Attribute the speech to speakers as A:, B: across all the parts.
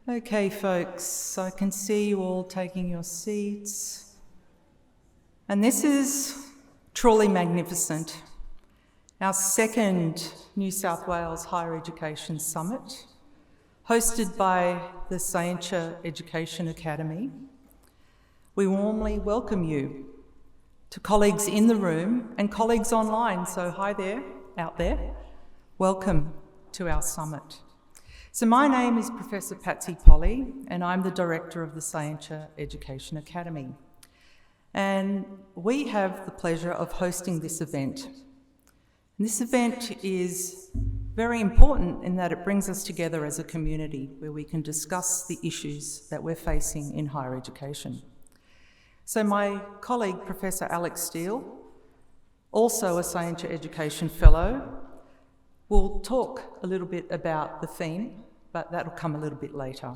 A: Okay, folks, I can see you all taking your seats. And this is truly magnificent. Our second New South Wales Higher Education Summit, hosted by the Scientia Education Academy. We warmly welcome you to colleagues in the room and colleagues online. So hi there, out there. Welcome to our summit. So my name is Professor Patsy Polly, and I'm the Director of the Scientia Education Academy. And we have the pleasure of hosting this event. And this event is very important in that it brings us together as a community where we can discuss the issues that we're facing in higher education. So my colleague, Professor Alex Steele, also a Scientia Education Fellow, will talk a little bit about the theme, but that'll come a little bit later.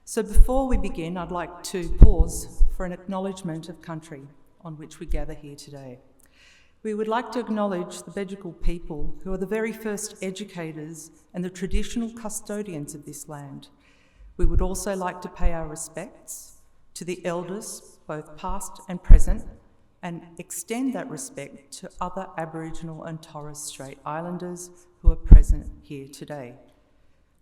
A: So before we begin, I'd like to pause for an acknowledgement of country on which we gather here today. We would like to acknowledge the Bedegal people, who are the very first educators and the traditional custodians of this land. We would also like to pay our respects to the elders, both past and present, and extend that respect to other Aboriginal and Torres Strait Islanders who are present here today.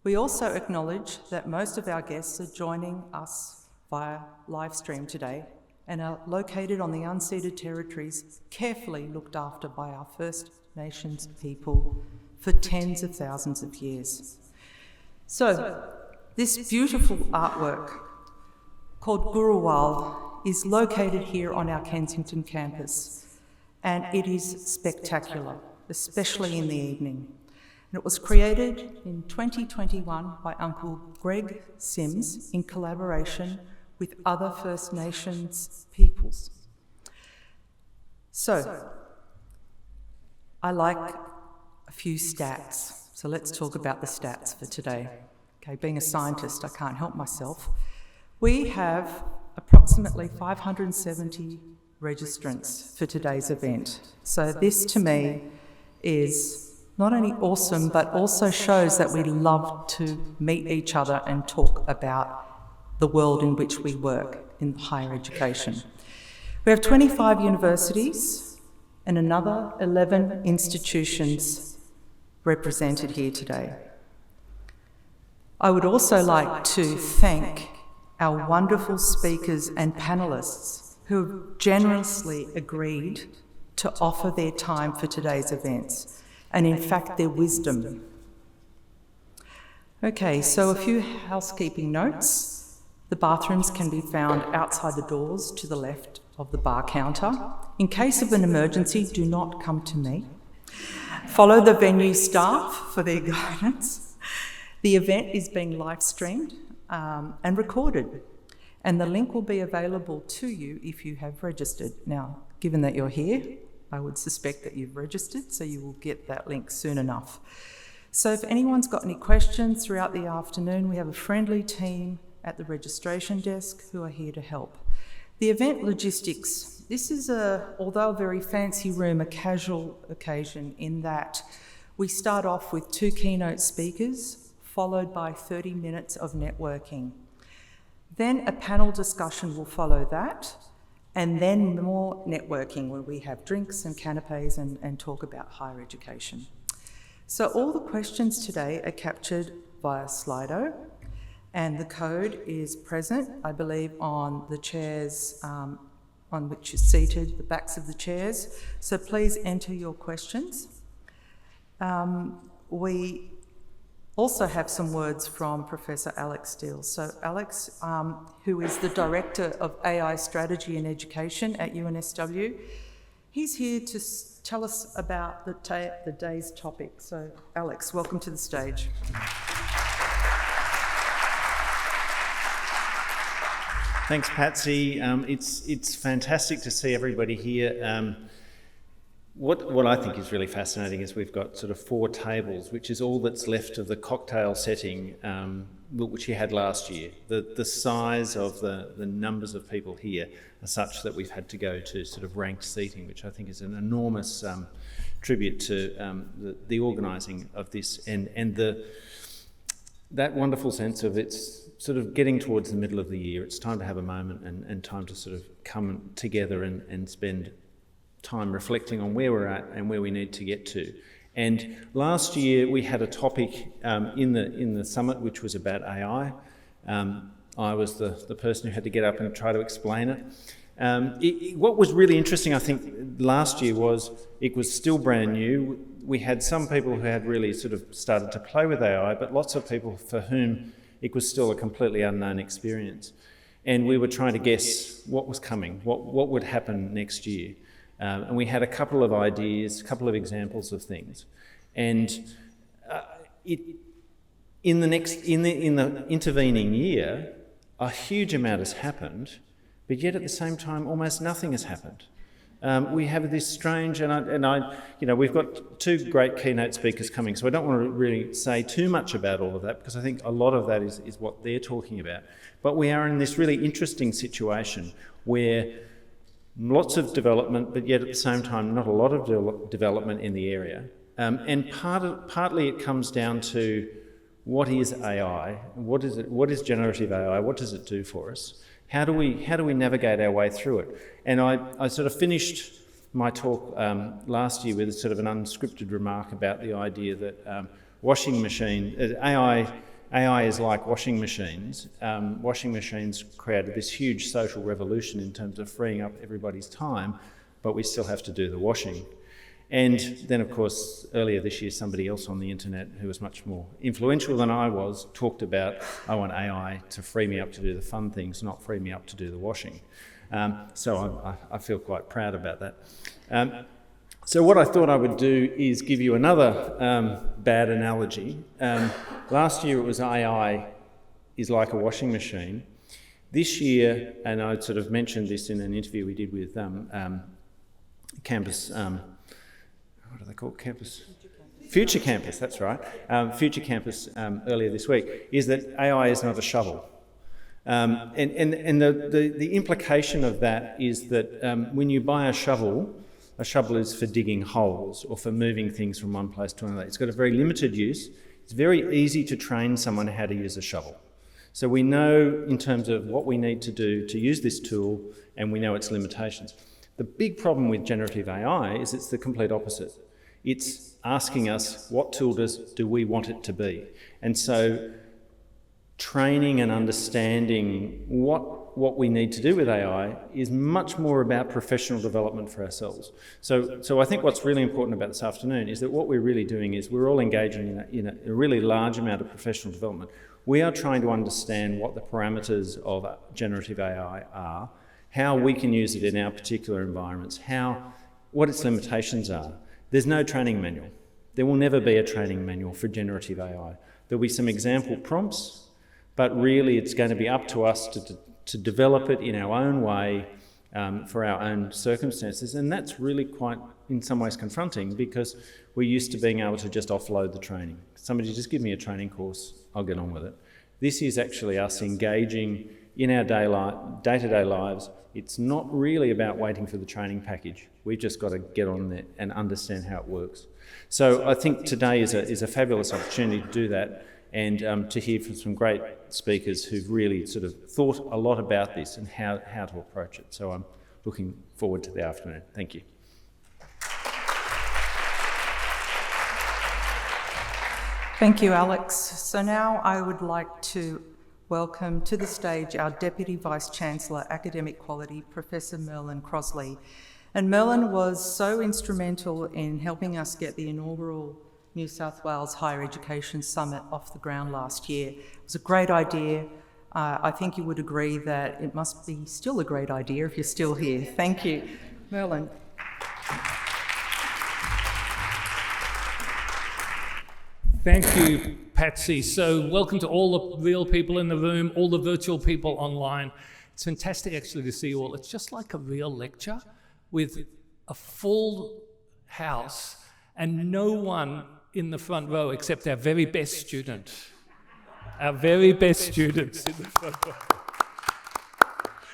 A: We also acknowledge that most of our guests are joining us via live stream today and are located on the unceded territories carefully looked after by our First Nations people for tens of thousands of years. So, this beautiful artwork called Gurruwal is located here on our Kensington campus, and it is spectacular, especially in the evening. And it was created in 2021 by Uncle Greg Sims in collaboration with other First Nations peoples. So, I like a few stats. So let's talk about the stats for today. Okay, being a scientist, I can't help myself. We have approximately 570 registrants for today's event. So this to me is not only awesome, but also shows that we love to meet each other and talk about the world in which we work in higher education. We have 25 universities and another 11 institutions represented here today. I would also like to thank our wonderful speakers and panellists who have generously agreed to offer their time for today's events, and in fact their wisdom. Okay, so a few housekeeping notes. The bathrooms can be found outside the doors to the left of the bar counter. In case of an emergency, do not come to me. Follow the venue staff for their guidance. The event is being live streamed and recorded, and the link will be available to you if you have registered. Now, given that you're here, I would suspect that you've registered, so you will get that link soon enough. So if anyone's got any questions throughout the afternoon, we have a friendly team at the registration desk who are here to help. The event logistics. This is, although a very fancy room, a casual occasion in that we start off with 2 keynote speakers, followed by 30 minutes of networking. Then a panel discussion will follow that, and then more networking where we have drinks and canapes and talk about higher education. So all the questions today are captured via Slido, and the code is present, I believe, on the chairs on which you're seated, the backs of the chairs. So please enter your questions. We also have some words from Professor Alex Steele. So Alex, who is the Director of AI Strategy and Education at UNSW, he's here to tell us about the day's topic. So Alex, welcome to the stage.
B: Thanks, Patsy. It's fantastic to see everybody here. What I think is really fascinating is we've got sort of 4 tables, which is all that's left of the cocktail setting which you had last year. The size of the numbers of people here are such that we've had to go to sort of ranked seating, which I think is an enormous tribute to the organising of this and that wonderful sense of it's sort of getting towards the middle of the year. It's time to have a moment and time to sort of come together and spend time reflecting on where we're at and where we need to get to. And last year we had a topic in the summit which was about AI. I was the person who had to get up and try to explain it. What was really interesting, I think, last year was it was still brand new. We had some people who had really sort of started to play with AI, but lots of people for whom it was still a completely unknown experience. And we were trying to guess what was coming, what would happen next year. And we had a couple of ideas, a couple of examples of things. And in the intervening year, a huge amount has happened, but yet at the same time, almost nothing has happened. We have this strange, we've got two great keynote speakers coming, so I don't want to really say too much about all of that, because I think a lot of that is what they're talking about. But we are in this really interesting situation where lots of development, but yet at the same time, not a lot of development in the area. And partly it comes down to what is AI? What is it? What is generative AI? What does it do for us? How do we navigate our way through it? And I sort of finished my talk last year with sort of an unscripted remark about the idea that AI is like washing machines. Washing machines created this huge social revolution in terms of freeing up everybody's time, but we still have to do the washing. And then, of course, earlier this year, somebody else on the internet who was much more influential than I was talked about, I want AI to free me up to do the fun things, not free me up to do the washing. So I feel quite proud about that. So what I thought I would do is give you another bad analogy. Last year it was AI is like a washing machine. This year, and I sort of mentioned this in an interview we did with Campus... what are they called? Future Campus, that's right. Future Campus earlier this week, is that AI is not a shovel. And the implication of that is that when you buy a shovel is for digging holes or for moving things from one place to another. It's got a very limited use. It's very easy to train someone how to use a shovel. So we know in terms of what we need to do to use this tool, and we know its limitations. The big problem with generative AI is it's the complete opposite. It's asking us what tool do we want it to be. And so training and understanding what we need to do with AI is much more about professional development for ourselves. So I think what's really important about this afternoon is that what we're really doing is we're all engaging in a really large amount of professional development. We are trying to understand what the parameters of generative AI are, how we can use it in our particular environments, what its limitations are. There's no training manual. There will never be a training manual for generative AI. There'll be some example prompts, but really it's going to be up to us to develop it in our own way for our own circumstances. And that's really quite, in some ways, confronting, because we're used to being able to just offload the training. Somebody just give me a training course, I'll get on with it. This is actually us engaging in our day-to-day lives. It's not really about waiting for the training package. We've just got to get on there and understand how it works. So I think today is a fabulous opportunity to do that, and to hear from some great speakers who've really sort of thought a lot about this and how to approach it. So I'm looking forward to the afternoon. Thank you.
A: Thank you, Alex. So now I would like to welcome to the stage our Deputy Vice-Chancellor, Academic Quality, Professor Merlin Crosley. And Merlin was so instrumental in helping us get the inaugural New South Wales Higher Education Summit off the ground last year. It was a great idea. I think you would agree that it must be still a great idea if you're still here. Thank you. Merlin.
C: Thank you, Patsy. So welcome to all the real people in the room, all the virtual people online. It's fantastic actually to see you all. It's just like a real lecture with a full house and no one in the front row except our very best student. Our very best students in the front row.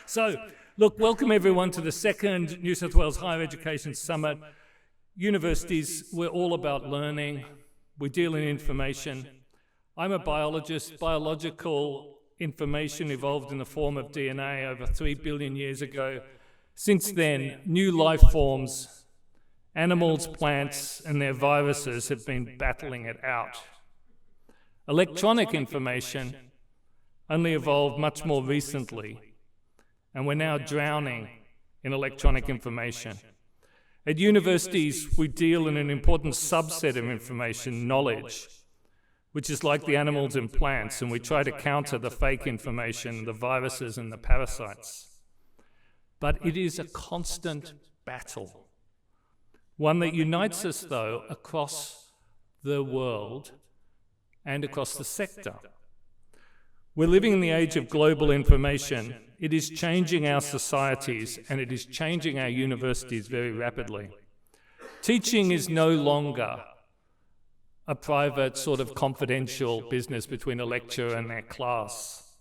C: So, look, welcome everyone to the second New South Wales Higher Education Summit. Universities, we're all about learning. We deal in information. I'm a biologist. Biological information evolved in the form of DNA over 3 billion years ago. Since then, new life forms, animals, plants, and their viruses have been battling it out. Electronic information only evolved much more recently, and we're now drowning in electronic information. At universities, we deal in an important subset of information, knowledge, which is like the animals and plants, and we try to counter the fake information, the viruses and the parasites. But it is a constant battle, one that unites us, though, across the world and across the sector. We're living in the age of global information. It is changing our societies and it is changing our universities very rapidly. Teaching is no longer a private sort of confidential business between a lecturer and their class.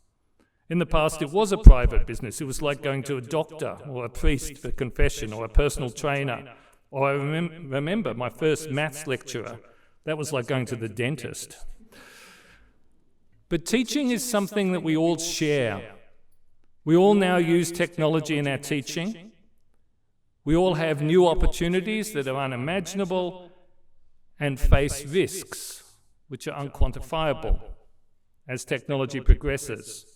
C: In the past, it was a private business. It was like going to a doctor or a priest for confession or a personal trainer. Or I remember my first maths lecturer. That was like going to the dentist. But teaching is something that we all share. We all now use technology in our teaching. We all have new opportunities that are unimaginable and face risks which are unquantifiable as technology progresses.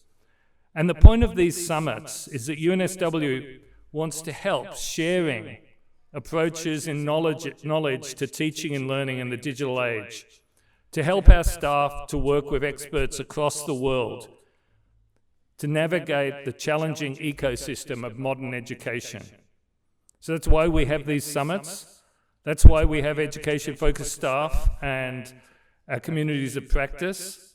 C: And the point of these summits is that UNSW wants to help sharing approaches in knowledge to teaching and learning in the digital age, to help our staff to work with experts across the world, to navigate the challenging ecosystem of modern education. So that's why we have these summits. That's why we have education-focused staff and our communities of practice,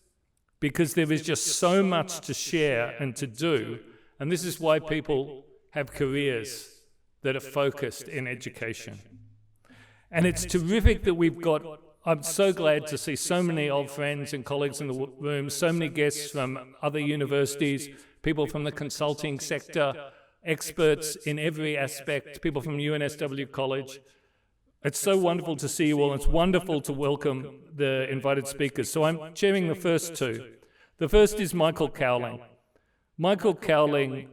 C: because there is just so much to share and to do, and this is why people have careers that are focused in education. And it's terrific that we've got, I'm so glad to see so many old friends and colleagues in the room, so many guests from other universities, people from the consulting sector, experts in every aspect, people from UNSW College. It's so wonderful to see you all. It's wonderful to welcome the invited speakers. So I'm chairing the first two. The first is Michael Cowling. Michael Cowling,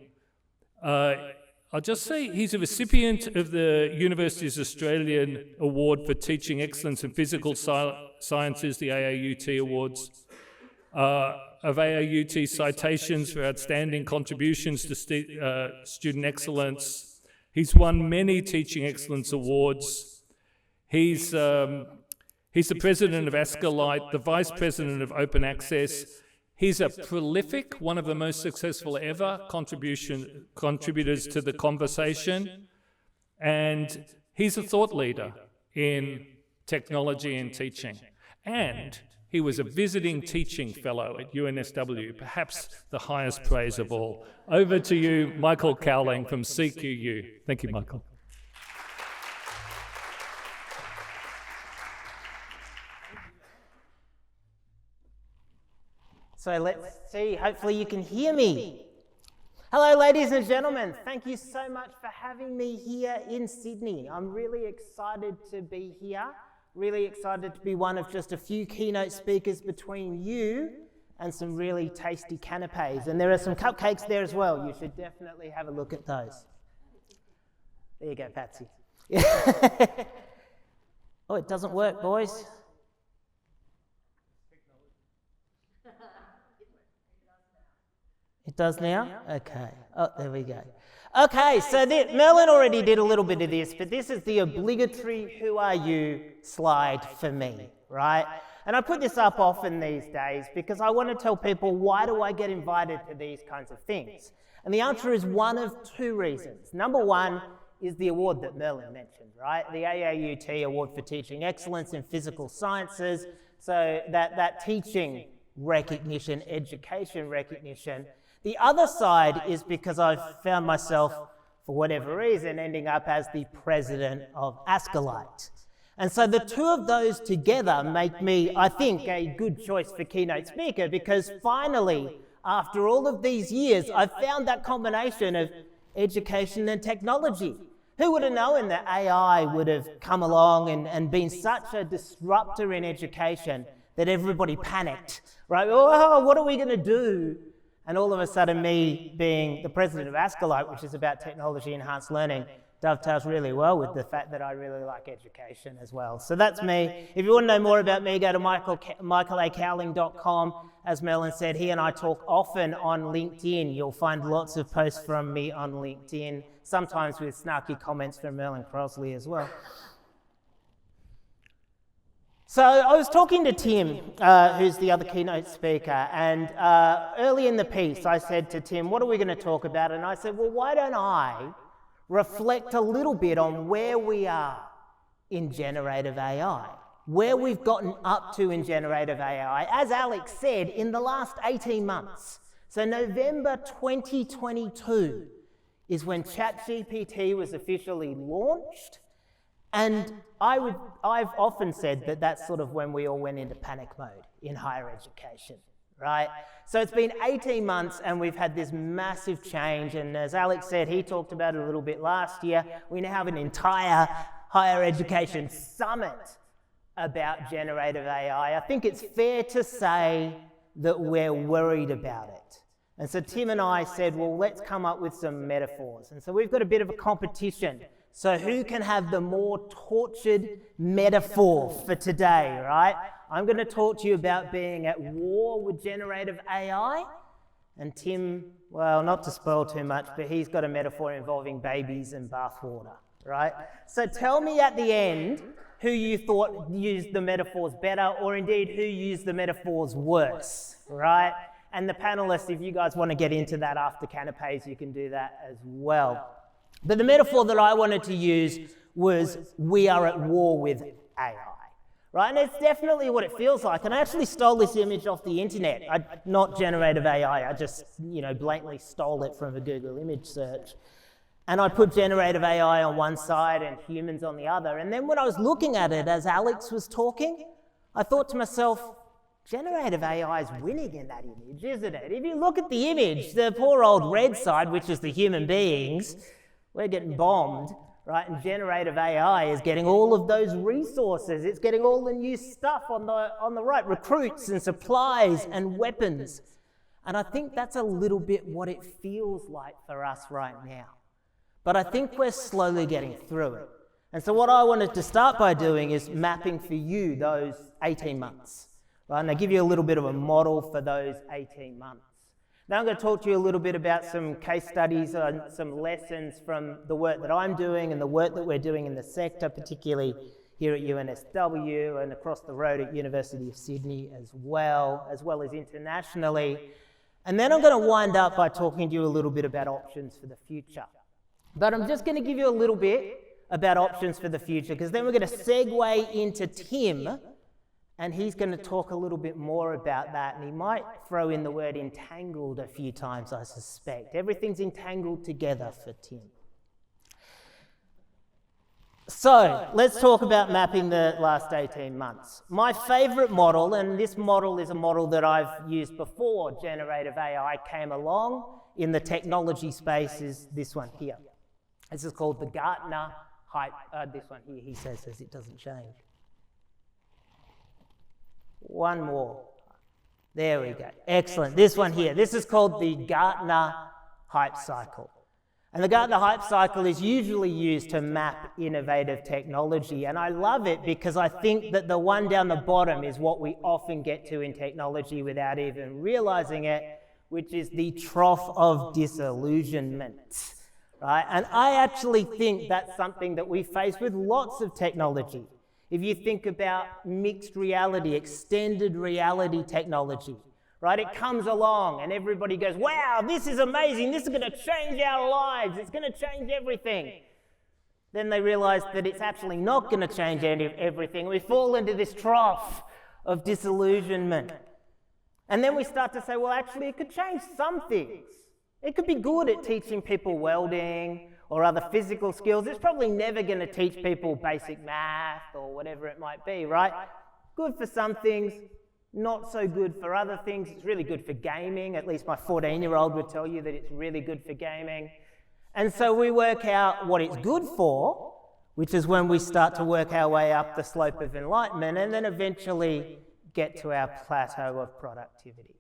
C: I'll just say he's a recipient of the Universities Australian Award for Teaching Excellence in Physical Sciences, the AAUT Awards, of AAUT citations for outstanding contributions to student excellence. He's won many Teaching Excellence Awards. He's the president of Ascolite, the vice president of Open Access. He's a prolific, one of the most successful ever contributors to the conversation, and he's a thought leader in technology and teaching. And he was a visiting teaching fellow at UNSW, perhaps the highest praise of all. Over to you, Michael Cowling from CQU. Thank you, Michael.
D: So let's see, hopefully you can hear me. Hello ladies and gentlemen, thank you so much for having me here in Sydney. I'm really excited to be here, really excited to be one of just a few keynote speakers between you and some really tasty canapes. And there are some cupcakes there as well, you should definitely have a look at those. There you go, Patsy. Oh, it doesn't work, boys. It does now? Okay. Oh, there we go. Okay, so Merlin already did a little bit of this, but this is the obligatory who are you slide for me, right? And I put this up often these days because I want to tell people, why do I get invited to these kinds of things? And the answer is one of two reasons. Number one is the award that Merlin mentioned, right? The AAUT Award for Teaching Excellence in Physical Sciences. So that teaching recognition, education recognition. The other side is because I've found myself, for whatever reason, ending up as the president of Ascolite. And so the two of those together make me, I think, a good choice for keynote speaker, because finally, after all of these years, I've found that combination of education and technology. Who would have known that AI would have come along and been such a disruptor in education that everybody panicked, right? Oh, what are we going to do? And all of a sudden, me being the president of Ascolite, which is about technology-enhanced learning, dovetails really well with the fact that I really like education as well. So that's me. If you want to know more about me, go to michaelacowling.com. As Melon said, he and I talk often on LinkedIn. You'll find lots of posts from me on LinkedIn, sometimes with snarky comments from Merlin Crosley as well. So I was talking to Tim, who's the other keynote speaker, and early in the piece I said to Tim, what are we going to talk about? And I said, well, why don't I reflect a little bit on where we are in generative AI, where we've gotten up to in generative AI, as Alex said, in the last 18 months. So November 2022 is when ChatGPT was officially launched. And I've often said that that's sort of when we all went into panic mode in higher education, right? So it's been 18 months and we've had this massive change. And as Alex said, he talked about it a little bit last year. We now have an entire higher education summit about generative AI. I think it's fair to say that we're worried about it. And so Tim and I said, well, let's come up with some metaphors. And so we've got a bit of a competition. So who can have the more tortured metaphor for today, right? I'm going to talk to you about being at war with generative AI. And Tim, well, not to spoil too much, but he's got a metaphor involving babies and bathwater, right? So tell me at the end who you thought used the metaphors better, or indeed who used the metaphors worse, right? And the panelists, if you guys want to get into that after canapes, you can do that as well. But the metaphor that I wanted to use was we are at war with AI, right? And it's definitely what it feels like. And I actually stole this image off the internet. Not generative AI, I just, blatantly stole it from a Google image search. And I put generative AI on one side and humans on the other. And then when I was looking at it as Alex was talking, I thought to myself, generative AI is winning in that image, isn't it? If you look at the image, the poor old red side, which is the human beings, we're getting bombed, right? And generative AI is getting all of those resources. It's getting all the new stuff on the right, recruits and supplies and weapons. And I think that's a little bit what it feels like for us right now. But I think we're slowly getting through it. And so what I wanted to start by doing is mapping for you those 18 months, right? And I give you a little bit of a model for those 18 months. Now I'm going to talk to you a little bit about some case studies and some lessons from the work that I'm doing and the work that we're doing in the sector, particularly here at UNSW and across the road at University of Sydney as well as internationally. And then I'm going to wind up by talking to you a little bit about options for the future. But I'm just going to give you a little bit about options for the future, because then we're going to segue into Tim, and he's going to talk a little bit more about that, and he might throw in the word entangled a few times, I suspect. Everything's entangled together for Tim. So let's talk about mapping the last 18 months. My favourite model, and this model is a model that I've used before generative AI came along in the technology space, is this one here. This is called the Gartner Hype. This one here, he says it doesn't change. One more. There we go. Excellent. This one here. This is called the Gartner Hype Cycle. And the Gartner Hype Cycle is usually used to map innovative technology. And I love it because I think that the one down the bottom is what we often get to in technology without even realizing it, which is the trough of disillusionment, right? And I actually think that's something that we face with lots of technology. If you think about mixed reality, extended reality technology, right? It comes along and everybody goes, wow, this is amazing. This is going to change our lives. It's going to change everything. Then they realize that it's actually not going to change everything. We fall into this trough of disillusionment. And then we start to say, well, actually, it could change some things. It could be good at teaching people welding or other physical skills. It's probably never going to teach people basic math or whatever it might be, right? Good for some things, not so good for other things. It's really good for gaming. At least my 14-year-old would tell you that it's really good for gaming. And so we work out what it's good for, which is when we start to work our way up the slope of enlightenment, and then eventually get to our plateau of productivity.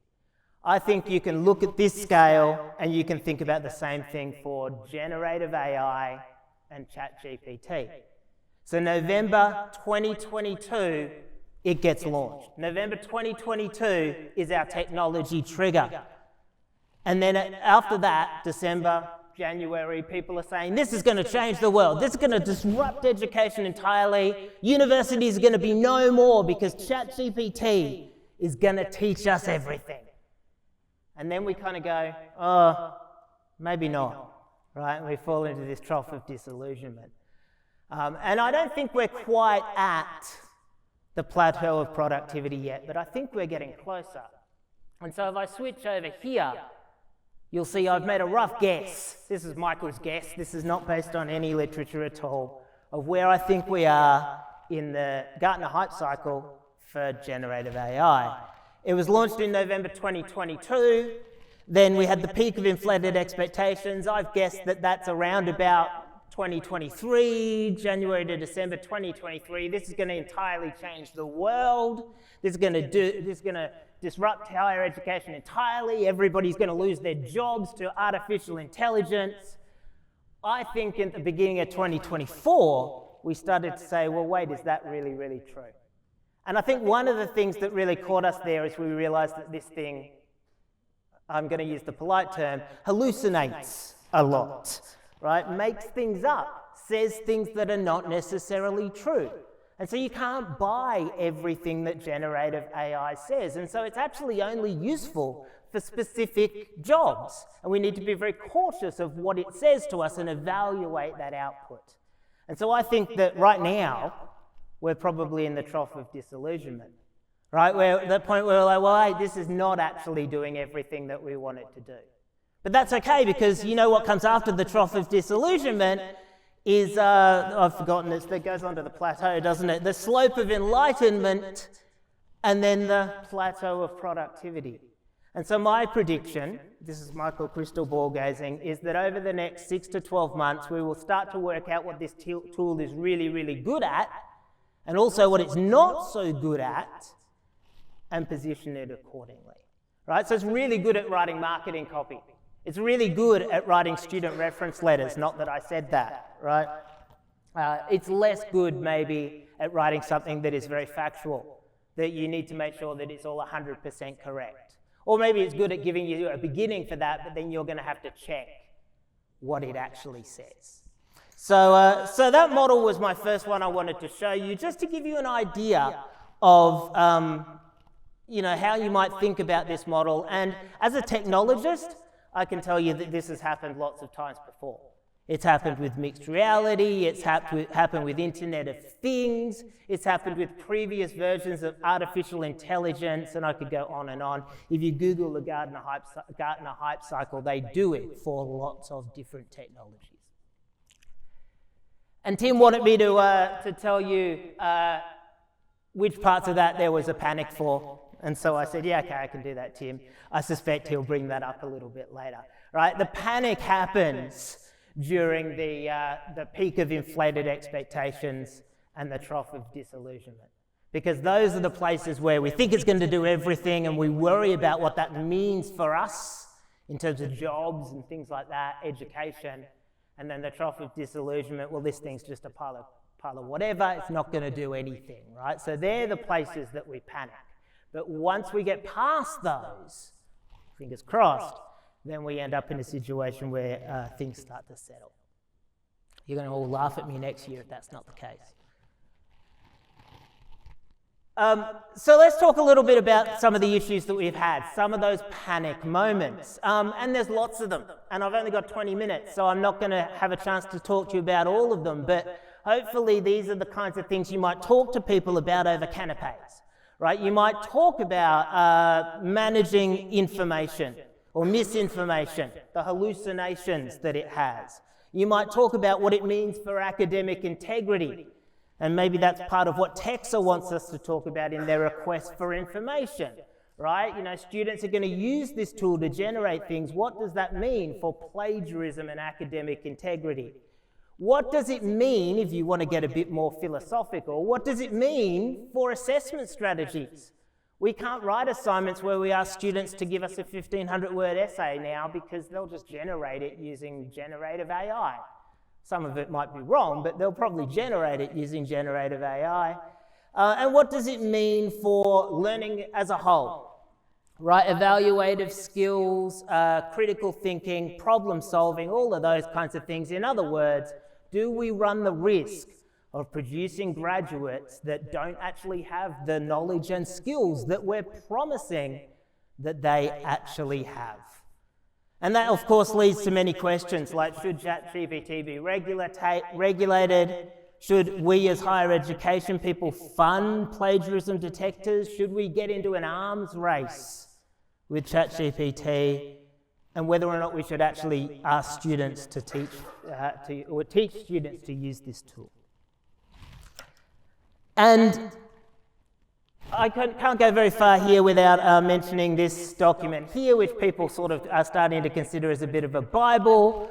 D: I think you can look at this scale and you can think about the same thing for generative AI and ChatGPT. So November 2022, it gets launched. November 2022 is our technology trigger. And then after that, December, January, people are saying, this is going to change the world. This is going to disrupt education entirely. Universities are going to be no more because ChatGPT is going to teach us everything. And then we kind of go, oh, maybe not, right? And we fall into this trough of disillusionment. And I don't think we're quite at the plateau of productivity yet, but I think we're getting closer. And so if I switch over here, you'll see I've made a rough guess. This is Michael's guess. This is not based on any literature at all, of where I think we are in the Gartner hype cycle for generative AI. It was launched in November 2022. Then we had the peak of inflated expectations. I've guessed that that's around about 2023, January to December 2023. This is going to entirely change the world. This is going to disrupt higher education entirely. Everybody's going to lose their jobs to artificial intelligence. I think at the beginning of 2024, we started to say, well, wait, is that really, really true? And I think one of the things that really caught us there is we realized that this thing, I'm going to use the polite term, hallucinates a lot, right? Makes things up, says things that are not necessarily true. And so you can't buy everything that generative AI says. And so it's actually only useful for specific jobs. And we need to be very cautious of what it says to us and evaluate that output. And so I think that right now, we're probably in the trough of disillusionment, right? We're at that point where we're like, well, hey, this is not actually doing everything that we want it to do. But that's okay, because you know what comes after the trough of disillusionment is, I've forgotten this, that goes onto the plateau, doesn't it? The slope of enlightenment and then the plateau of productivity. And so my prediction, this is Michael crystal ball gazing, is that over the next 6 to 12 months, we will start to work out what this tool is really, really good at, and also what it's not so good at, and position it accordingly, right? So it's really good at writing marketing copy. It's really good at writing student reference letters, not that I said that, right? It's less good maybe at writing something that is very factual, that you need to make sure that it's all 100% correct. Or maybe it's good at giving you a beginning for that, but then you're going to have to check what it actually says. So that model was my first one I wanted to show you, just to give you an idea of how you might think about this model. And as a technologist, I can tell you that this has happened lots of times before. It's happened with mixed reality, it's happened with Internet of Things, it's happened with previous versions of artificial intelligence, and I could go on and on. If you Google the Gartner hype cycle, they do it for lots of different technologies. And Tim wanted me to tell you which parts of that there was a panic for. And so I said, yeah, okay, I can do that, Tim. I suspect he'll bring that up a little bit later, right? The panic happens during the peak of inflated expectations and the trough of disillusionment. Because those are the places where we think it's going to do everything and we worry about what that means for us in terms of jobs and things like that, education. And then the trough of disillusionment, well, this thing's just a pile of whatever, it's not going to do anything, right? So they're the places that we panic. But once we get past those, fingers crossed, then we end up in a situation where things start to settle. You're going to all laugh at me next year if that's not the case. So let's talk a little bit about some of the issues that we've had, some of those panic moments. And there's lots of them, and I've only got 20 minutes, so I'm not going to have a chance to talk to you about all of them, but hopefully these are the kinds of things you might talk to people about over canapes, right? You might talk about managing information or misinformation, the hallucinations that it has. You might talk about what it means for academic integrity. And maybe that's part of what Texa wants us to talk about in their request for information, right? You know, students are going to use this tool to generate things. What does that mean for plagiarism and academic integrity? What does it mean, if you want to get a bit more philosophical, what does it mean for assessment strategies? We can't write assignments where we ask students to give us a 1,500-word essay now because they'll just generate it using generative AI. Some of it might be wrong, but they'll probably generate it using generative AI. And what does it mean for learning as a whole? Right, evaluative skills, critical thinking, problem solving, all of those kinds of things. In other words, do we run the risk of producing graduates that don't actually have the knowledge and skills that we're promising that they actually have? And that, of course, leads to many questions like, should ChatGPT be regulated? Should we as higher education people fund plagiarism detectors? Should we get into an arms race with ChatGPT, and whether or not we should actually ask students to teach students to use this tool? And I can't go very far here without mentioning this document here, which people sort of are starting to consider as a bit of a Bible,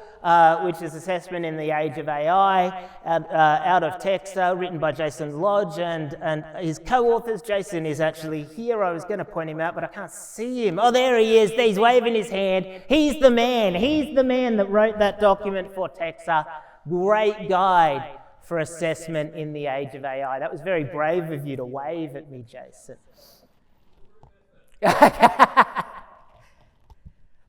D: which is Assessment in the Age of AI, out of Texas, written by Jason Lodge and his co-authors. Jason is actually here. I was going to point him out, but I can't see him. Oh, there he is. He's waving his hand. He's the man. He's the man that wrote that document for Texas. Great guide for assessment in the age of AI. That was very brave of you to wave at me, Jason.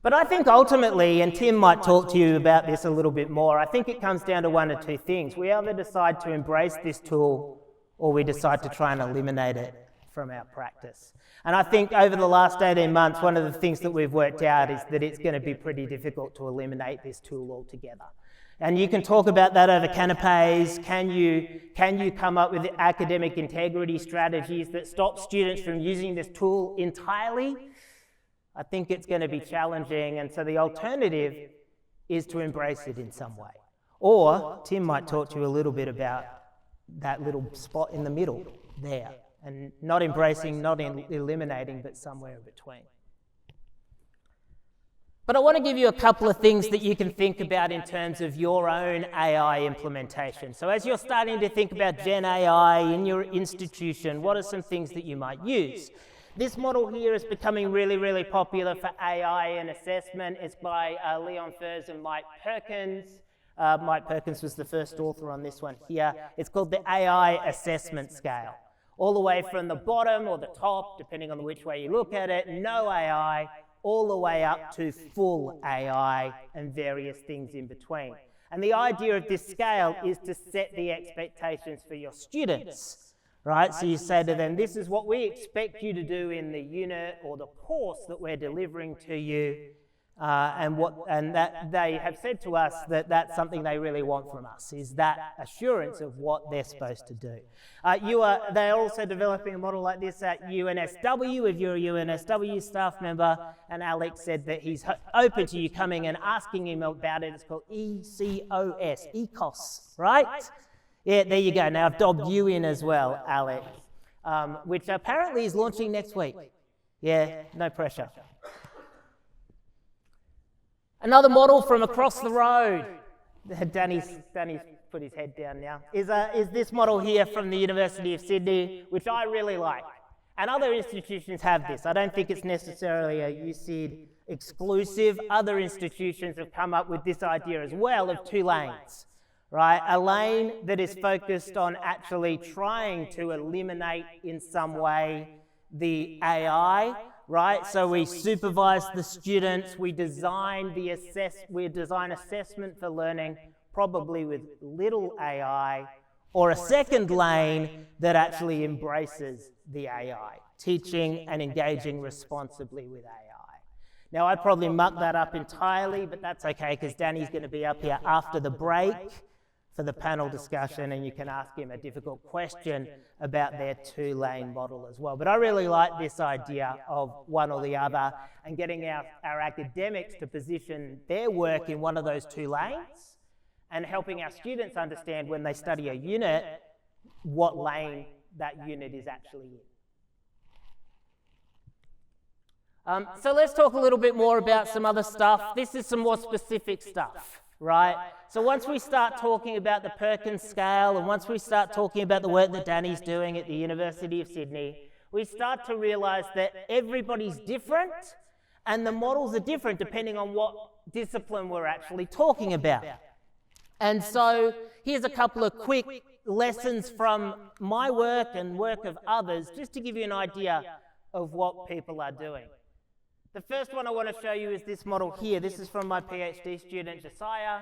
D: But I think ultimately, and Tim might talk to you about this a little bit more, I think it comes down to one or two things. We either decide to embrace this tool or we decide to try and eliminate it from our practice. And I think over the last 18 months, one of the things that we've worked out is that it's going to be pretty difficult to eliminate this tool altogether. And you can talk about that over canapes. Can you come up with academic integrity strategies that stop students from using this tool entirely? I think it's going to be challenging, and so the alternative is to embrace it in some way. Or Tim might talk to you a little bit about that little spot in the middle there, and not embracing, not eliminating, but somewhere in between. But I want to give you a couple of things that you can think about in terms of your own AI implementation. So as you're starting to think about Gen AI in your institution, what are some things that you might use? This model here is becoming really, really popular for AI and assessment. It's by Leon Furs and Mike Perkins. Mike Perkins was the first author on this one here. It's called the AI assessment scale. All the way from the bottom or the top, depending on which way you look at it, no AI, all the way up to full AI and various things in between. And the idea of this scale is to set the expectations for your students, right? So you say to them, this is what we expect you to do in the unit or the course that we're delivering to you, and that they have said to us that that's something they really want from us, is that assurance of what they're supposed to do. They're also developing a model like this at UNSW, if you're a UNSW staff member, and Alex said that he's open to you coming and asking him about it. It's called ECOS, right? Yeah, there you go. Now I've dobbed you in as well, Alex, which apparently is launching next week. Yeah, no pressure. Another model from across the road, Danny's put his head down now, is this model here from the University of Sydney, which I really like. And other institutions have this. I don't think it's necessarily a USyd exclusive. Other institutions have come up with this idea as well of two lanes, right? A lane that is focused on actually trying to eliminate in some way the AI, right? So we supervise the students, we design assessment for learning, probably with little AI, or a second lane that actually embraces the AI, teaching and engaging responsibly with AI. Now, I'd probably muck that up entirely, but that's okay, because Danny's going to be up here after the break for the panel discussion, and you can ask him a difficult question about their two-lane model as well. But I really like this idea of one or the other, and getting our academics to position their work in one of those two lanes, and helping our students understand when they study a unit, what lane that unit is actually in. So let's talk a little bit more about some other stuff. This is some more specific stuff, right? So once we start talking about the Perkins scale, and once we start talking about the work that Danny's doing at the University of Sydney, we start to realize that everybody's different and the models are different depending on what discipline we're actually talking about. And so here's a couple of quick lessons from my work and work of others, just to give you an idea of what people are doing. The first one I want to show you is this model here. This is from my PhD student, Josiah.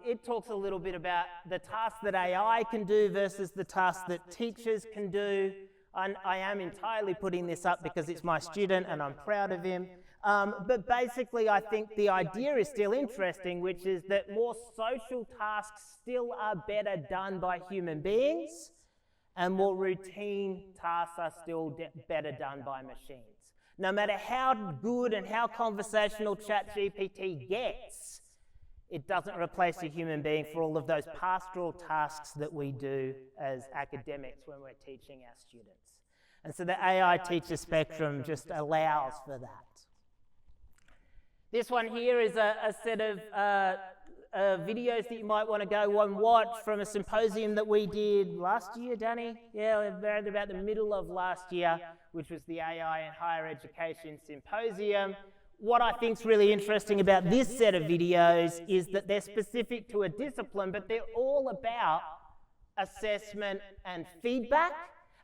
D: It talks a little bit about the tasks that AI can do versus the tasks that teachers can do. And I am entirely putting this up because it's my student and I'm proud of him. But basically, I think the idea is still interesting, which is that more social tasks still are better done by human beings, and more routine tasks are still better done by machines. No matter how good and how conversational ChatGPT gets, it doesn't replace a human being for all of those pastoral tasks that we do as academics when we're teaching our students. And so the AI teacher spectrum just allows for that. This one here is a set of videos that you might want to go and watch from a symposium that we did last year, Danny? Yeah, around about the middle of last year, which was the AI in Higher Education Symposium. What I think is really interesting about this set of videos is that they're specific to a discipline, but they're all about assessment and feedback,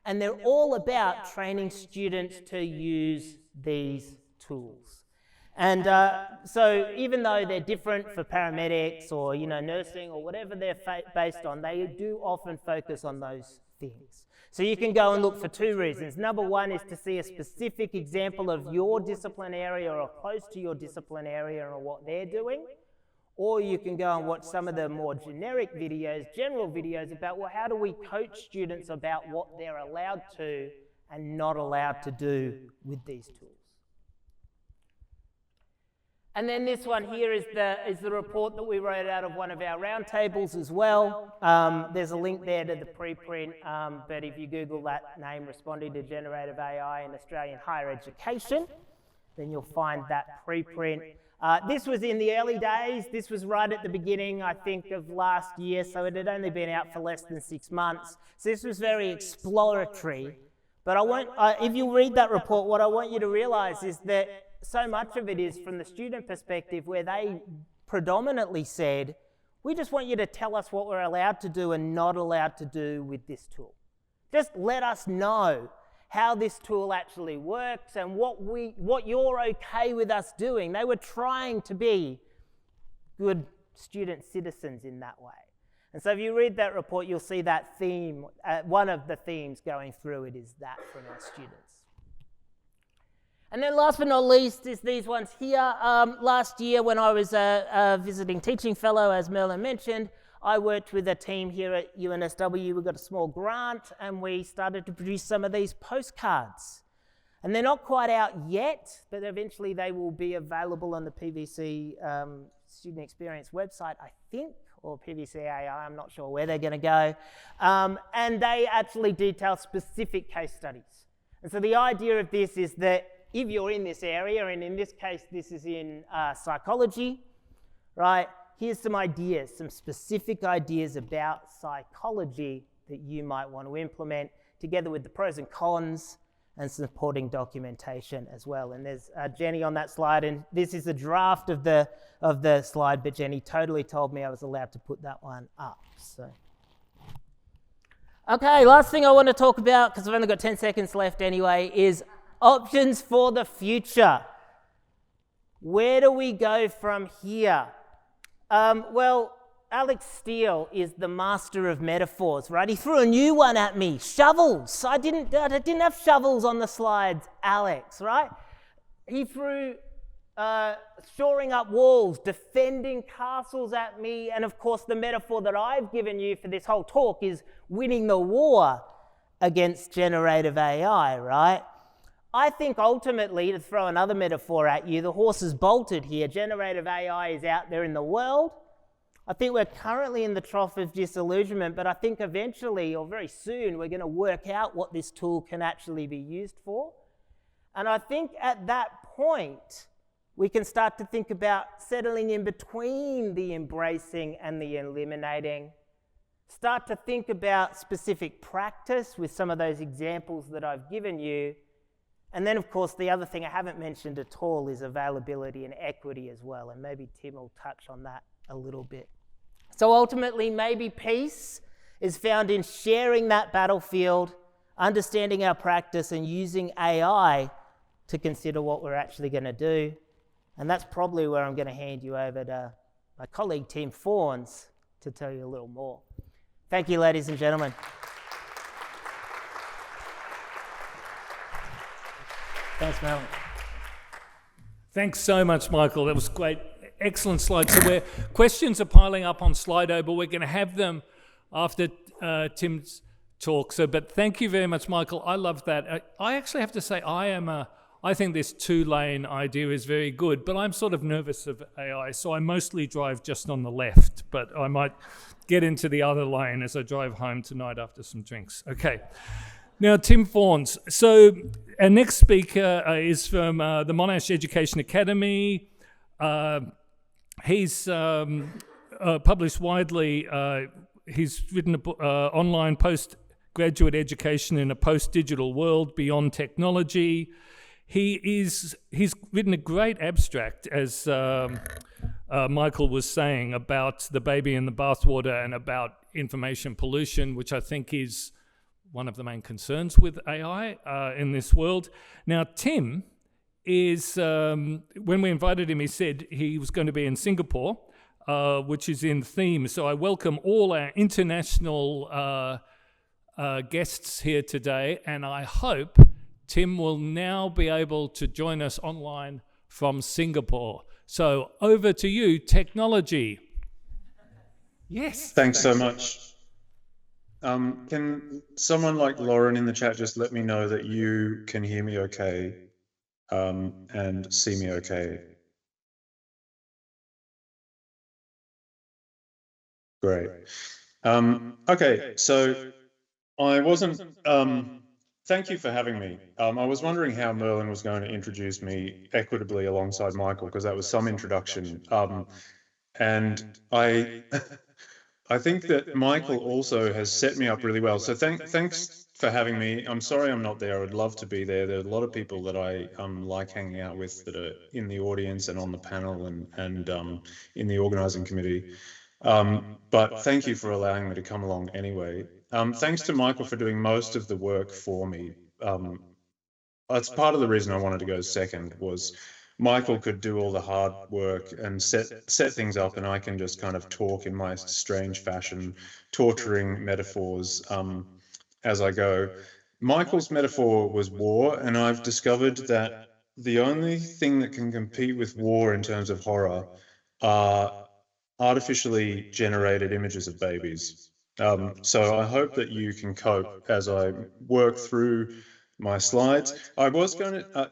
D: and they're all about training students to use these tools. And so even though they're different for paramedics or, nursing or whatever they're based on, they do often focus on those things. So you can go and look for two reasons. Number one is to see a specific example of your discipline area or close to your discipline area or what they're doing. Or you can go and watch some of the more generic videos, general videos about, well, how do we coach students about what they're allowed to and not allowed to do with these tools. And then this one here is the report that we wrote out of one of our roundtables as well. There's a link there to the preprint, but if you Google that name, Responding to Generative AI in Australian Higher Education, then you'll find that preprint. This was in the early days. This was right at the beginning, I think, of last year, so it had only been out for less than 6 months. So this was very exploratory. But if you read that report, what I want you to realize is that so much of it is from the student perspective, where they predominantly said, we just want you to tell us what we're allowed to do and not allowed to do with this tool. Just let us know how this tool actually works and what you're okay with us doing. They were trying to be good student citizens in that way. And so if you read that report, you'll see that theme, one of the themes going through it is that from our students. And then last but not least is these ones here. Last year when I was a visiting teaching fellow, as Merlin mentioned, I worked with a team here at UNSW. We got a small grant and we started to produce some of these postcards. And they're not quite out yet, but eventually they will be available on the PVC Student Experience website, I think, or PVC AI, I'm not sure where they're going to go. And they actually detail specific case studies. And so the idea of this is that if you're in this area, and in this case, this is in psychology, right? Here's some ideas, some specific ideas about psychology that you might want to implement, together with the pros and cons and supporting documentation as well. And there's Jenny on that slide, and this is a draft of the slide, but Jenny totally told me I was allowed to put that one up. So, okay, last thing I want to talk about, because I've only got 10 seconds left anyway, is options for the future. Where do we go from here? Well, Alex Steele is the master of metaphors, right? He threw a new one at me, shovels. I didn't have shovels on the slides, Alex, right? He threw shoring up walls, defending castles at me, and of course the metaphor that I've given you for this whole talk is winning the war against generative AI, right? I think ultimately, to throw another metaphor at you, the horse is bolted here. Generative AI is out there in the world. I think we're currently in the trough of disillusionment, but I think eventually, or very soon, we're going to work out what this tool can actually be used for. And I think at that point, we can start to think about settling in between the embracing and the eliminating, start to think about specific practice with some of those examples that I've given you. And then, of course, the other thing I haven't mentioned at all is availability and equity as well, and maybe Tim will touch on that a little bit. So ultimately, maybe peace is found in sharing that battlefield, understanding our practice, and using AI to consider what we're actually going to do. And that's probably where I'm going to hand you over to my colleague, Tim Fawns, to tell you a little more. Thank you, ladies and gentlemen. Thanks, Melon.
C: Thanks so much, Michael. That was great. Excellent slide. So questions are piling up on Slido, but we're going to have them after Tim's talk. But thank you very much, Michael. I love that. I actually have to say I think this two-lane idea is very good, but I'm sort of nervous of AI, so I mostly drive just on the left, but I might get into the other lane as I drive home tonight after some drinks. Okay. Now, Tim Fawns. So our next speaker is from the UNSW Education Academy. He's published widely. He's written a book, online postgraduate education in a post-digital world beyond technology. He's written a great abstract, as Michael was saying, about the baby in the bathwater and about information pollution, which I think is one of the main concerns with AI in this world. Now, Tim is, when we invited him, he said he was going to be in Singapore, which is in theme. So I welcome all our international guests here today, and I hope Tim will now be able to join us online from Singapore. So over to you, technology. Yes.
E: Thanks so much. Can someone like Lauren in the chat just let me know that you can hear me okay and see me okay? Great. Okay, so I wasn't... thank you for having me. I was wondering how Merlin was going to introduce me equitably alongside Michael, because that was some introduction. And I think that Michael also has set me up really well. So thanks for having me. I'm sorry I'm not there. I would love to be there. There are a lot of people that I like hanging out with that are in the audience and on the panel and in the organising committee. But thank you for allowing me to come along anyway. Thanks to Michael for doing most of the work for me. That's part of the reason I wanted to go second, was Michael could do all the hard work and set things up, and I can just kind of talk in my strange fashion, torturing metaphors as I go. Michael's metaphor was war, and I've discovered that the only thing that can compete with war in terms of horror are artificially generated images of babies. So I hope that you can cope as I work through my slides. I was going to,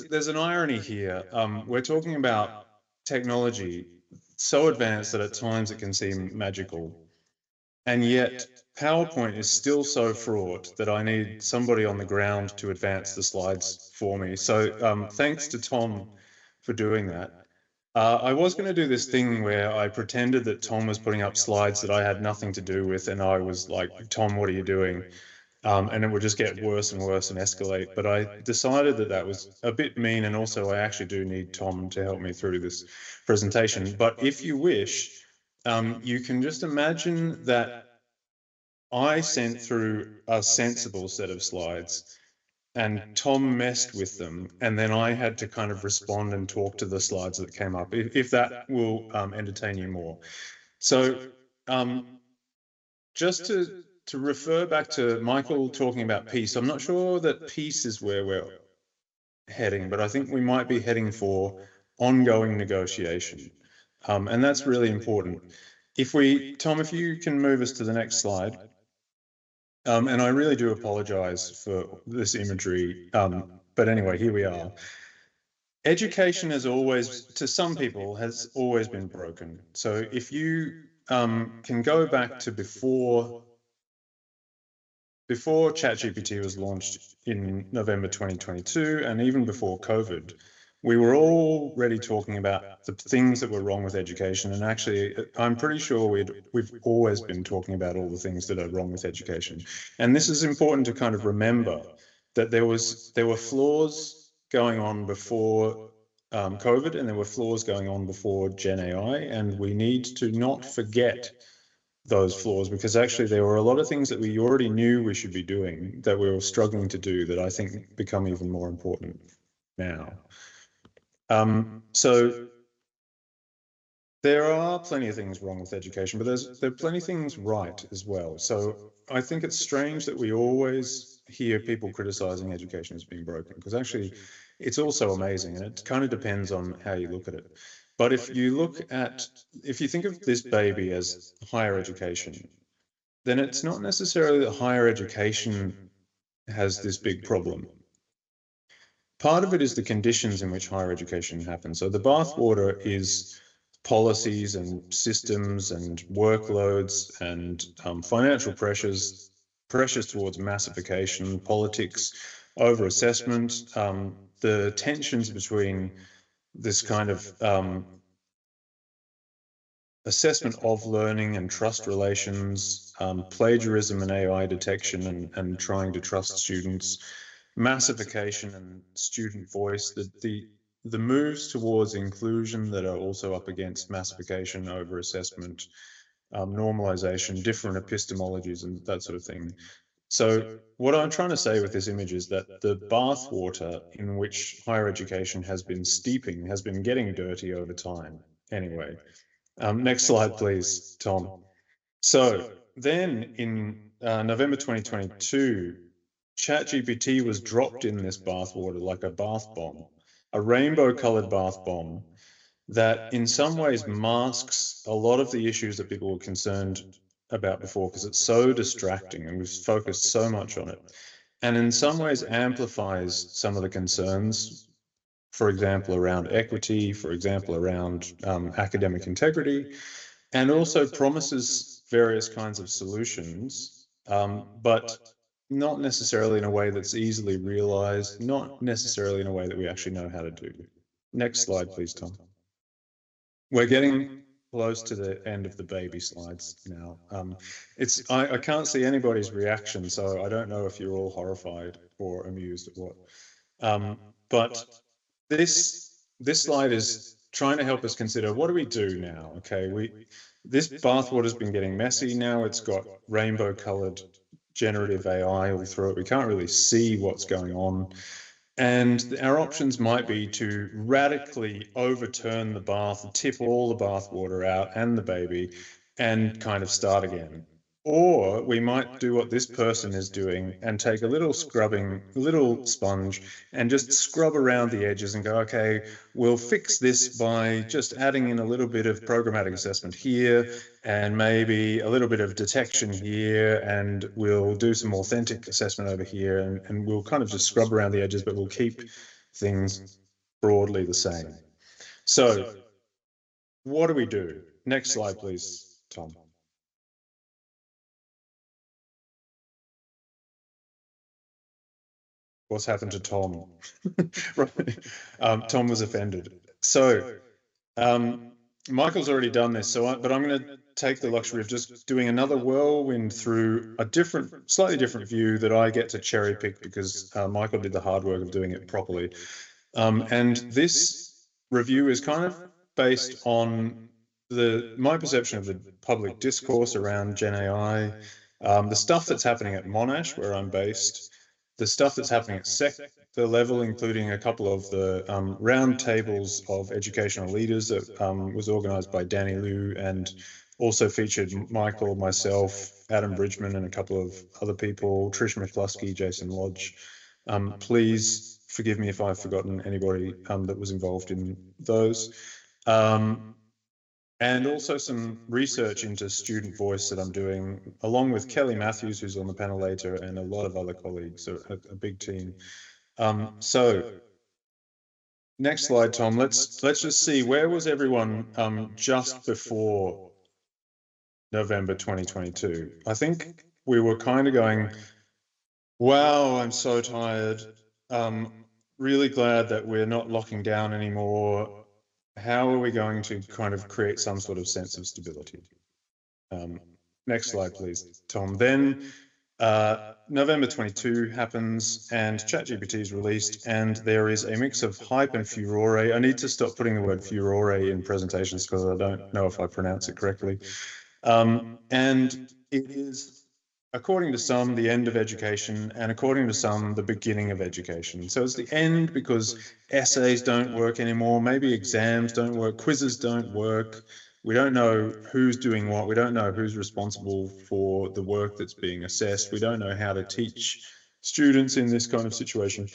E: there's an irony here. We're talking about technology so advanced that at times it can seem magical. And yet PowerPoint is still so fraught that I need somebody on the ground to advance the slides for me. So thanks to Tom for doing that. I was going to do this thing where I pretended that Tom was putting up slides that I had nothing to do with, and I was like, Tom, what are you doing? And it would just get worse and worse and escalate. But I decided that that was a bit mean, and also I actually do need Tom to help me through this presentation. But if you wish, you can just imagine that I sent through a sensible set of slides, and Tom messed with them, and then I had to kind of respond and talk to the slides that came up, if that will entertain you more. So just to refer back to Michael talking about peace, I'm not sure that peace is where we're heading, but I think we might be heading for ongoing negotiation. And that's really important. Tom, if you can move us to the next slide. And I really do apologize for this imagery, but anyway, here we are. Education has always, to some people, has always been broken. So if you can go back to before ChatGPT was launched in November 2022, and even before COVID, we were already talking about the things that were wrong with education, and actually, I'm pretty sure we've always been talking about all the things that are wrong with education. And this is important to kind of remember that there were flaws going on before COVID, and there were flaws going on before Gen AI, and we need to not forget those flaws, because actually there were a lot of things that we already knew we should be doing that we were struggling to do that I think become even more important now. So there are plenty of things wrong with education, but there are plenty of things right as well. So I think it's strange that we always hear people criticizing education as being broken, because actually it's also amazing, and it kind of depends on how you look at it. But if you think of this baby as higher education, then it's not necessarily that higher education has this big problem. Part of it is the conditions in which higher education happens. So the bathwater is policies and systems and workloads and financial pressures towards massification, politics, over-assessment, the tensions between this kind of assessment of learning and trust relations, plagiarism and AI detection and trying to trust students, massification and student voice, the moves towards inclusion that are also up against massification, over assessment, normalization, different epistemologies and that sort of thing. So what I'm trying to say with this image is that the bathwater in which higher education has been steeping has been getting dirty over time anyway. Next slide, please, Tom. So then in November 2022, ChatGPT was dropped in this bathwater like a bath bomb, a rainbow-colored bath bomb that in some ways masks a lot of the issues that people were concerned about before, because it's so distracting and we've focused so much on it. And in some ways amplifies some of the concerns, for example, around equity, for example, around academic integrity, and also promises various kinds of solutions, but not necessarily in a way that's easily realized, not necessarily in a way that we actually know how to do. Next slide, please, Tom. We're getting close to the end of the baby slides now. I can't see anybody's reaction, so I don't know if you're all horrified or amused at what. But this slide is trying to help us consider, what do we do now? Okay, this bathwater's been getting messy now. It's got rainbow-colored generative AI all through it. We can't really see what's going on. And our options might be to radically overturn the bath, tip all the bath water out and the baby, and kind of start again. Or we might do what this person is doing and take a little sponge and just scrub around the edges and go, okay, we'll fix this by just adding in a little bit of programmatic assessment here and maybe a little bit of detection here, and we'll do some authentic assessment over here, and we'll kind of just scrub around the edges, but we'll keep things broadly the same. So what do we do? Next slide, please, Tom. What's happened to Tom? Right. Tom was offended. So Michael's already done this, but I'm going to take the luxury of just doing another whirlwind through a slightly different view that I get to cherry pick, because Michael did the hard work of doing it properly. And this review is kind of based on my perception of the public discourse around Gen AI, the stuff that's happening at Monash, where I'm based, the stuff that's happening at sector level, including a couple of the round tables of educational leaders that was organised by Danny Liu, and also featured Michael, myself, Adam Bridgman, and a couple of other people, Trish McCluskey, Jason Lodge. Please forgive me if I've forgotten anybody that was involved in those. And also some research into student voice that I'm doing, along with Kelly Matthews, who's on the panel later, and a lot of other colleagues, so a big team. So next slide, Tom. Let's just see, where was everyone just before November 2022? I think we were kind of going, wow, I'm so tired. really glad that we're not locking down anymore. How are we going to kind of create some sort of sense of stability? Next slide, please, Tom. Then November 22 happens and ChatGPT is released, and there is a mix of hype and furore. I need to stop putting the word furore in presentations because I don't know if I pronounce it correctly. And it is, according to some, the end of education, and according to some, the beginning of education. So it's the end because essays don't work anymore, maybe exams don't work, quizzes don't work. We don't know who's doing what. We don't know who's responsible for the work that's being assessed. We don't know how to teach students in this kind of situation.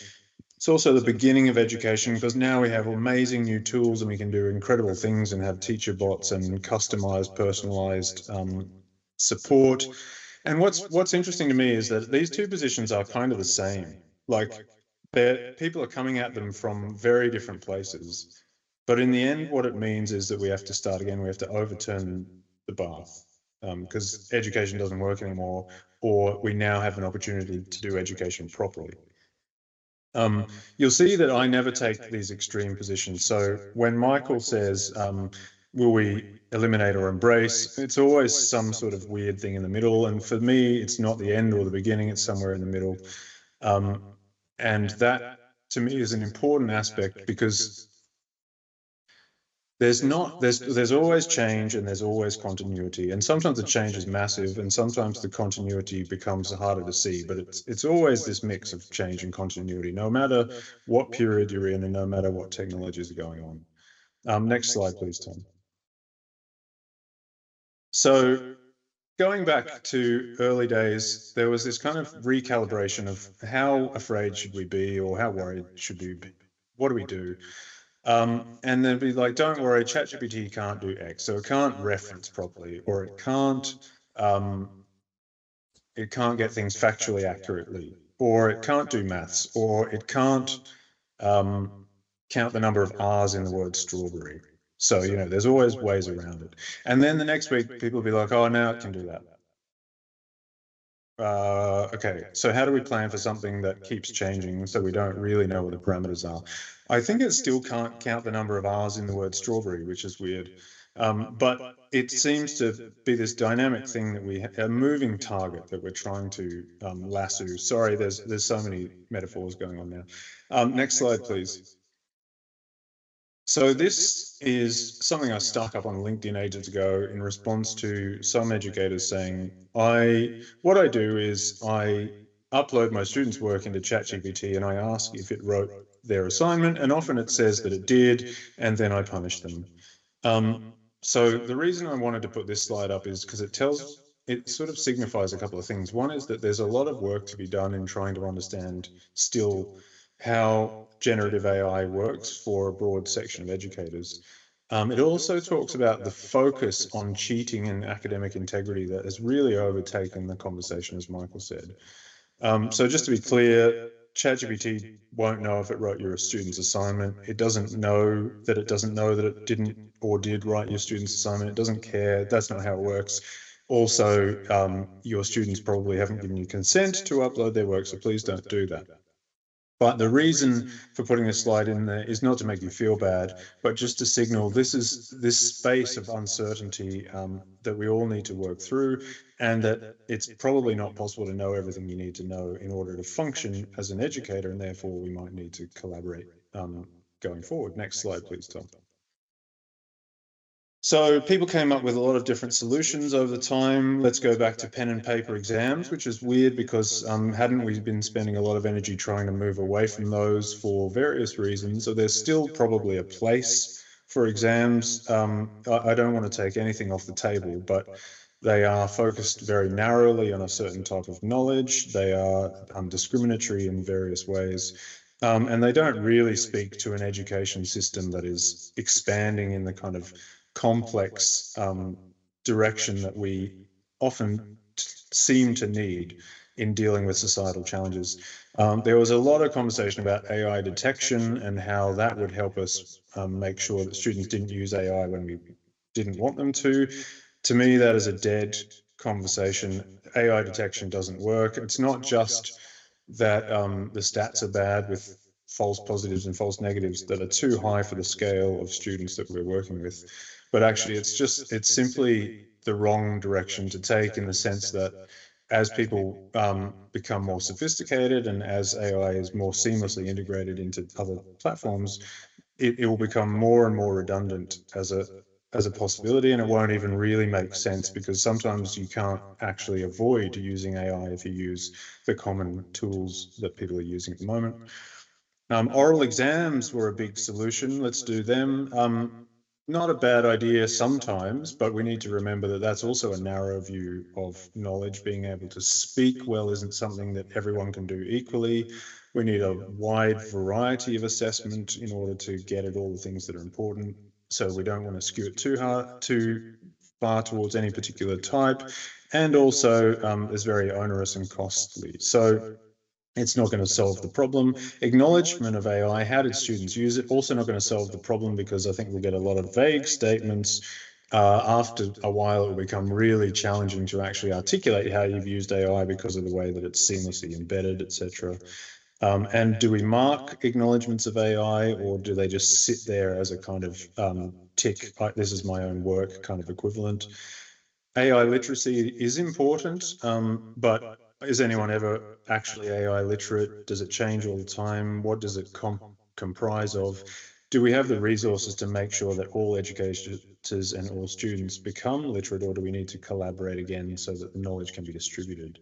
E: It's also the beginning of education because now we have amazing new tools and we can do incredible things and have teacher bots and customized, personalized support. And what's interesting to me is that these two positions are kind of the same. Like, people are coming at them from very different places. But in the end, what it means is that we have to start again. We have to overturn the bath because education doesn't work anymore, or we now have an opportunity to do education properly. You'll see that I never take these extreme positions. So when Michael says, will we eliminate or embrace, it's always some sort of weird thing in the middle. And for me, it's not the end or the beginning, it's somewhere in the middle. And that, to me, is an important aspect because there's always change and there's always continuity, and sometimes the change is massive and sometimes the continuity becomes harder to see, but it's always this mix of change and continuity, no matter what period you're in and no matter what technologies are going on. Next slide, please, Tom. So going back to early days, there was this kind of recalibration of how afraid should we be or how worried should we be? What do we do? And then be like, don't worry, ChatGPT can't do X, so it can't reference properly, or it can't get things factually accurately, or it can't do maths, or it can't count the number of R's in the word strawberry. So, there's always ways around it. And then the next week, people will be like, oh, now it can do that. Okay, so how do we plan for something that keeps changing so we don't really know what the parameters are? I think it still can't count the number of R's in the word strawberry, which is weird. But it seems to be this dynamic thing that we have, a moving target that we're trying to lasso. Sorry, there's so many metaphors going on now. Next slide, please. So this is something I stuck up on LinkedIn ages ago in response to some educators saying, what I do is I upload my students' work into ChatGPT and I ask if it wrote their assignment, and often it says that it did, and then I punish them. So the reason I wanted to put this slide up is because it sort of signifies a couple of things. One is that there's a lot of work to be done in trying to understand still how generative AI works for a broad section of educators. It also talks about the focus on cheating and academic integrity that has really overtaken the conversation, as Michael said. So just to be clear, ChatGPT won't know if it wrote your student's assignment. It doesn't know that it didn't or did write your student's assignment. It doesn't care. That's not how it works. Also, your students probably haven't given you consent to upload their work, so please don't do that. But the reason for putting this slide in there is not to make you feel bad, but just to signal this space of uncertainty that we all need to work through, and that it's probably not possible to know everything you need to know in order to function as an educator, and therefore we might need to collaborate going forward. Next slide, please, Tom. So people came up with a lot of different solutions over the time. Let's go back to pen and paper exams, which is weird because hadn't we been spending a lot of energy trying to move away from those for various reasons? So there's still probably a place for exams. I don't want to take anything off the table, but they are focused very narrowly on a certain type of knowledge. They are discriminatory in various ways. And they don't really speak to an education system that is expanding in the kind of complex direction that we often seem to need in dealing with societal challenges. There was a lot of conversation about AI detection and how that would help us make sure that students didn't use AI when we didn't want them to. To me, that is a dead conversation. AI detection doesn't work. It's not just that the stats are bad with false positives and false negatives that are too high for the scale of students that we're working with. But actually, it's simply the wrong direction to take, in the sense that as people become more sophisticated and as AI is more seamlessly integrated into other platforms, it will become more and more redundant as a possibility, and it won't even really make sense, because sometimes you can't actually avoid using AI if you use the common tools that people are using at the moment. Oral exams were a big solution. Let's do them. Not a bad idea sometimes, but we need to remember that that's also a narrow view of knowledge. Being able to speak well isn't something that everyone can do equally. We need a wide variety of assessment in order to get at all the things that are important. So we don't want to skew it too far towards any particular type. And also, it's very onerous and costly. So it's not going to solve the problem. Acknowledgement of AI, how did students use it? Also not going to solve the problem, because I think we'll get a lot of vague statements. After a while, it will become really challenging to actually articulate how you've used AI because of the way that it's seamlessly embedded, etc. And do we mark acknowledgements of AI, or do they just sit there as a kind of tick, like this is my own work kind of equivalent? AI literacy is important, but is anyone ever actually AI literate? Does it change all the time? What does it comprise of? Do we have the resources to make sure that all educators and all students become literate, or do we need to collaborate again so that the knowledge can be distributed?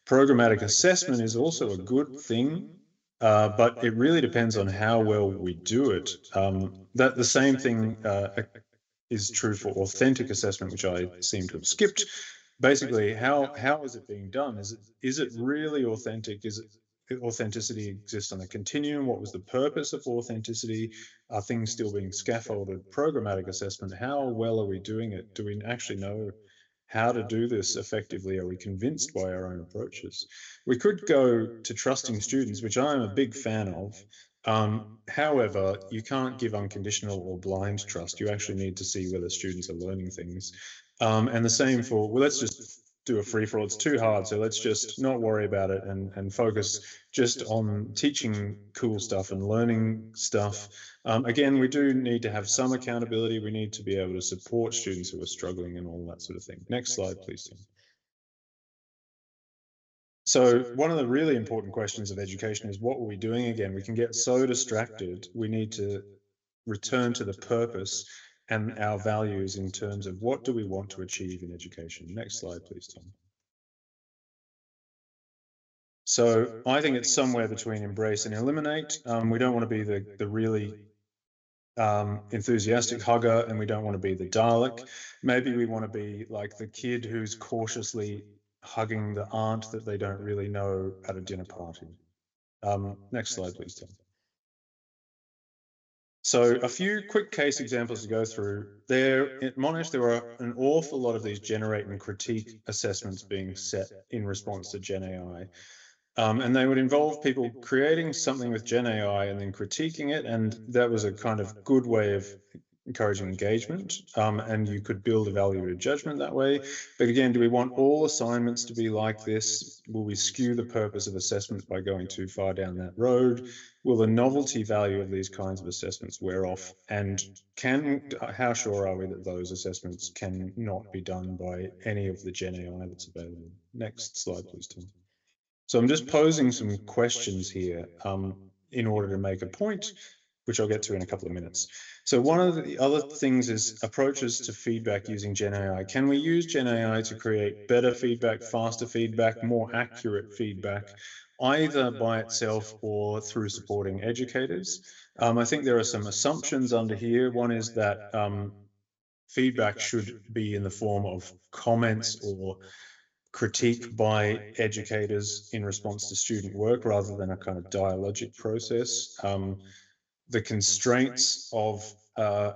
E: Programmatic assessment is also a good thing, but it really depends on how well we do it. That the same thing is true for authentic assessment, which I seem to have skipped. Basically, how is it being done? Is it really authentic? Authenticity exists on a continuum? What was the purpose of authenticity? Are things still being scaffolded? Programmatic assessment, how well are we doing it? Do we actually know how to do this effectively? Are we convinced by our own approaches? We could go to trusting students, which I'm a big fan of. However, you can't give unconditional or blind trust. You actually need to see whether students are learning things. And the same for, well, let's just do a free for all. It's too hard, so let's just not worry about it and focus just on teaching cool stuff and learning stuff. Again, we do need to have some accountability. We need to be able to support students who are struggling and all that sort of thing. Next slide, please, Tim. So one of the really important questions of education is, what were we doing again? We can get so distracted. We need to return to the purpose and our values in terms of what do we want to achieve in education. Next slide, please, Tom. So I think it's somewhere between embrace and eliminate. We don't want to be the really enthusiastic hugger, and we don't want to be the Dalek. Maybe we want to be like the kid who's cautiously hugging the aunt that they don't really know at a dinner party. Next slide, please, Tim. So a few quick case examples to go through. There at Monash, there are an awful lot of these generate and critique assessments being set in response to Gen AI. And they would involve people creating something with Gen AI and then critiquing it. And that was a kind of good way of encouraging engagement. And you could build a evaluative judgment that way. But again, do we want all assignments to be like this? Will we skew the purpose of assessments by going too far down that road? Will the novelty value of these kinds of assessments wear off? And how sure are we that those assessments can not be done by any of the Gen AI that's available? Next slide, please, Tim. So I'm just posing some questions here in order to make a point, which I'll get to in a couple of minutes. So one of the other things is approaches to feedback using Gen AI. Can we use Gen AI to create better feedback, faster feedback, more accurate feedback, either by itself or through supporting educators? I think there are some assumptions under here. One is that feedback should be in the form of comments or critique by educators in response to student work rather than a kind of dialogic process. The constraints of AI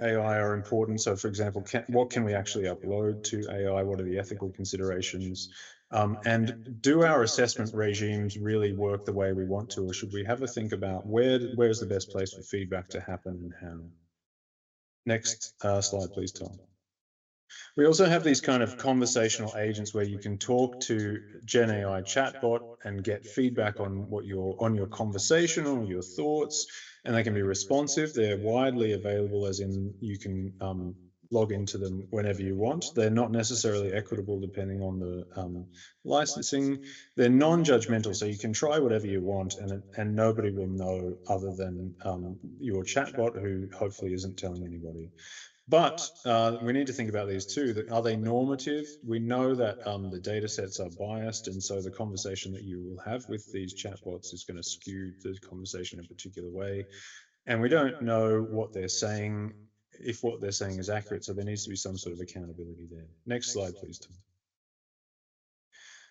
E: are important. So, for example, what can we actually upload to AI? What are the ethical considerations? And do our assessment regimes really work the way we want to, or should we have a think about where's the best place for feedback to happen and how? Next slide, please, Tom. We also have these kind of conversational agents where you can talk to Gen AI chatbot and get feedback on what your conversation or your thoughts, and they can be responsive. They're widely available, as in you can log into them whenever you want. They're not necessarily equitable depending on the licensing. They're non-judgmental, so you can try whatever you want, and nobody will know other than your chatbot, who hopefully isn't telling anybody. But we need to think about these too. Are they normative? We know that the data sets are biased, and so the conversation that you will have with these chatbots is going to skew the conversation in a particular way. And we don't know what they're saying, if what they're saying is accurate, so there needs to be some sort of accountability there. Next slide, please, Tom.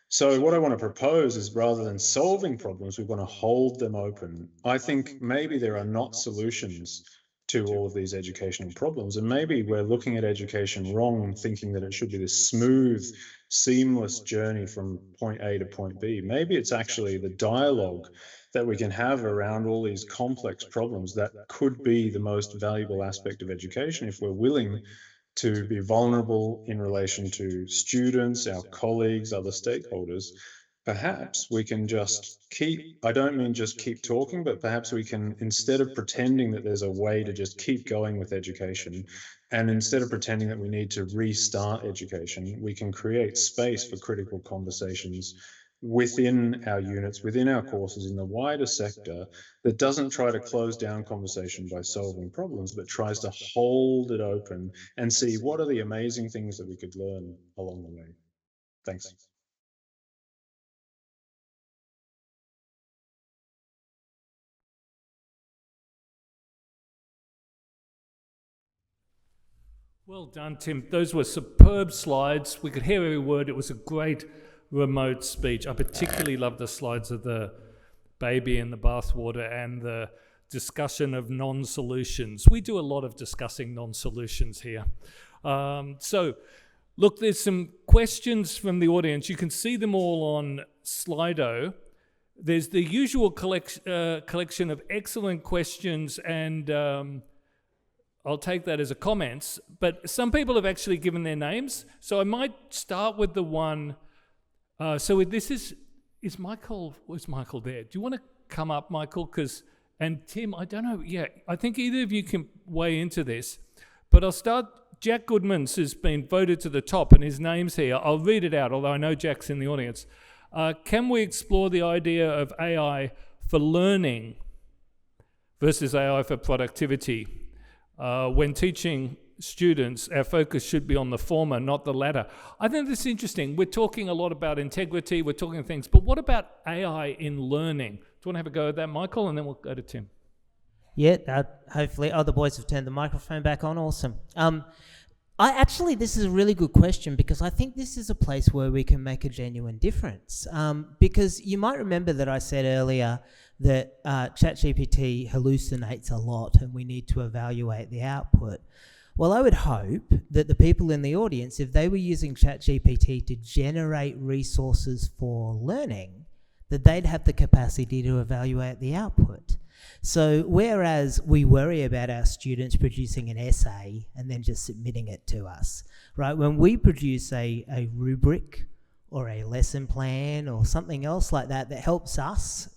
E: So what I want to propose is, rather than solving problems, we want to hold them open. I think maybe there are not solutions to all of these educational problems, and maybe we're looking at education wrong, thinking that it should be this smooth, seamless journey from point A to point B. Maybe it's actually the dialogue that we can have around all these complex problems that could be the most valuable aspect of education, if we're willing to be vulnerable in relation to students, our colleagues, other stakeholders. Perhaps we can just I don't mean just keep talking, but perhaps we can, instead of pretending that there's a way to just keep going with education, and instead of pretending that we need to restart education, we can create space for critical conversations within our units, within our courses, in the wider sector, that doesn't try to close down conversation by solving problems, but tries to hold it open and see what are the amazing things that we could learn along the way. Thanks.
C: Well done, Tim. Those were superb slides. We could hear every word. It was a great remote speech. I particularly love the slides of the baby in the bathwater and the discussion of non-solutions. We do a lot of discussing non-solutions here. So, look, there's some questions from the audience. You can see them all on Slido. There's the usual collection of excellent questions, and I'll take that as a comment. But some people have actually given their names, so I might start with the one. So this is Michael? Where's Michael there? Do you want to come up, Michael? And Tim, I don't know. Yeah, I think either of you can weigh into this. But I'll start. Jack Goodman's has been voted to the top, and his name's here. I'll read it out, although I know Jack's in the audience. Can we explore the idea of AI for learning versus AI for productivity? When teaching students, our focus should be on the former, not the latter. I think this is interesting. We're talking a lot about integrity, we're talking things, but what about AI in learning? Do you want to have a go at that, Michael, and then we'll go to Tim?
D: Yeah, hopefully. Oh, the boys have turned the microphone back on. Awesome. This is a really good question, because I think this is a place where we can make a genuine difference. Because you might remember that I said earlier that ChatGPT hallucinates a lot and we need to evaluate the output. Well, I would hope that the people in the audience, if they were using ChatGPT to generate resources for learning, that they'd have the capacity to evaluate the output. So whereas we worry about our students producing an essay and then just submitting it to us, right? When we produce a rubric or a lesson plan or something else like that that helps us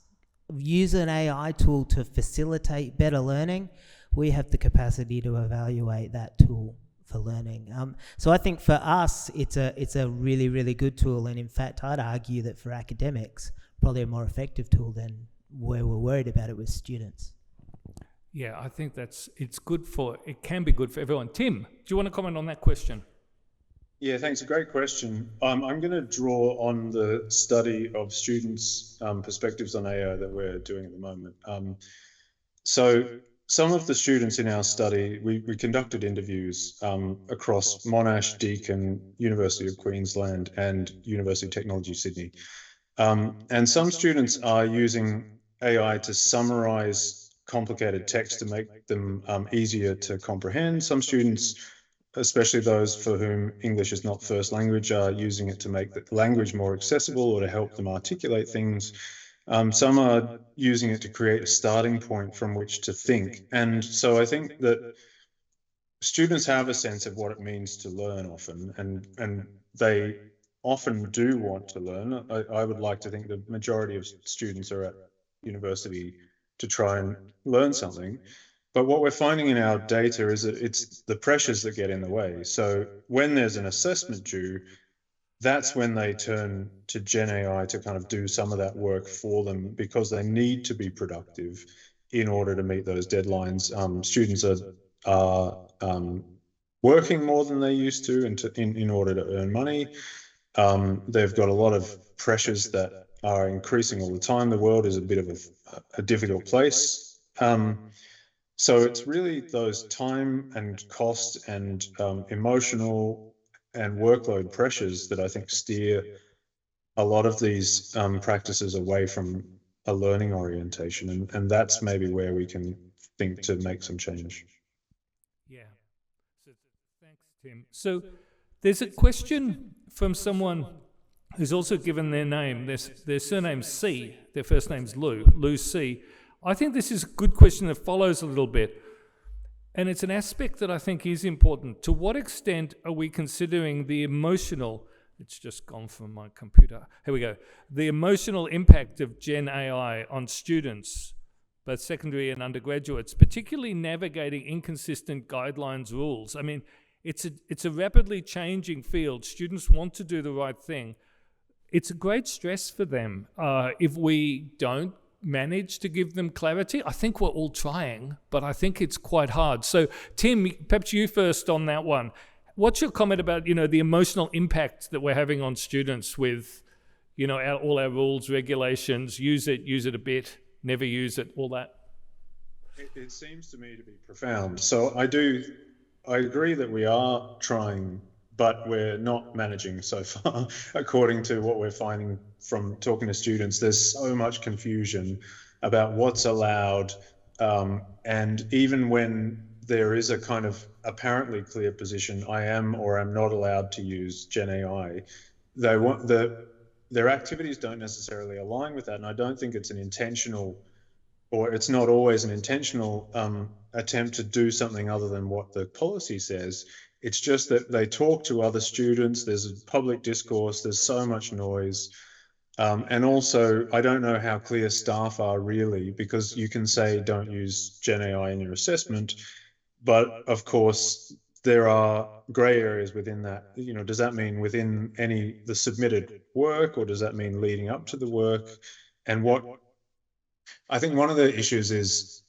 D: use an AI tool to facilitate better learning, we have the capacity to evaluate that tool for learning. So I think for us, it's a really, really good tool. And in fact, I'd argue that for academics, probably a more effective tool than where we're worried about it with students.
C: Yeah, I think it can be good for everyone. Tim, do you want to comment on that question?
E: Yeah, thanks. A great question. I'm going to draw on the study of students' perspectives on AI that we're doing at the moment. So some of the students in our study, we conducted interviews across Monash, Deakin, University of Queensland, and University of Technology, Sydney. And some students are using AI to summarize complicated text to make them easier to comprehend. Some students, especially those for whom English is not first language, are using it to make the language more accessible or to help them articulate things. Some are using it to create a starting point from which to think. And so I think that students have a sense of what it means to learn often, and they often do want to learn. I would like to think the majority of students are at university to try and learn something. But what we're finding in our data is that it's the pressures that get in the way. So when there's an assessment due, that's when they turn to Gen AI to kind of do some of that work for them, because they need to be productive in order to meet those deadlines. Students are working more than they used to in order to earn money. They've got a lot of pressures that are increasing all the time. The world is a bit of a difficult place. So it's really those time and cost and emotional and workload pressures that I think steer a lot of these practices away from a learning orientation. And that's maybe where we can think to make some change.
C: Yeah. So thanks, Tim. So there's a question from someone who's also given their name. Their surname's C. Their first name's Lou C. I think this is a good question that follows a little bit. And it's an aspect that I think is important. To what extent are we considering the emotional, it's just gone from my computer, here we go, the emotional impact of Gen AI on students, both secondary and undergraduates, particularly navigating inconsistent guidelines, rules? I mean, it's a rapidly changing field. Students want to do the right thing. It's a great stress for them if we don't manage to give them clarity. I think we're all trying, but I think it's quite hard. So Tim, perhaps you first on that one. What's your comment about, the emotional impact that we're having on students with, all our rules, regulations, use it a bit, never use it, all that?
E: It seems to me to be profound. So I agree that we are trying, but we're not managing so far. According to what we're finding from talking to students, there's so much confusion about what's allowed. And even when there is a kind of apparently clear position, I am or am not allowed to use Gen AI, their activities don't necessarily align with that. And I don't think it's an intentional, or it's not always an intentional attempt to do something other than what the policy says. It's just that they talk to other students, there's a public discourse, there's so much noise. And also, I don't know how clear staff are really, because you can say don't use Gen AI in your assessment, but of course, there are grey areas within that. Does that mean within the submitted work, or does that mean leading up to the work? And I think one of the issues is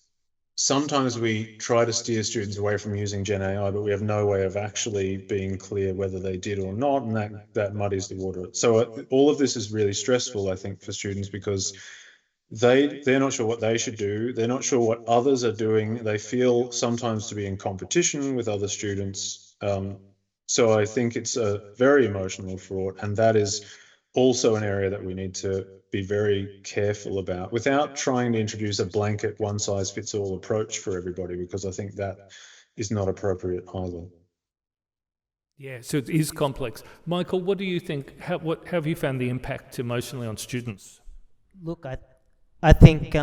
E: sometimes we try to steer students away from using Gen AI, but we have no way of actually being clear whether they did or not, and that muddies the water. So all of this is really stressful, I think, for students, because they're not sure what they should do. They're not sure what others are doing. They feel sometimes to be in competition with other students. So I think it's a very emotional fraught, and that is also an area that we need to be very careful about, without trying to introduce a blanket one-size-fits-all approach for everybody, because I think that is not appropriate either.
C: Yeah, so it is complex. Michael, what do you think? How have you found the impact emotionally on students?
D: Look, I think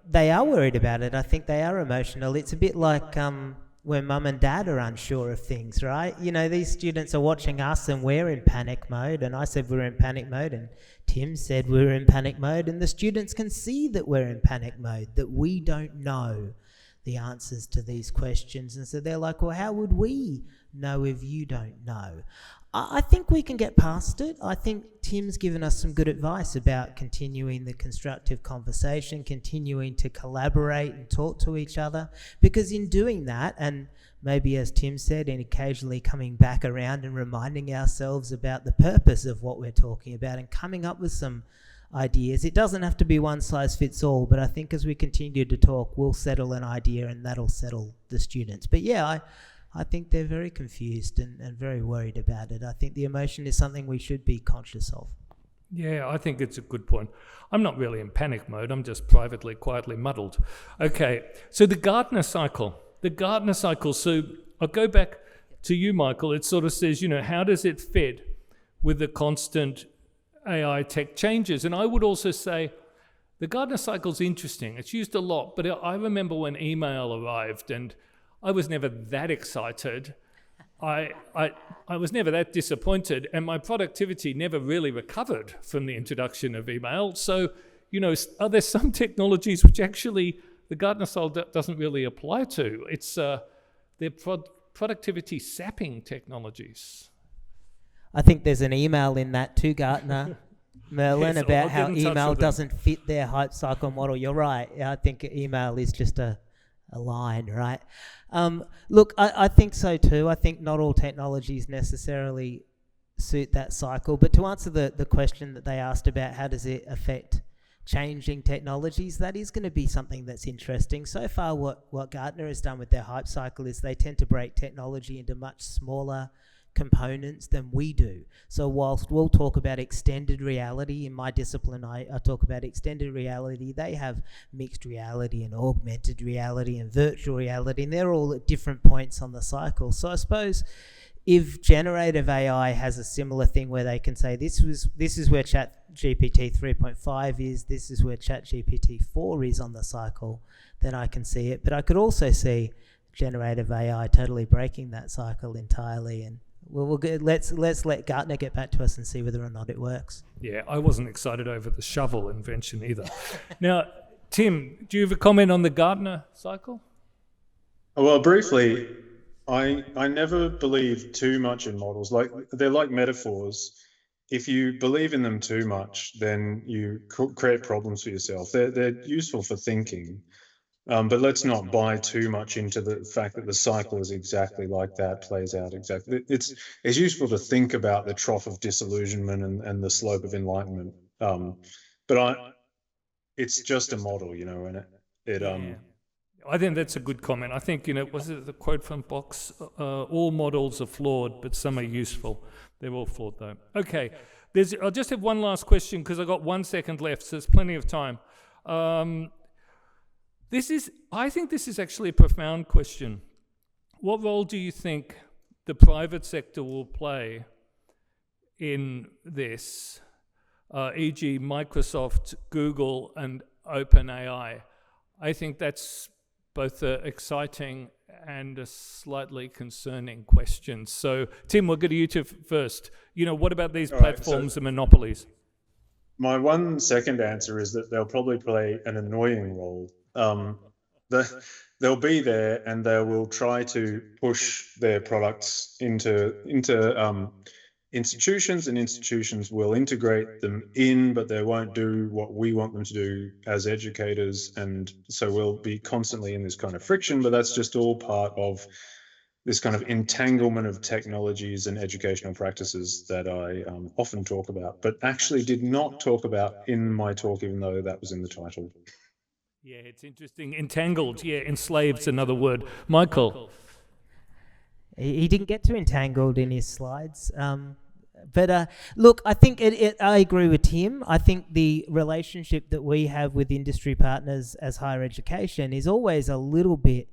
D: they are worried about it. I think they are emotional. It's a bit like when mum and dad are unsure of things, right? These students are watching us and we're in panic mode, and I said we're in panic mode, and Tim said we're in panic mode, and the students can see that we're in panic mode, that we don't know the answers to these questions. And so they're like, well, how would we know if you don't know? I think we can get past it. I think Tim's given us some good advice about continuing the constructive conversation, continuing to collaborate and talk to each other, because in doing that, and maybe as Tim said, and occasionally coming back around and reminding ourselves about the purpose of what we're talking about and coming up with some ideas. It doesn't have to be one size fits all, but I think as we continue to talk, we'll settle an idea and that'll settle the students. But yeah, I think they're very confused and very worried about it. I think the emotion is something we should be conscious of.
C: Yeah, I think it's a good point. I'm not really in panic mode. I'm just privately, quietly muddled. Okay, so the Gartner cycle. So I'll go back to you, Michael. It sort of says, how does it fit with the constant AI tech changes? And I would also say the Gartner cycle is interesting. It's used a lot, but I remember when email arrived, and I was never that excited. I was never that disappointed, and my productivity never really recovered from the introduction of email. So, are there some technologies which actually the Gartner style doesn't really apply to? It's they're productivity sapping technologies.
D: I think there's an email in that too, Gartner, Merlin,
C: Yes,
D: about
C: I'll
D: how
C: get in touch
D: email
C: with them.
D: doesn't fit their hype cycle model. You're right. I think email is just a line, right? Look, I think so too. I think not all technologies necessarily suit that cycle. But to answer the question that they asked about how does it affect changing technologies, that is going to be something that's interesting. So far, what Gartner has done with their hype cycle is they tend to break technology into much smaller components than we do. So whilst we'll talk about extended reality, in my discipline I talk about extended reality, they have mixed reality and augmented reality and virtual reality, and they're all at different points on the cycle. So I suppose if generative AI has a similar thing where they can say this is where ChatGPT 3.5 is, this is where ChatGPT 4 is on the cycle, then I can see it. But I could also see generative AI totally breaking that cycle entirely, and let's let Gartner get back to us and see whether or not it works.
C: Yeah, I wasn't excited over the shovel invention either. Now, Tim, do you have a comment on the Gartner cycle?
E: Well, briefly, I never believe too much in models. Like, they're like metaphors. If you believe in them too much, then you create problems for yourself. They're useful for thinking. But let's not buy too much into the fact that the cycle is exactly like that, plays out exactly. It's useful to think about the trough of disillusionment and the slope of enlightenment. But it's just a model, and
C: Yeah. I think that's a good comment. I think, was it the quote from Box? All models are flawed, but some are useful. They're all flawed, though. Okay, I'll just have one last question because I've got 1 second left, so there's plenty of time. I think this is actually a profound question. What role do you think the private sector will play in this, e.g. Microsoft, Google, and OpenAI? I think that's both exciting and a slightly concerning question. So, Tim, we'll go to you first. What about these platforms and monopolies?
E: My 1 second answer is that they'll probably play an annoying role. They'll be there and they will try to push their products into institutions, and institutions will integrate them in, but they won't do what we want them to do as educators. And so we'll be constantly in this kind of friction, but that's just all part of this kind of entanglement of technologies and educational practices that I often talk about, but actually did not talk about in my talk, even though that was in the title.
C: Yeah, it's interesting. Entangled, yeah, enslaved's another word. Michael?
D: He didn't get to entangled in his slides. But look, I think I agree with Tim. I think the relationship that we have with industry partners as higher education is always a little bit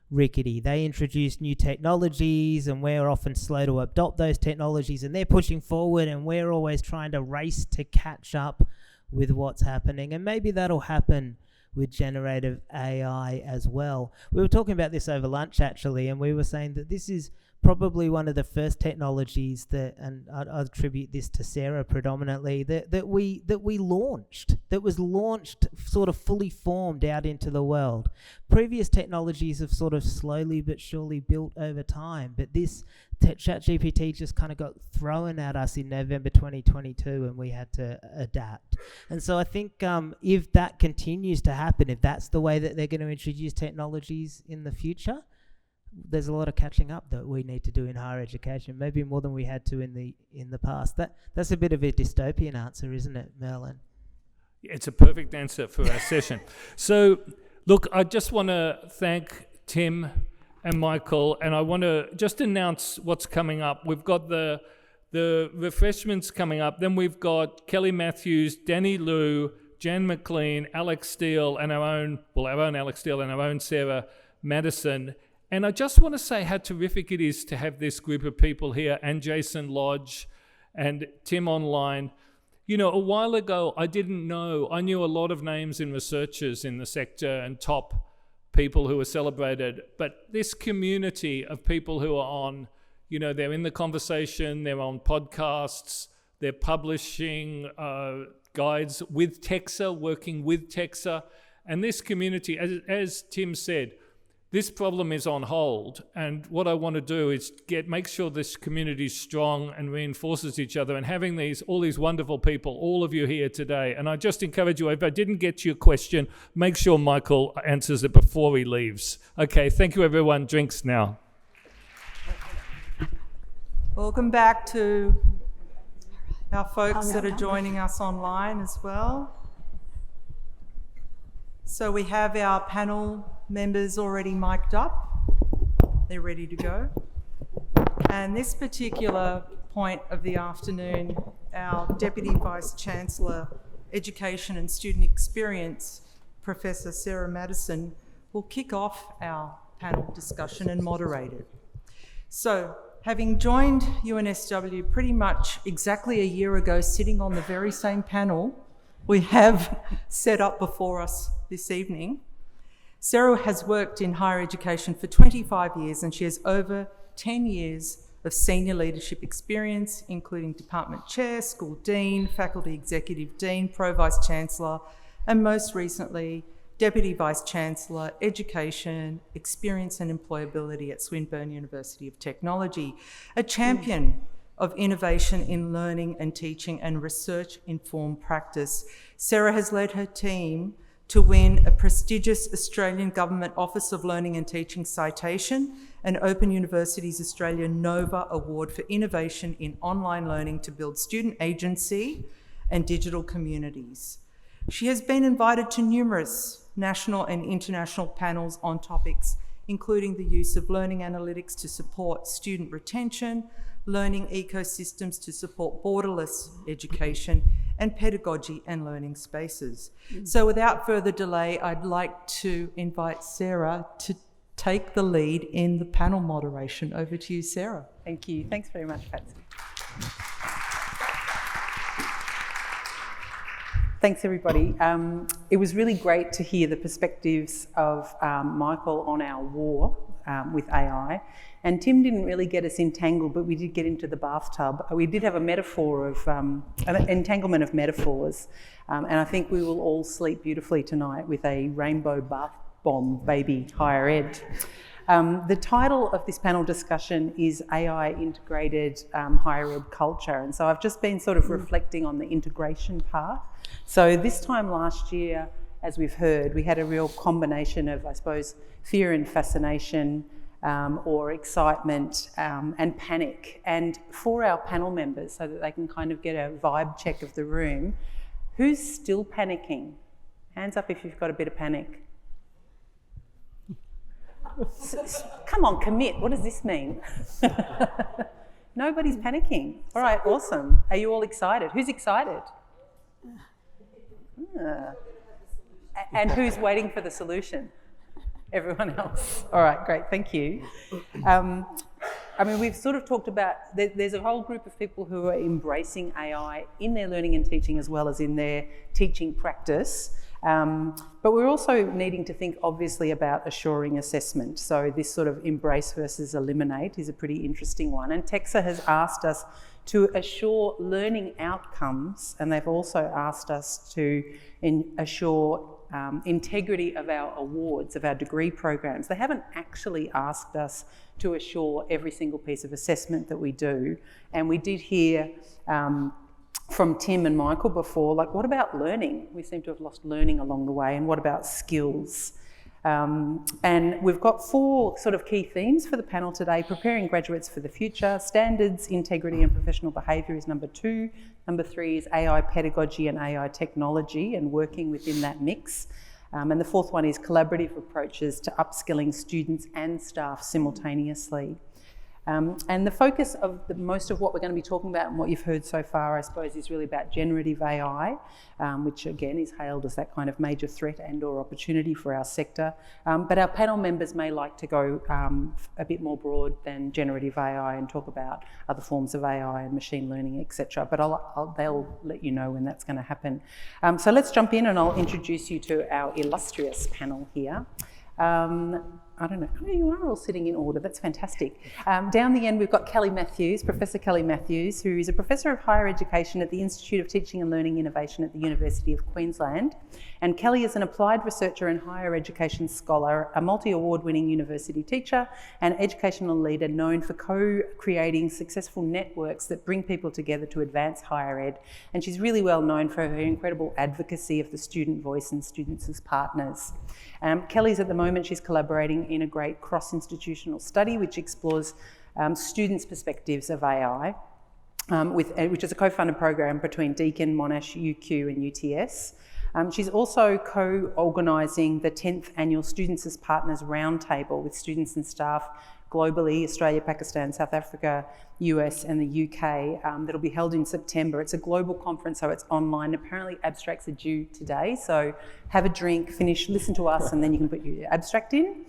D: rickety. They introduce new technologies and we're often slow to adopt those technologies, and they're pushing forward and we're always trying to race to catch up with what's happening. And maybe that'll happen with generative AI as well. We were talking about this over lunch actually, and we were saying that this is probably one of the first technologies that, and I attribute this to Sarah predominantly, that we launched, that was launched sort of fully formed out into the world. Previous technologies have sort of slowly but surely built over time, but this ChatGPT just kind of got thrown at us in November 2022 and we had to adapt. And so I think if that continues to happen, if that's the way that they're going to introduce technologies in the future, there's a lot of catching up that we need to do in higher education, maybe more than we had to in the past. That's a bit of a dystopian answer, isn't it, Merlin?
C: It's a perfect answer for our session. So, look, I just want to thank Tim and Michael, and I want to just announce what's coming up. We've got the refreshments coming up. Then we've got Kelly Matthews, Danny Liu, Jan McLean, Alex Steele, and our own Alex Steele and our own Sarah Madison. And I just want to say how terrific it is to have this group of people here, and Jason Lodge and Tim online. A while ago, I didn't know. I knew a lot of names in researchers in the sector and top people who are celebrated, but this community of people who are on, they're in the conversation, they're on podcasts, they're publishing guides with TEXA, working with TEXA, and this community, as Tim said, this problem is on hold, and what I want to do is make sure this community is strong and reinforces each other, and having all these wonderful people, all of you here today. And I just encourage you, if I didn't get to your question, make sure Michael answers it before he leaves. Okay, thank you everyone. Drinks now.
A: Welcome back to our folks that are joining us online as well. So we have our panel members already mic'd up. They're ready to go. And this particular point of the afternoon, our Deputy Vice-Chancellor, Education and Student Experience, Professor Sarah Madison, will kick off our panel discussion and moderate it. So, having joined UNSW pretty much exactly a year ago, sitting on the very same panel we have set up before us this evening, Sarah has worked in higher education for 25 years, and she has over 10 years of senior leadership experience, including department chair, school dean, faculty executive dean, pro-vice chancellor, and most recently, Deputy Vice-Chancellor, Education, Experience and Employability at Swinburne University of Technology, a champion of innovation in learning and teaching and research-informed practice. Sarah has led her team to win a prestigious Australian Government Office of Learning and Teaching citation and Open Universities Australia Nova Award for Innovation in Online Learning to build student agency and digital communities. She has been invited to numerous national and international panels on topics, including the use of learning analytics to support student retention, learning ecosystems to support borderless education, and pedagogy and learning spaces. So without further delay, I'd like to invite Sarah to take the lead in the panel moderation. Over to you, Sarah.
F: Thank you. Thanks very much, Patsy. Thanks, everybody. It was really great to hear the perspectives of Michael on our war with AI. And Tim didn't really get us entangled, but we did get into the bathtub. We did have a metaphor of, an entanglement of metaphors. And I think we will all sleep beautifully tonight with a rainbow bath bomb, baby higher ed. The title of this panel discussion is AI Integrated Higher Ed Culture. And so I've just been sort of reflecting on the integration part. So this time last year, as we've heard, we had a real combination of, I suppose, fear and fascination, or excitement and panic. And for our panel members, so that they can kind of get a vibe check of the room, who's still panicking? Hands up if you've got a bit of panic. Come on, commit. What does this mean? Nobody's panicking. All right, awesome. Are you all excited? Who's excited? And who's waiting for the solution? Everyone else. All right, great, thank you. I mean, we've sort of talked about, there's a whole group of people who are embracing AI in their learning and teaching as well as in their teaching practice. But we're also needing to think obviously about assuring assessment. So this sort of embrace versus eliminate is a pretty interesting one. And TEXA has asked us to assure learning outcomes, and they've also asked us to assure integrity of our awards, of our degree programs. They haven't actually asked us to assure every single piece of assessment that we do. And we did hear from Tim and Michael before, like, what about learning? We seem to have lost learning along the way. And what about skills? And we've got 4 sort of key themes for the panel today. Preparing graduates for the future. Standards, integrity and professional behaviour is number 2. Number 3 is AI pedagogy and AI technology and working within that mix. And the 4th one is collaborative approaches to upskilling students and staff simultaneously. And the focus of most of what we're going to be talking about and what you've heard so far, I suppose, is really about generative AI, which again is hailed as that kind of major threat and or opportunity for our sector. But our panel members may like to go a bit more broad than generative AI and talk about other forms of AI and machine learning, etc. But they'll let you know when that's going to happen. So let's jump in and I'll introduce you to our illustrious panel here. I don't know. Oh, you are all sitting in order. That's fantastic. Down the end, we've got Kelly Matthews, Professor Kelly Matthews, who is a Professor of Higher Education at the Institute of Teaching and Learning Innovation at the University of Queensland. And Kelly is an applied researcher and higher education scholar, a multi-award winning university teacher and educational leader known for co-creating successful networks that bring people together to advance higher ed. And she's really well known for her incredible advocacy of the student voice and students as partners. Kelly's at the moment, she's collaborating in a great cross-institutional study which explores students' perspectives of AI, which is a co-funded program between Deakin, Monash, UQ and UTS. She's also co-organising the 10th annual Students as Partners Roundtable with students and staff globally, Australia, Pakistan, South Africa, US and the UK, that'll be held in September. It's a global conference, so it's online. Apparently abstracts are due today, so have a drink, finish, listen to us, and then you can put your abstract in.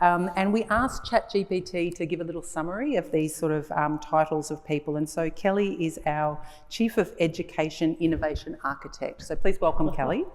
F: And we asked ChatGPT to give a little summary of these sort of titles of people. And so Kelly is our Chief of Education Innovation Architect. So please welcome Kelly.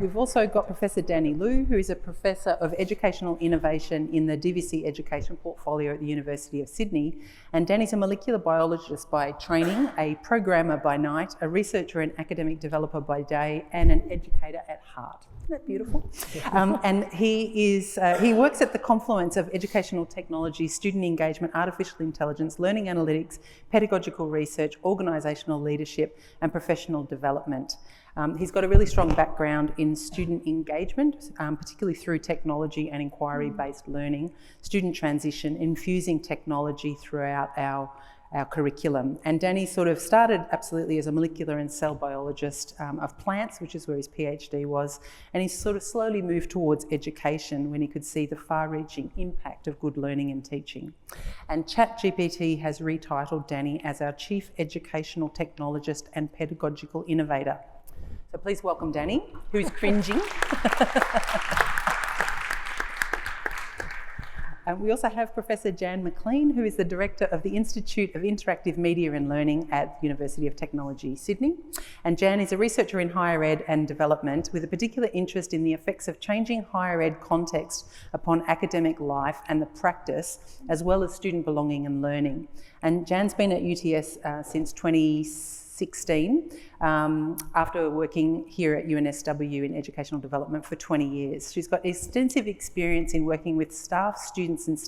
F: We've also got Professor Danny Liu, who is a Professor of Educational Innovation in the DVC Education Portfolio at the University of Sydney. And Danny's a molecular biologist by training, a programmer by night, a researcher and academic developer by day, and an educator at heart. Isn't that beautiful? And he works at the confluence of educational technology, student engagement, artificial intelligence, learning analytics, pedagogical research, organisational leadership, and professional development. He's got a really strong background in student engagement, particularly through technology and inquiry-based learning, student transition, infusing technology throughout our curriculum. And Danny sort of started absolutely as a molecular and cell biologist of plants, which is where his PhD was, and he sort of slowly moved towards education when he could see the far-reaching impact of good learning and teaching. And ChatGPT has retitled Danny as our Chief Educational Technologist and Pedagogical Innovator. So please welcome Danny, who's cringing. We also have Professor Jan McLean, who is the Director of the Institute of Interactive Media and Learning at the University of Technology, Sydney. And Jan is a researcher in higher ed and development with a particular interest in the effects of changing higher ed context upon academic life and the practice, as well as student belonging and learning. And Jan's been at UTS since 2016, after working here at UNSW in educational development for 20 years. She's got extensive experience in working with staff, students and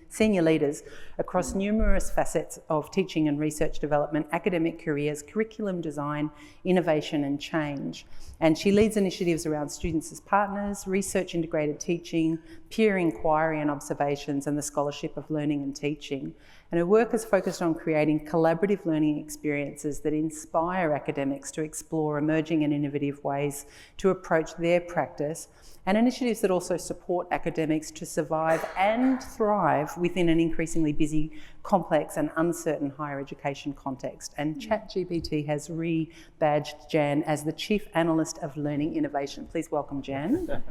F: senior leaders across numerous facets of teaching and research development, academic careers, curriculum design, innovation and change. And she leads initiatives around students as partners, research integrated teaching, peer inquiry and observations, and the scholarship of learning and teaching. And her work is focused on creating collaborative learning experiences that inspire academics to explore emerging and innovative ways to approach their practice, and initiatives that also support academics to survive and thrive within an increasingly busy, complex and uncertain higher education context. And ChatGPT has rebadged Jan as the Chief Analyst of Learning Innovation. Please welcome Jan.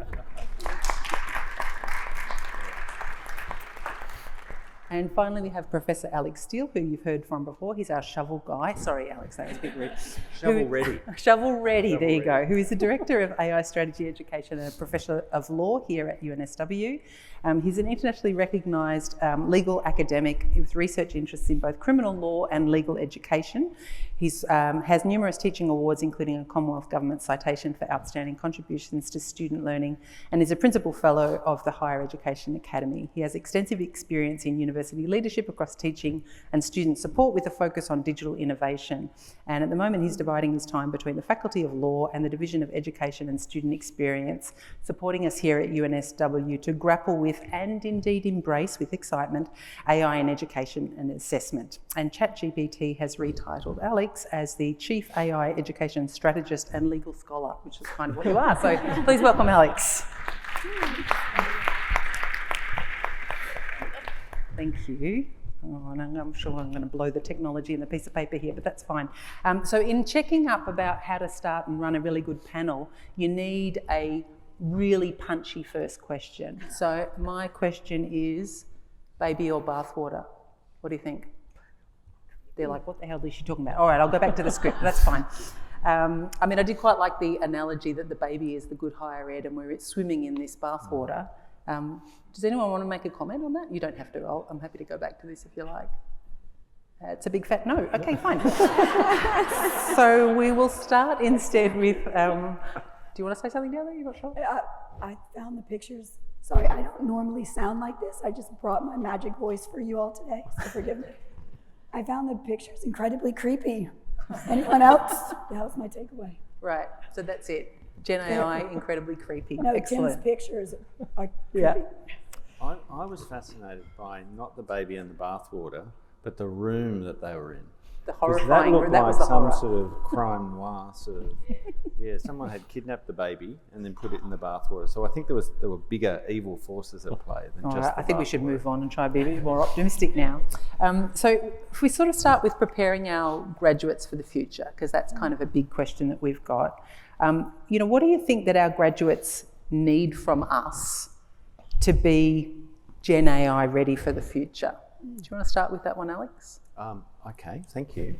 F: And finally, we have Professor Alex Steele, who you've heard from before. He's our shovel guy. Sorry, Alex, that was a bit rude.
B: Shovel ready.
F: Shovel ready, there you go. Who is the Director of AI Strategy Education and a Professor of Law here at UNSW. He's an internationally recognised legal academic with research interests in both criminal law and legal education. He has numerous teaching awards, including a Commonwealth Government citation for outstanding contributions to student learning, and is a Principal Fellow of the Higher Education Academy. He has extensive experience in university leadership across teaching and student support with a focus on digital innovation. And at the moment, he's dividing his time between the Faculty of Law and the Division of Education and Student Experience, supporting us here at UNSW to grapple with and indeed embrace with excitement AI in education and assessment. And ChatGPT has retitled Alex as the Chief AI Education Strategist and Legal Scholar, which is kind of what you are. So please welcome Alex. Thank you. Oh, and I'm sure I'm going to blow the technology in the piece of paper here, but that's fine. So in checking up about how to start and run a really good panel, you need a really punchy first question. So my question is, baby or bathwater? What do you think? They're like, what the hell is she talking about? All right, I'll go back to the script. That's fine. I mean, I did quite like the analogy that the baby is the good higher ed and we're swimming in this bathwater. Does anyone want to make a comment on that? You don't have to. I'm happy to go back to this if you like. It's a big fat no. Okay, fine. So we will start instead with, do you want to say something, Della? You're not sure?
G: I found the pictures. Sorry, I don't normally sound like this. I just brought my magic voice for you all today, so forgive me. I found the pictures incredibly creepy. Anyone else? That was my takeaway.
F: Right, so that's it. Gen AI, incredibly creepy.
G: No,
F: Excellent.
G: Tim's pictures are creepy.
F: Yeah.
B: I was fascinated by not the baby and the bathwater, but the room that they were in.
F: The
B: 'Cause
F: horrifying,
B: that looked
F: that
B: like
F: was the
B: some
F: horror.
B: sort of crime noir sort of. Yeah, someone had kidnapped the baby and then put it in the bathwater. So I think there were bigger evil forces at play than
F: All
B: just.
F: right,
B: the
F: I think we should
B: bathwater.
F: move on and try to be a bit more optimistic now. So if we sort of start with preparing our graduates for the future, because that's kind of a big question that we've got. What do you think that our graduates need from us to be Gen AI ready for the future? Do you want to start with that one, Alex?
B: Okay, thank you.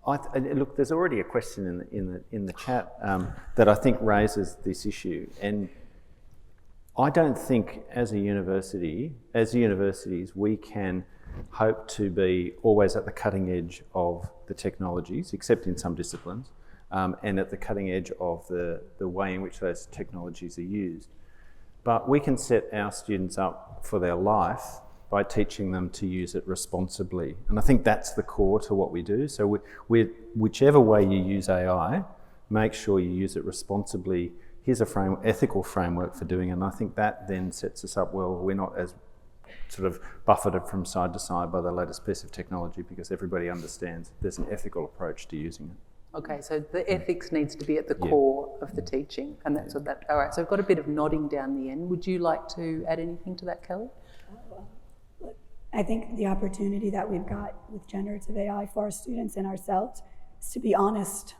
B: Look, there's already a question in the chat that I think raises this issue, and I don't think as universities, we can hope to be always at the cutting edge of the technologies, except in some disciplines, and at the cutting edge of the way in which those technologies are used. But we can set our students up for their life by teaching them to use it responsibly. And I think that's the core to what we do. So whichever way you use AI, make sure you use it responsibly. Here's a ethical framework for doing it. And I think that then sets us up well. We're not as sort of buffeted from side to side by the latest piece of technology because everybody understands there's an ethical approach to using it.
F: Okay, so the ethics needs to be at the core of the teaching, and that's what that. All right, so I've got a bit of nodding down the end. Would you like to add anything to that, Kelly?
G: I think the opportunity that we've got with generative AI for our students and ourselves is to be honest.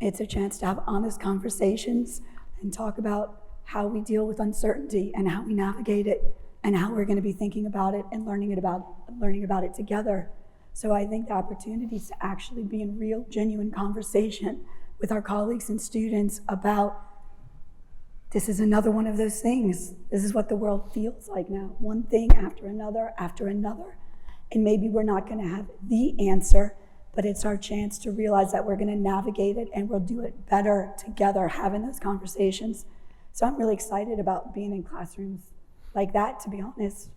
G: It's a chance to have honest conversations and talk about how we deal with uncertainty and how we navigate it and how we're going to be thinking about it and learning about it together. So I think the opportunity is to actually be in real, genuine conversation with our colleagues and students about this is another one of those things. This is what the world feels like now. One thing after another. And maybe we're not going to have the answer, but it's our chance to realize that we're going to navigate it and we'll do it better together, having those conversations. So I'm really excited about being in classrooms like that, to be honest.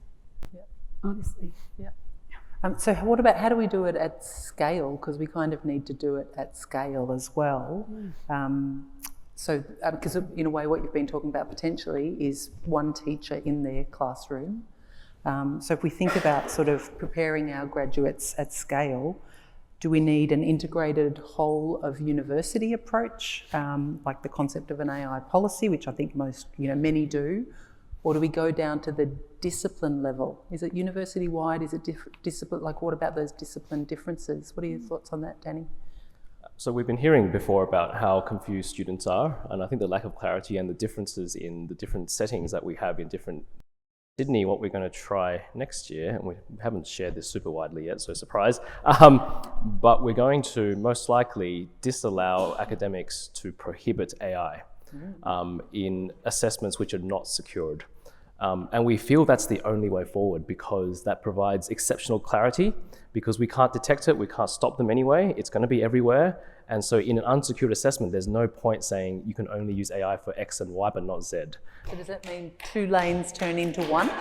F: Yeah.
G: Honestly.
F: Yeah. So what about how do we do it at scale? Because we kind of need to do it at scale as well. Because in a way what you've been talking about potentially is one teacher in their classroom. So if we think about sort of preparing our graduates at scale, do we need an integrated whole of university approach, like the concept of an AI policy, which I think many do? Or do we go down to the discipline level? Is it university-wide? Is it discipline? Like, what about those discipline differences? What are your thoughts on that, Danny?
H: So we've been hearing before about how confused students are, and I think the lack of clarity and the differences in the different settings that we have in different Sydney, what we're going to try next year, and we haven't shared this super widely yet, so surprise, but we're going to most likely disallow academics to prohibit AI in assessments which are not secured. And we feel that's the only way forward because that provides exceptional clarity because we can't detect it, we can't stop them anyway, it's going to be everywhere. And so in an unsecured assessment, there's no point saying you can only use AI for X and Y, but not Z.
F: So does that mean 2 lanes turn into 1?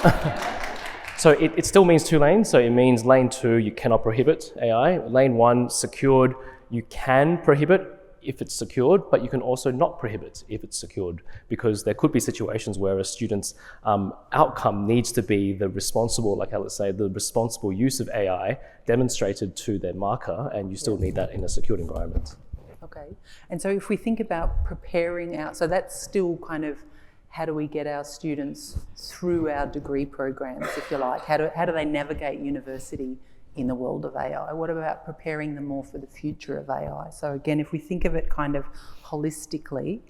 H: So it still means 2 lanes. So it means lane 2, you cannot prohibit AI. Lane 1, secured, you can prohibit if it's secured, but you can also not prohibit if it's secured, because there could be situations where a student's outcome needs to be the responsible, like Alex said, the responsible use of AI demonstrated to their marker, and you still need that in a secured environment.
F: Okay. And so if we think about preparing out, so that's still kind of how do we get our students through our degree programs, if you like? How do they navigate university in the world of AI? What about preparing them more for the future of AI? So again, if we think of it kind of holistically,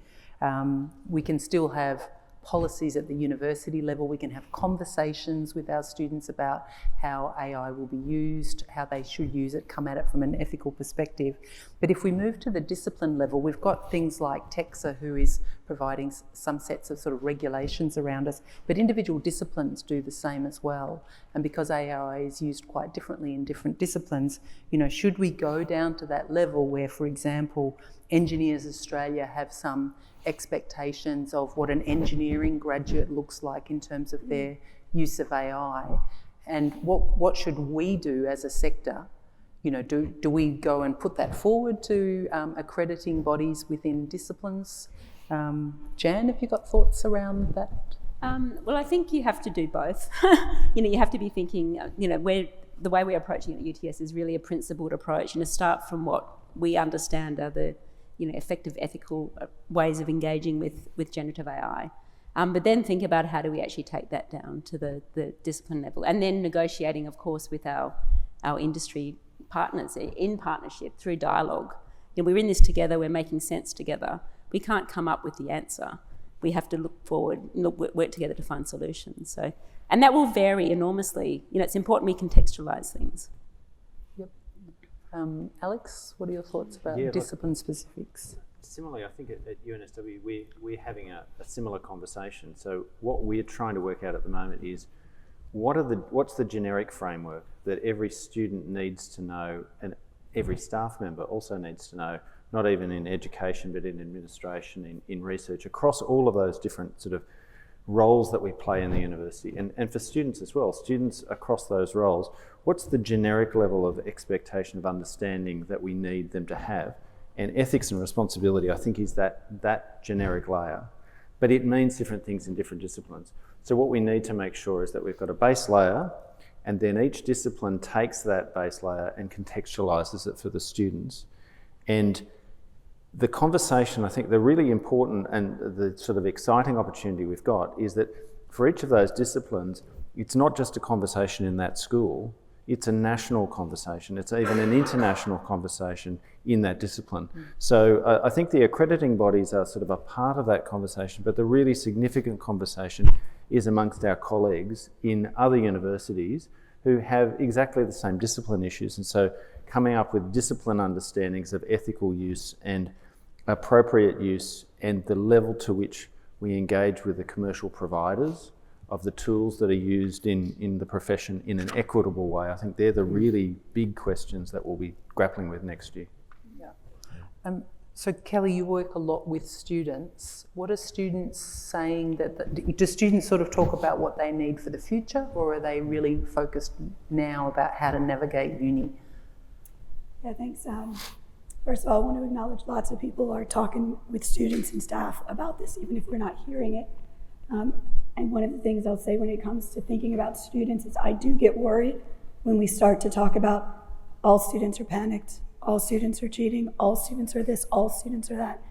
F: we can still have policies at the university level. We can have conversations with our students about how AI will be used, how they should use it, come at it from an ethical perspective. But if we move to the discipline level, we've got things like TEXA, who is providing some sets of sort of regulations around us, but individual disciplines do the same as well. And because AI is used quite differently in different disciplines, should we go down to that level where, for example, Engineers Australia have some expectations of what an engineering graduate looks like in terms of their use of AI, and what should we do as a sector? Do we go and put that forward to accrediting bodies within disciplines? Jan, have you got thoughts around that?
I: Well, I think you have to do both. You have to be thinking, the way we're approaching it at UTS is really a principled approach, start from what we understand are the effective ethical ways of engaging with generative AI. But then think about how do we actually take that down to the discipline level, and then negotiating, of course, with our industry partners in partnership through dialogue. We're in this together, we're making sense together. We can't come up with the answer. We have to look forward, work together to find solutions. And that will vary enormously. It's important we contextualise things.
F: Alex, what are your thoughts about discipline specifics?
B: Similarly, I think at UNSW we're having a similar conversation. So what we're trying to work out at the moment is what's the generic framework that every student needs to know, and every staff member also needs to know, not even in education but in administration, in research, across all of those different sort of roles that we play in the university, and for students as well, students across those roles, what's the generic level of expectation of understanding that we need them to have? And ethics and responsibility, I think, is that generic layer. But it means different things in different disciplines. So what we need to make sure is that we've got a base layer, and then each discipline takes that base layer and contextualises it for the students. And the conversation, I think the really important and the sort of exciting opportunity we've got is that for each of those disciplines, it's not just a conversation in that school, it's a national conversation. It's even an international conversation in that discipline. So I think the accrediting bodies are sort of a part of that conversation, but the really significant conversation is amongst our colleagues in other universities who have exactly the same discipline issues. And so coming up with discipline understandings of ethical use and appropriate use, and the level to which we engage with the commercial providers of the tools that are used in the profession in an equitable way. I think they're the really big questions that we'll be grappling with next year.
F: Yeah. So Kelly, you work a lot with students. What are students saying do students sort of talk about what they need for the future, or are they really focused now about how to navigate uni?
G: Yeah, thanks. First of all, I want to acknowledge lots of people are talking with students and staff about this, even if we're not hearing it. And one of the things I'll say when it comes to thinking about students is I do get worried when we start to talk about all students are panicked, all students are cheating, all students are this, all students are that.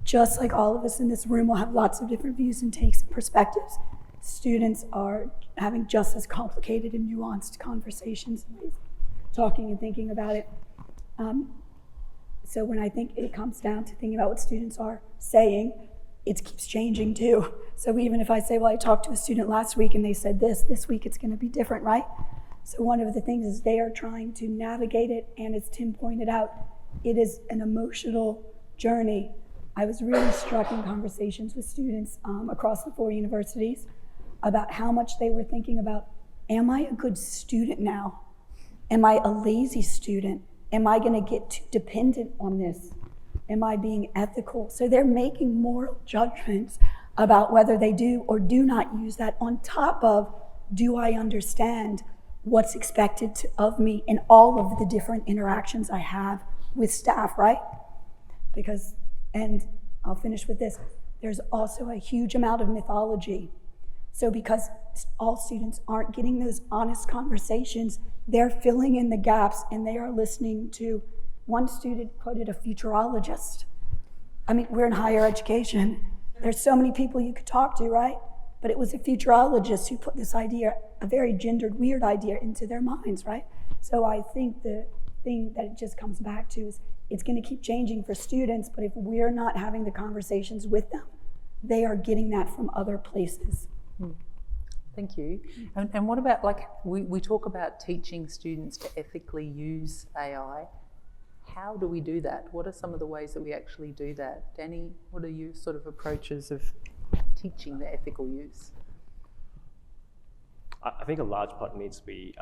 G: Just like all of us in this room will have lots of different views and takes and perspectives, students are having just as complicated and nuanced conversations and ways of talking and thinking about it. So when I think it comes down to thinking about what students are saying, it keeps changing too. So even if I say, well, I talked to a student last week and they said this week it's going to be different, right? So one of the things is they are trying to navigate it, and as Tim pointed out, it is an emotional journey. I was really struck in conversations with students across the 4 universities about how much they were thinking about, am I a good student now? Am I a lazy student? Am I going to get too dependent on this? Am I being ethical? So they're making moral judgments about whether they do or do not use that, on top of, do I understand what's expected of me in all of the different interactions I have with staff, right? Because, and I'll finish with this, there's also a huge amount of mythology. So because all students aren't getting those honest conversations, they're filling in the gaps, and they are listening to, one student quoted a futurologist. I mean, we're in higher education. There's so many people you could talk to, right? But it was a futurologist who put this idea, a very gendered, weird idea, into their minds, right? So I think the thing that it just comes back to is it's going to keep changing for students, but if we're not having the conversations with them, they are getting that from other places.
F: Thank you. And what about, like, we talk about teaching students to ethically use AI. How do we do that? What are some of the ways that we actually do that? Danny, what are your sort of approaches of teaching the ethical use?
H: I think a large part needs to be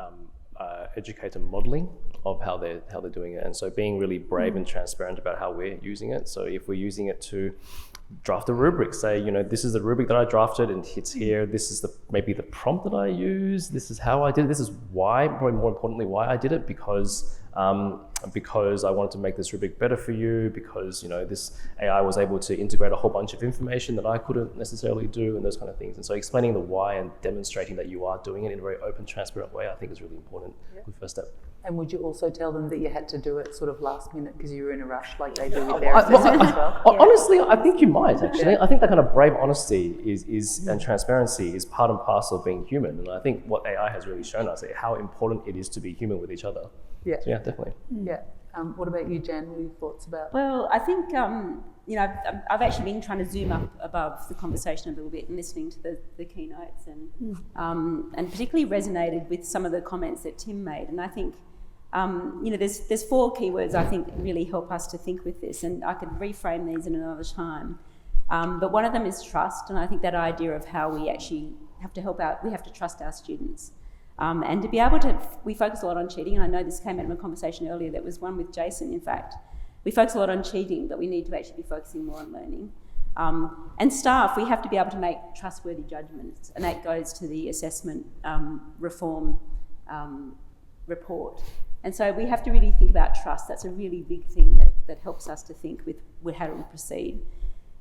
H: educator modelling of how they're doing it, and so being really brave and transparent about how we're using it. So if we're using it to draft a rubric, say, you know, this is the rubric that I drafted and it's here, this is maybe the prompt that I use, this is how I did it, this is why, probably more importantly, why I did it, because I wanted to make this rubric better for you, because, you know, this AI was able to integrate a whole bunch of information that I couldn't necessarily do, and those kind of things. And so explaining the why and demonstrating that you are doing it in a very open, transparent way, I think is really important. Good first step.
F: And would you also tell them that you had to do it sort of last minute because you were in a rush, like they do with their assessment as well?
H: Honestly, I think you might, actually. I think that kind of brave honesty and transparency is part and parcel of being human. And I think what AI has really shown us is how important it is to be human with each other.
F: Yeah.
H: So yeah, definitely.
F: Yeah. What about you, Jan? What are your thoughts about?
I: Well, I think, you know, I've actually been trying to zoom up above the conversation a little bit and listening to the keynotes, and particularly resonated with some of the comments that Tim made. And I think, you know, there's 4 keywords I think really help us to think with this, and I could reframe these in another time. But one of them is trust, and I think that idea of how we actually have to help out, we have to trust our students. And to be able to, we focus a lot on cheating, and I know this came out of a conversation earlier, that was one with Jason, in fact. We focus a lot on cheating, but we need to actually be focusing more on learning. And staff, we have to be able to make trustworthy judgments, and that goes to the assessment reform report. And so we have to really think about trust. That's a really big thing that helps us to think with how to proceed.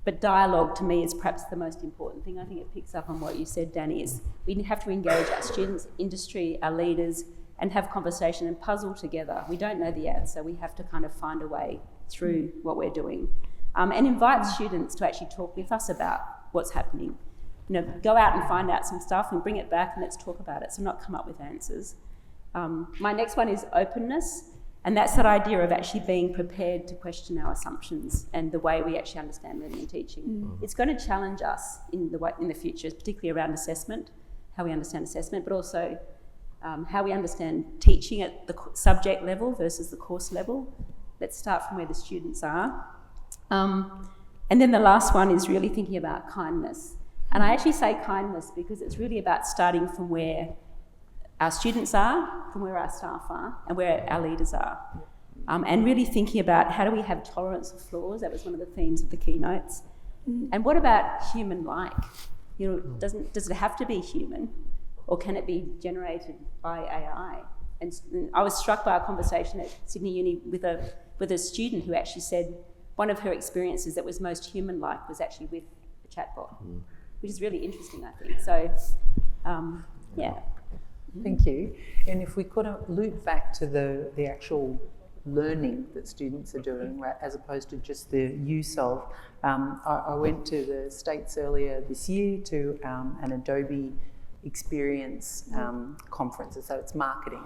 I: But dialogue, to me, is perhaps the most important thing. I think it picks up on what you said, Danny, is we have to engage our students, industry, our leaders, and have conversation and puzzle together. We don't know the answer. We have to kind of find a way through what we're doing. And invite students to actually talk with us about what's happening. You know, go out and find out some stuff and bring it back and let's talk about it. So not come up with answers. My next one is openness. And that's that idea of actually being prepared to question our assumptions and the way we actually understand learning and teaching. It's going to challenge us in the future, particularly around assessment, how we understand assessment, but also how we understand teaching at the subject level versus the course level. Let's start from where the students are. And then the last one is really thinking about kindness. And I actually say kindness because it's really about starting from where our students are, from where our staff are, and where our leaders are. And really thinking about how do we have tolerance of flaws. That was one of the themes of the keynotes. And what about human-like? You know, does it have to be human, or can it be generated by AI? And I was struck by a conversation at Sydney Uni with a student who actually said one of her experiences that was most human-like was actually with a chatbot, which is really interesting, I think. So, yeah.
F: Thank you. And if we could loop back to the actual learning that students are doing, right, as opposed to just the use of, I went to the States earlier this year to an Adobe experience conference, so it's marketing.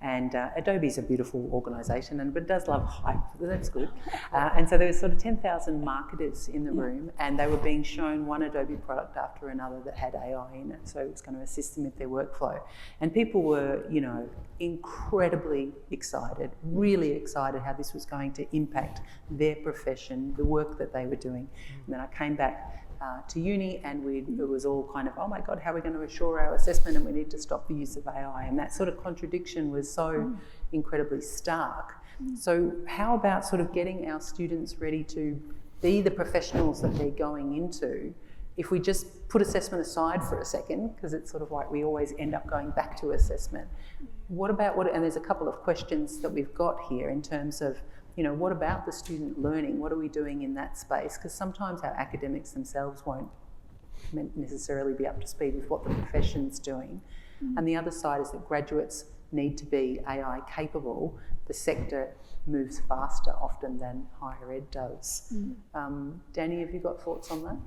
F: And Adobe's a beautiful organisation, but it does love hype, that's good. And so there was sort of 10,000 marketers in the room, and they were being shown one Adobe product after another that had AI in it, so it was going to assist them with their workflow. And people were, you know, incredibly excited, really excited how this was going to impact their profession, the work that they were doing. And then I came back to uni, and it was all kind of, oh my God, how are we going to assure our assessment, and we need to stop the use of AI. And that sort of contradiction was so incredibly stark. So how about sort of getting our students ready to be the professionals that they're going into, if we just put assessment aside for a second, because it's sort of like we always end up going back to assessment. What about, and there's a couple of questions that we've got here in terms of, you know, what about the student learning? What are we doing in that space? Because sometimes our academics themselves won't necessarily be up to speed with what the profession's doing. And the other side is that graduates need to be AI capable. The sector moves faster often than higher ed does. Danny, have you got thoughts on that?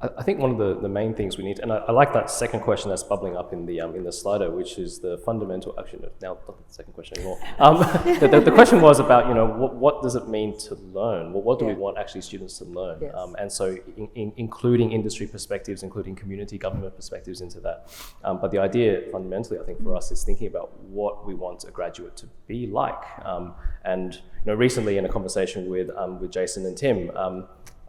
H: I think one of the main things we need, and I like that second question that's bubbling up in the Slido, which is the fundamental. Actually, no, now not the second question anymore. The question was about what does it mean to learn? What do we want actually students to learn?
F: Yes.
H: And so including industry perspectives, including community government perspectives into that. But the idea fundamentally, I think, for us is thinking about what we want a graduate to be like. And recently in a conversation with Jason and Tim.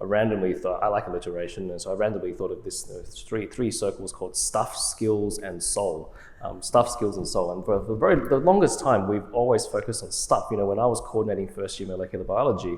H: I randomly thought, I like alliteration, and so I randomly thought of this three circles called stuff, skills, and soul. Stuff, skills, and soul. And for the longest time, we've always focused on stuff. When I was coordinating first year molecular biology,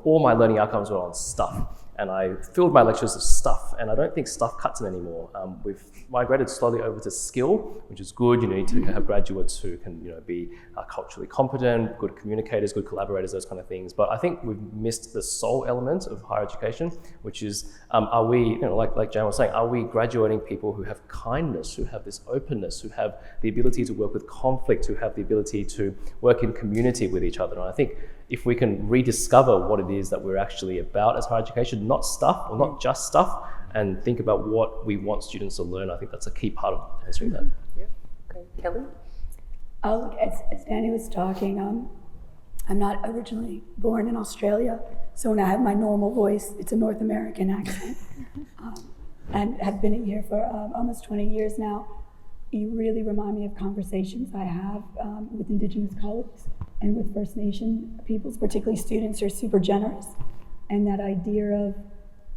H: all my learning outcomes were on stuff. And I filled my lectures with stuff, and I don't think stuff cuts it anymore. We've migrated slowly over to skill, which is good. You need to have graduates who can be culturally competent, good communicators, good collaborators, those kind of things. But I think we've missed the soul element of higher education, which is, are we, like Jan was saying, are we graduating people who have kindness, who have this openness, who have the ability to work with conflict, who have the ability to work in community with each other? And I think if we can rediscover what it is that we're actually about as higher education, not stuff or not just stuff, and think about what we want students to learn, I think that's a key part of answering that.
F: Yep. Okay, Kelly?
G: Look, as Danny was talking, I'm not originally born in Australia, so when I have my normal voice, it's a North American accent, and have been here for almost 20 years now. You really remind me of conversations I have with Indigenous colleagues and with First Nation peoples, particularly students who are super generous, and that idea of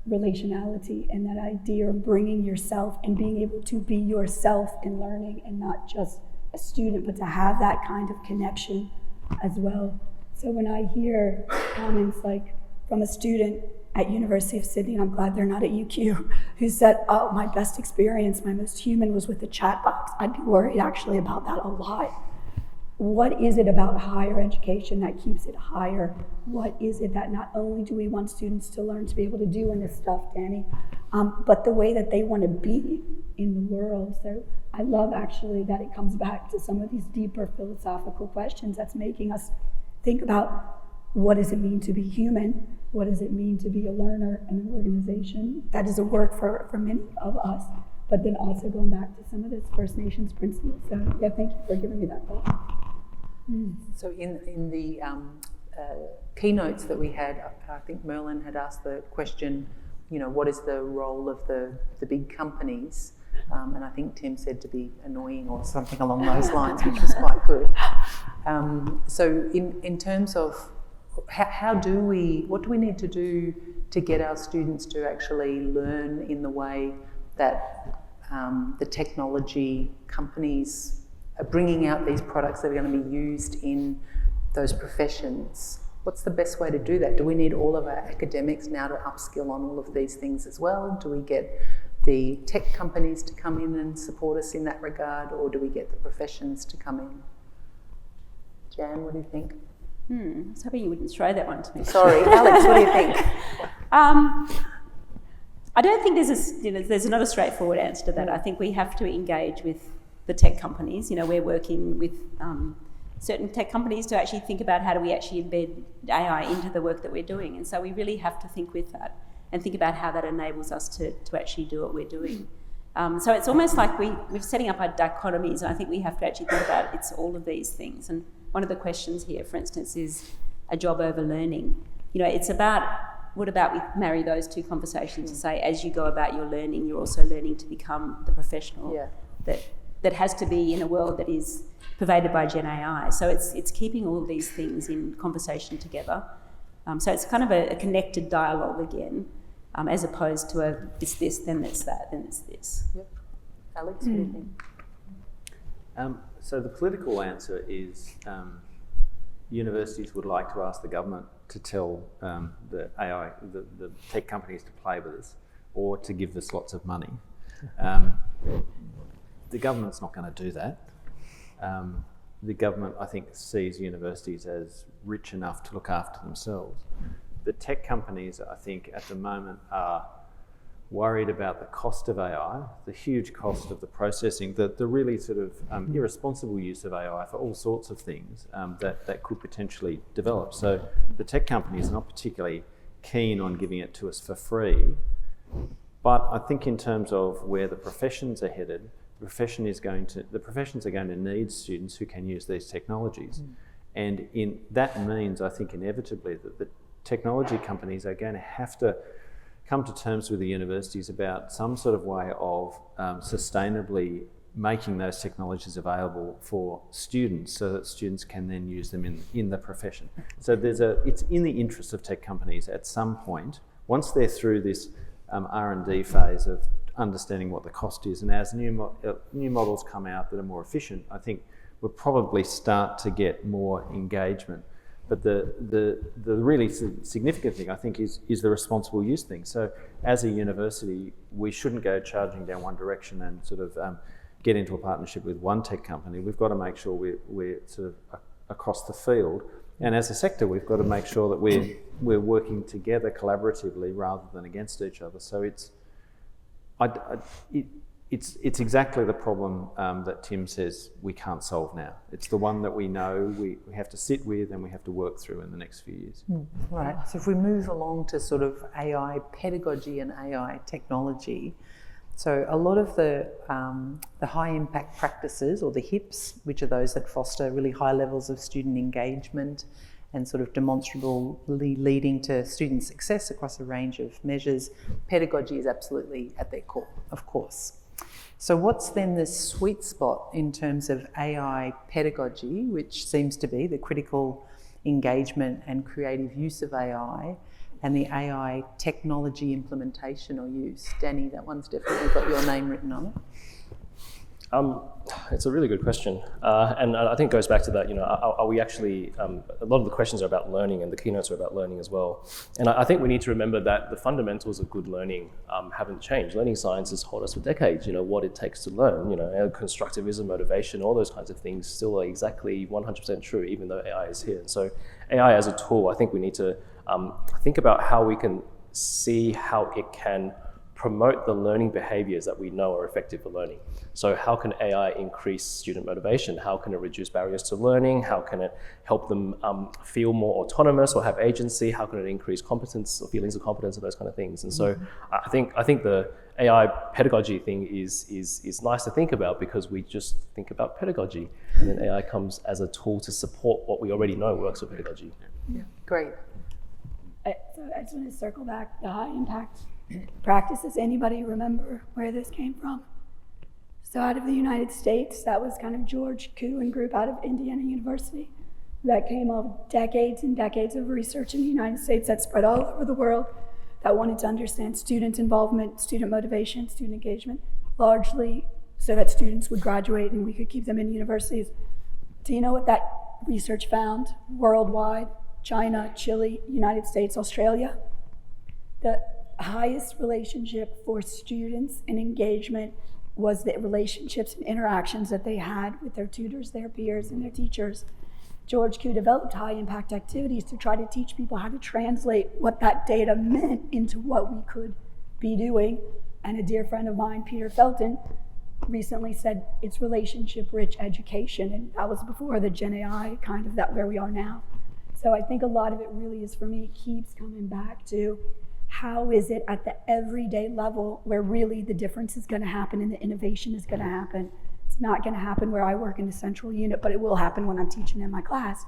G: relationality and that idea of bringing yourself and being able to be yourself in learning and not just a student, but to have that kind of connection as well. So when I hear comments like from a student at University of Sydney, and I'm glad they're not at UQ, who said, oh, my best experience, my most human was with the chat box. I'd be worried actually about that a lot. What is it about higher education that keeps it higher? What is it that not only do we want students to learn to be able to do in this stuff, Danny, but the way that they want to be in the world? So I love actually that it comes back to some of these deeper philosophical questions that's making us think about what does it mean to be human? What does it mean to be a learner in an organization? That is a work for many of us, but then also going back to some of this First Nations principles. So yeah, thank you for giving me that thought.
F: So in the keynotes that we had, I think Merlin had asked the question, what is the role of the big companies? And I think Tim said to be annoying or something along those lines, which was quite good. So in terms of what do we need to do to get our students to actually learn in the way that the technology companies are bringing out these products that are going to be used in those professions? What's the best way to do that? Do we need all of our academics now to upskill on all of these things as well? Do we get the tech companies to come in and support us in that regard, or do we get the professions to come in? Jan, what do you think?
I: I was hoping you wouldn't throw that one to me.
F: Sorry, Alex, what do you think?
I: I don't think there's not a straightforward answer to that. I think we have to engage with the tech companies. We're working with certain tech companies to actually think about how do we actually embed AI into the work that we're doing. And so we really have to think with that and think about how that enables us to actually do what we're doing. So it's almost like we're setting up our dichotomies, and I think we have to actually think about it's all of these things. And one of the questions here, for instance, is a job over learning. It's about, what about we marry those two conversations and say, as you go about your learning, you're also learning to become the professional that has to be in a world that is pervaded by Gen AI. So it's keeping all of these things in conversation together. So it's kind of a connected dialogue again, as opposed to it's this, then it's that, then it's this.
F: Yep. Alex, what do you think?
B: So the political answer is universities would like to ask the government to tell the AI, the tech companies to play with us, or to give us lots of money. The government's not going to do that. The government, I think, sees universities as rich enough to look after themselves. The tech companies, I think, at the moment are worried about the cost of AI, the huge cost of the processing, the really sort of irresponsible use of AI for all sorts of things that could potentially develop. So the tech companies are not particularly keen on giving it to us for free, But I think in terms of where the professions are headed, the professions are going to need students who can use these technologies. And that means, I think, inevitably that the technology companies are going to have to come to terms with the universities about some sort of way of sustainably making those technologies available for students so that students can then use them in the profession. So it's in the interest of tech companies at some point, once they're through this R&D phase of understanding what the cost is, and as new models come out that are more efficient, I think we'll probably start to get more engagement. But the really significant thing, I think, is the responsible use thing. So as a university, we shouldn't go charging down one direction and sort of get into a partnership with one tech company. We've got to make sure we're sort of across the field. And as a sector, we've got to make sure that we're working together collaboratively rather than against each other. So it's exactly the problem that Tim says we can't solve now. It's the one that we know we have to sit with and we have to work through in the next few years.
F: Right. So if we move along to sort of AI pedagogy and AI technology, so a lot of the high impact practices, or the HIPs, which are those that foster really high levels of student engagement and sort of demonstrably leading to student success across a range of measures, pedagogy is absolutely at their core, of course. So what's then the sweet spot in terms of AI pedagogy, which seems to be the critical engagement and creative use of AI, and the AI technology implementation or use? Danny, that one's definitely got your name written on it.
H: It's a really good question. And I think it goes back to that, are we actually, a lot of the questions are about learning, and the keynotes are about learning as well. And I think we need to remember that the fundamentals of good learning haven't changed. Learning science has taught us for decades, what it takes to learn, constructivism, motivation, all those kinds of things still are exactly 100% true, even though AI is here. And so AI as a tool, I think we need to think about how we can see how it can promote the learning behaviors that we know are effective for learning. So how can AI increase student motivation? How can it reduce barriers to learning? How can it help them feel more autonomous or have agency? How can it increase competence or feelings of competence and those kind of things? And so I think the AI pedagogy thing is nice to think about, because we just think about pedagogy, and then AI comes as a tool to support what we already know works for pedagogy.
F: Yeah, great.
G: So I just want to circle back the high impact practices. Anybody remember where this came from? So out of the United States, that was kind of George Koo and group out of Indiana University. That came of decades and decades of research in the United States that spread all over the world, that wanted to understand student involvement, student motivation, student engagement, largely so that students would graduate and we could keep them in universities. Do you know what that research found worldwide? China, Chile, United States, Australia. The highest relationship for students and engagement was the relationships and interactions that they had with their tutors, their peers, and their teachers. George Koo developed high impact activities to try to teach people how to translate what that data meant into what we could be doing. And a dear friend of mine, Peter Felton, recently said it's relationship-rich education, and that was before the Gen AI kind of that where we are now. So I think a lot of it really is, for me, it keeps coming back to how is it at the everyday level where really the difference is going to happen and the innovation is going to happen. It's not going to happen where I work in a central unit, but it will happen when I'm teaching in my class.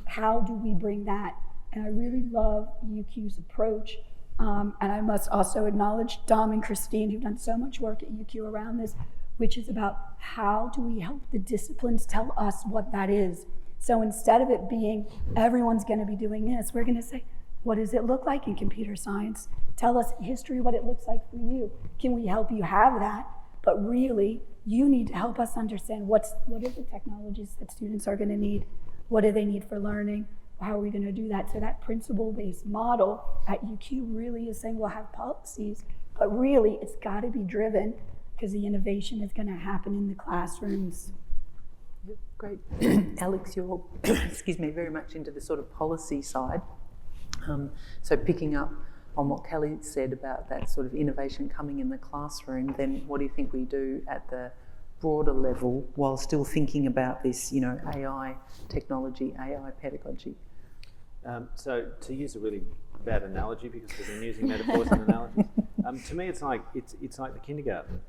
G: How do we bring that? And I really love UQ's approach. And I must also acknowledge Dom and Christine, who've done so much work at UQ around this, which is about how do we help the disciplines tell us what that is. So instead of it being everyone's going to be doing this, we're going to say, what does it look like in computer science? Tell us in history what it looks like for you. Can we help you have that? But really, you need to help us understand what are the technologies that students are going to need? What do they need for learning? How are we going to do that? So that principle-based model at UQ really is saying we'll have policies, but really it's got to be driven because the innovation is going to happen in the classrooms.
F: Great. Alex, you're, excuse me, very much into the sort of policy side. So picking up on what Kelly said about that sort of innovation coming in the classroom, then what do you think we do at the broader level while still thinking about this, AI technology, AI pedagogy?
B: So to use a really bad analogy, because we've been using metaphors and analogies, To me, it's like the kindergarten.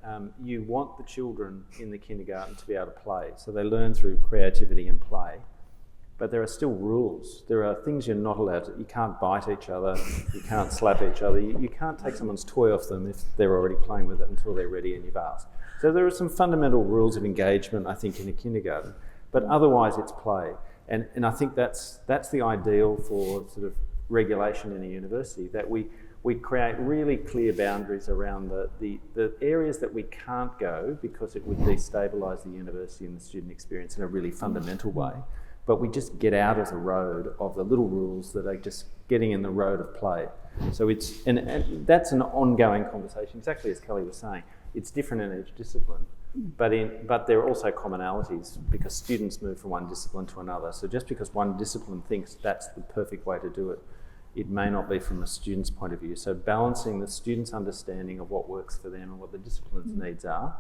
B: You want the children in the kindergarten to be able to play, so they learn through creativity and play. But there are still rules. There are things you're not allowed to. You can't bite each other. You can't slap each other. You can't take someone's toy off them if they're already playing with it until they're ready and you've asked. So there are some fundamental rules of engagement, I think, in a kindergarten. But otherwise, it's play. And I think that's the ideal for sort of regulation in a university, that we create really clear boundaries around the areas that we can't go because it would destabilise the university and the student experience in a really fundamental way. But we just get out of the road of the little rules that are just getting in the road of play. So and that's an ongoing conversation, exactly as Kelly was saying. It's different in each discipline, but there are also commonalities because students move from one discipline to another. So just because one discipline thinks that's the perfect way to do it, it may not be from a student's point of view. So balancing the student's understanding of what works for them and what the discipline's needs are,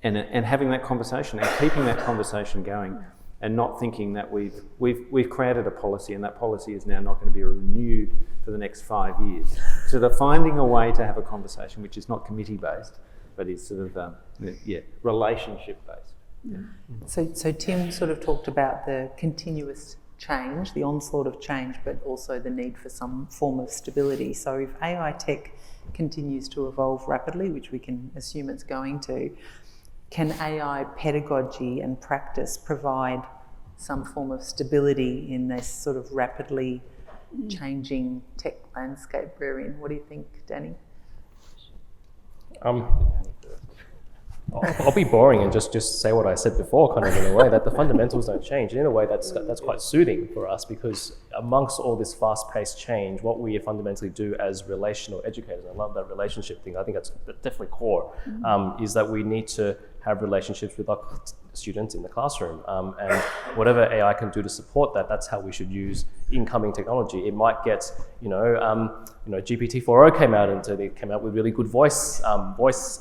B: and having that conversation and keeping that conversation going, and not thinking that we've created a policy and that policy is now not going to be renewed for the next 5 years. So they're finding a way to have a conversation which is not committee-based, but is sort of relationship-based. Yeah.
F: So Tim sort of talked about the continuous change, the onslaught of change, but also the need for some form of stability. So if AI tech continues to evolve rapidly, which we can assume it's going to, can AI pedagogy and practice provide some form of stability in this sort of rapidly changing tech landscape we're in? What do you think, Danny?
H: I'll be boring and just say what I said before, kind of in a way, that the fundamentals don't change. And in a way, that's quite soothing for us, because amongst all this fast-paced change, what we fundamentally do as relational educators, and I love that relationship thing, I think that's definitely core, is that we need to have relationships with our students in the classroom. And whatever AI can do to support that, that's how we should use incoming technology. It might get, GPT-4o came out, and so they came out with really good voice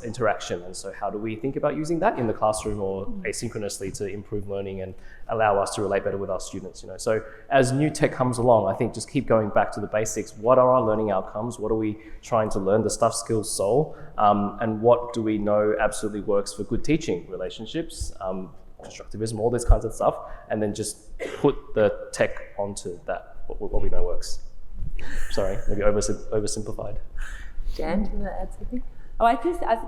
H: interaction. And so how do we think about using that in the classroom or asynchronously to improve learning and allow us to relate better with our students? So as new tech comes along, I think just keep going back to the basics. What are our learning outcomes? What are we trying to learn? The stuff, skills, soul. And what do we know absolutely works for good teaching? Relationships, constructivism, all this kinds of stuff. And then just put the tech onto that, what we know works. Sorry, maybe oversimplified.
F: Jan, do you want to add something?
I: Oh, I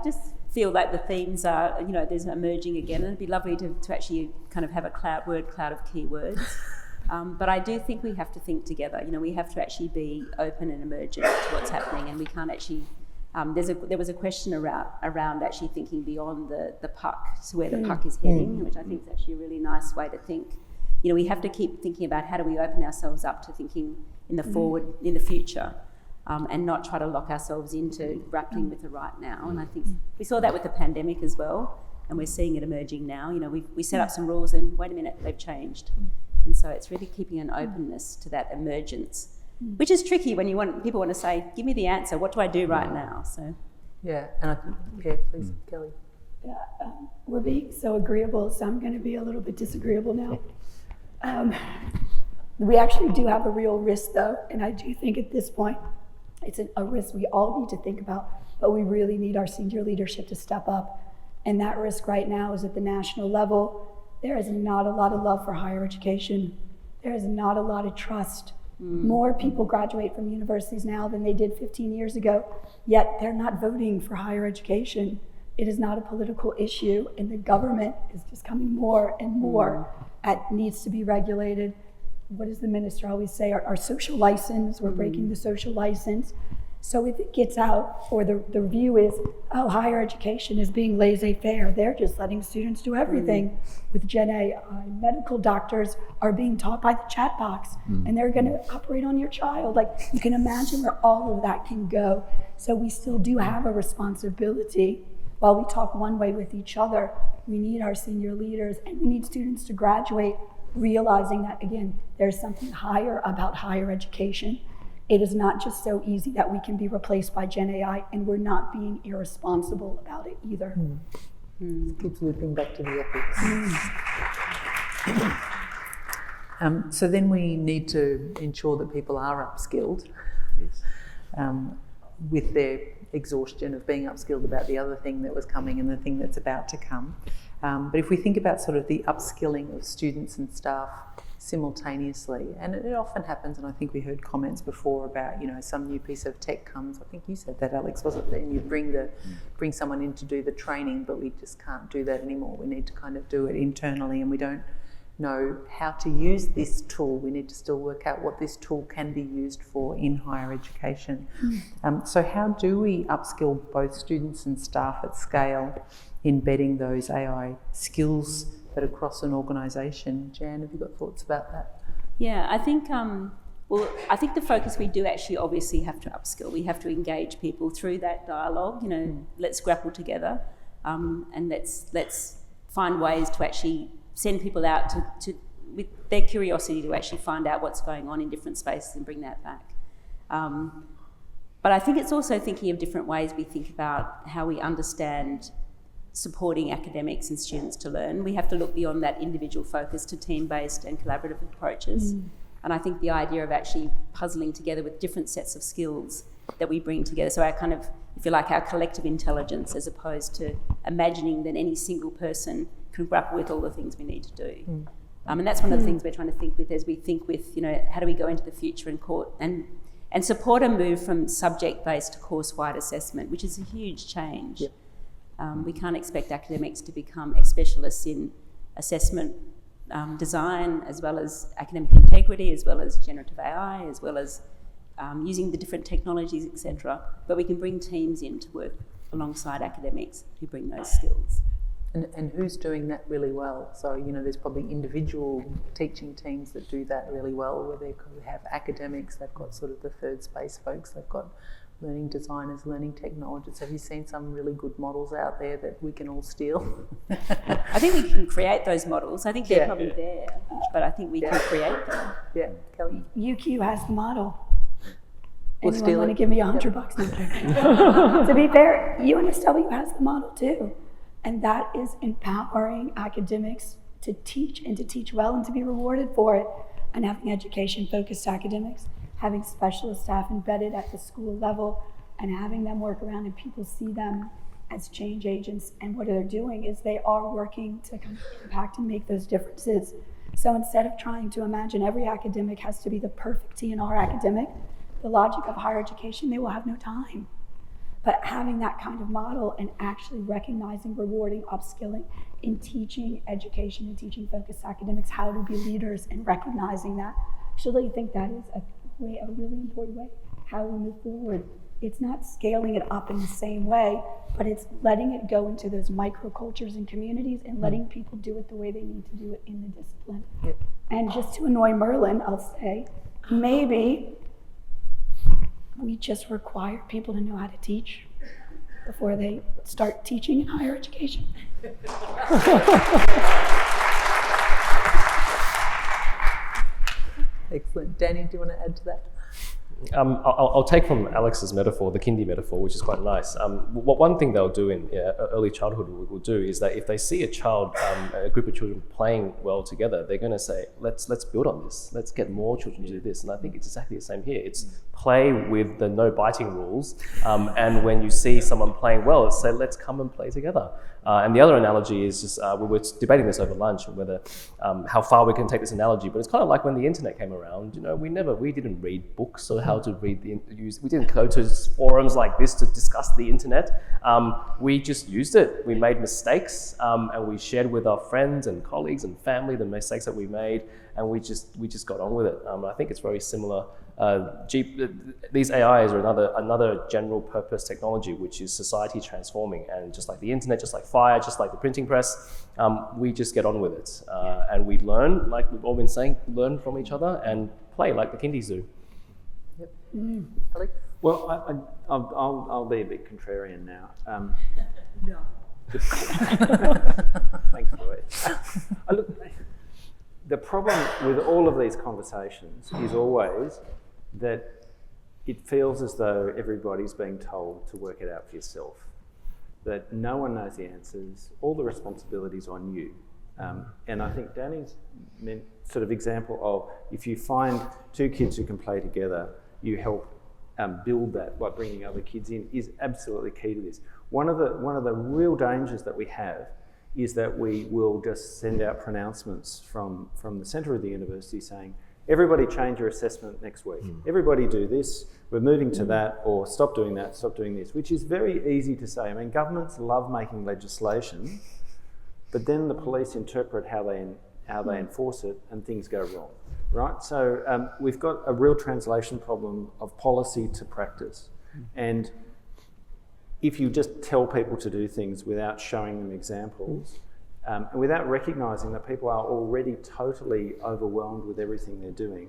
I: just feel like the themes are, there's emerging again, and it'd be lovely to actually kind of have a word cloud of keywords. But I do think we have to think together. We have to actually be open and emergent to what's happening, and we can't actually. There was a question around actually thinking beyond the puck to where the puck is heading, which I think is actually a really nice way to think. We have to keep thinking about how do we open ourselves up to thinking in the future, and not try to lock ourselves into grappling with the right now. And I think we saw that with the pandemic as well, and we're seeing it emerging now. We set up some rules and wait a minute, they've changed. And so it's really keeping an openness to that emergence, which is tricky when people want to say, give me the answer, what do I do right now? So
F: yeah, and I think, please, Kelly.
G: Yeah, we're being so agreeable, so I'm going to be a little bit disagreeable now. We actually do have a real risk, though, and I do think at this point it's a risk we all need to think about, but we really need our senior leadership to step up. And that risk right now is at the national level. There is not a lot of love for higher education. There is not a lot of trust. More people graduate from universities now than they did 15 years ago, yet they're not voting for higher education. It is not a political issue, and the government is just coming more and more. It needs to be regulated. What does the minister always say? Our social license, we're breaking the social license. So if it gets out, or the view is, oh, higher education is being laissez-faire, they're just letting students do everything. With Gen A, medical doctors are being taught by the chat box, and they're gonna operate on your child. Like, you can imagine where all of that can go. So we still do have a responsibility. While we talk one way with each other, we need our senior leaders, and we need students to graduate realizing that, again, there's something higher about higher education. It is not just so easy that we can be replaced by Gen AI, and we're not being irresponsible about it either.
F: Keeps looping back to the ethics. So then we need to ensure that people are upskilled. with their exhaustion of being upskilled about the other thing that was coming and the thing that's about to come. But if we think about sort of the upskilling of students and staff simultaneously, and it often happens, and I think we heard comments before about, you know, some new piece of tech comes, I think you said that, Alex, wasn't it? And you bring someone in to do the training, but we just can't do that anymore. We need to kind of do it internally, and we don't know how to use this tool. We need to still work out what this tool can be used for in higher education. So how do we upskill both students and staff at scale, embedding those AI skills but across an organisation? Jan, have you got thoughts about that?
I: Yeah, I think I think the focus, we do actually obviously have to upskill. We have to engage people through that dialogue. You know, let's grapple together, and let's find ways to actually send people out to with their curiosity to actually find out what's going on in different spaces and bring that back. But I think it's also thinking of different ways we think about how we understand supporting academics and students to learn. We have to look beyond that individual focus to team-based and collaborative approaches. And I think the idea of actually puzzling together with different sets of skills that we bring together, so our kind of, if you like, our collective intelligence, as opposed to imagining that any single person can grapple with all the things we need to do. And that's one of the things we're trying to think with as we think with, you know, how do we go into the future and support a move from subject-based to course-wide assessment, which is a huge change.
F: Yep.
I: We can't expect academics to become specialists in assessment design, as well as academic integrity, as well as generative AI, as well as using the different technologies, etc. But we can bring teams in to work alongside academics who bring those skills.
F: And who's doing that really well? So, you know, there's probably individual teaching teams that do that really well, where they have academics, they've got sort of the third space folks, they've got learning designers, learning technologists. Have you seen some really good models out there that we can all steal?
I: I think we can create those models. I think they're probably there, but I think we can create them.
F: Yeah, Kelly?
G: UQ has the model.
F: We'll
G: Anyone
F: steal
G: want
F: it.
G: to give me $100? No. To be fair, UNSW has the model too. And that is empowering academics to teach, and to teach well, and to be rewarded for it, and having education-focused academics, having specialist staff embedded at the school level, and having them work around and people see them as change agents. And what they're doing is they are working to kind of impact and make those differences. So instead of trying to imagine every academic has to be the perfect T&R academic, the logic of higher education, they will have no time. But having that kind of model and actually recognizing, rewarding, upskilling in teaching education and teaching focused academics how to be leaders, and recognizing that, I actually think that is a really important way how we move forward. It's not scaling it up in the same way, but it's letting it go into those microcultures and communities, and letting people do it the way they need to do it in the discipline.
F: Yep.
G: And just to annoy Merlin, I'll say, maybe we just require people to know how to teach before they start teaching in higher education.
F: Excellent. Danny, do you want to add to that?
H: I'll take from Alex's metaphor, the kindy metaphor, which is quite nice. One thing they'll do in early childhood will do is that if they see a child, a group of children playing well together, they're going to say, let's build on this. Let's get more children to do this. And I think it's exactly the same here. It's play with the no biting rules. And when you see someone playing well, it's say, let's come and play together. And the other analogy is just, we were debating this over lunch, whether how far we can take this analogy, but it's kind of like when the internet came around. You know, we didn't read books or how to read we didn't go to forums like this to discuss the internet. We just used it. We made mistakes, and we shared with our friends and colleagues and family the mistakes that we made, and we just got on with it. I think it's very similar. These AIs are another general purpose technology, which is society transforming, and just like the internet, just like fire, just like the printing press, we just get on with it, and we learn, like we've all been saying, learn from each other and play like the kindies do.
F: Yep. Alex?
B: Well, I'll be a bit contrarian now.
F: No.
B: Thanks, Louise. Look, the problem with all of these conversations is always that it feels as though everybody's being told to work it out for yourself, that no one knows the answers, all the responsibility's on you. And I think Danny's sort of example of, if you find two kids who can play together, you help build that by bringing other kids in is absolutely key to this. One of the real dangers that we have is that we will just send out pronouncements from the centre of the university saying, everybody change your assessment next week. Everybody do this, we're moving to that, or stop doing that, stop doing this, which is very easy to say. I mean, governments love making legislation, but then the police interpret how they enforce it and things go wrong, right? So we've got a real translation problem of policy to practice. And if you just tell people to do things without showing them examples, and without recognising that people are already totally overwhelmed with everything they're doing,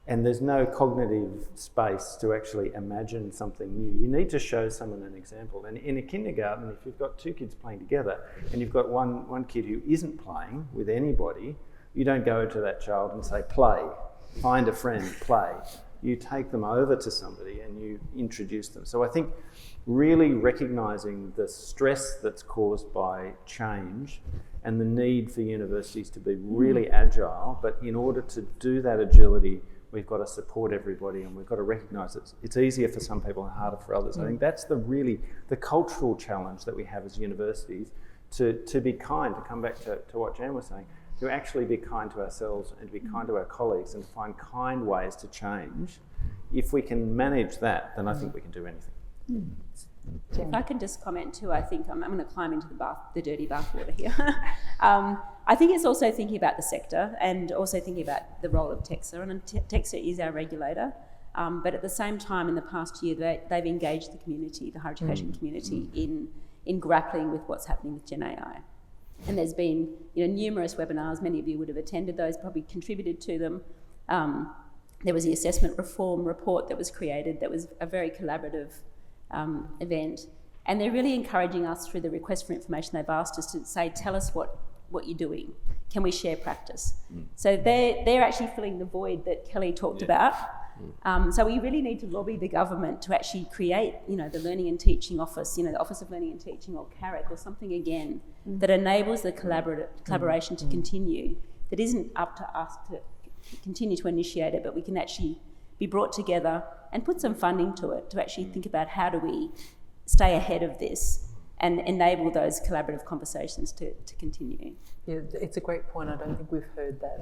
B: and there's no cognitive space to actually imagine something new, you need to show someone an example. And in a kindergarten, if you've got two kids playing together and you've got one kid who isn't playing with anybody, you don't go to that child and say, play, find a friend, play. You take them over to somebody and you introduce them. So I think really recognising the stress that's caused by change and the need for universities to be really agile, but in order to do that agility, we've got to support everybody and we've got to recognise that it's easier for some people and harder for others. I think that's the cultural challenge that we have as universities, to be kind, to come back to what Jan was saying, to actually be kind to ourselves and to be kind to our colleagues and to find kind ways to change. If we can manage that, then I think we can do anything.
I: If I can just comment too, I think I'm going to climb into the dirty bathwater here. I think it's also thinking about the sector and also thinking about the role of TEXA. And TEXA is our regulator, but at the same time, in the past year, they've engaged the community, the higher education community, in grappling with what's happening with Gen AI. And there's been numerous webinars. Many of you would have attended those, probably contributed to them. There was the assessment reform report that was created. That was a very collaborative event. And they're really encouraging us through the request for information. They've asked us to say, tell us what you're doing. Can we share practice? So they're actually filling the void that Kelly talked about. So we really need to lobby the government to actually create, the Learning and Teaching Office, the Office of Learning and Teaching, or CARIC, or something again that enables the collaboration to continue. That isn't up to us to continue to initiate it, but we can actually be brought together and put some funding to it to actually think about how do we stay ahead of this and enable those collaborative conversations to continue.
F: Yeah, it's a great point. I don't think we've heard that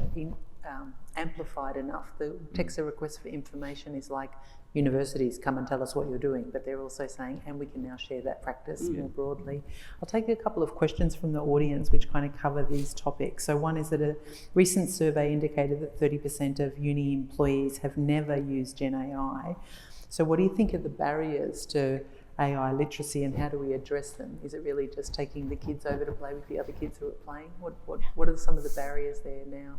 F: amplified enough. The TEXA request for information is like, universities come and tell us what you're doing, but they're also saying, and we can now share that practice more broadly. I'll take a couple of questions from the audience which kind of cover these topics. So one is that a recent survey indicated that 30% of uni employees have never used Gen AI. So what do you think are the barriers to AI literacy and how do we address them? Is it really just taking the kids over to play with the other kids who are playing? What are some of the barriers there now?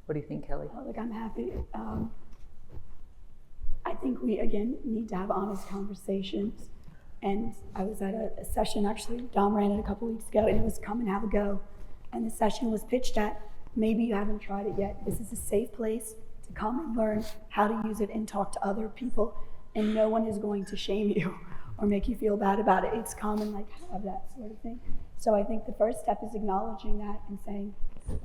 F: What do you think, Kelly?
G: Oh, look, I'm happy. I think we, again, need to have honest conversations. And I was at a session, actually, Dom ran it a couple weeks ago, and it was come and have a go. And the session was pitched at, maybe you haven't tried it yet. This is a safe place to come and learn how to use it and talk to other people. And no one is going to shame you or make you feel bad about it. It's common, like, have that sort of thing. So I think the first step is acknowledging that and saying,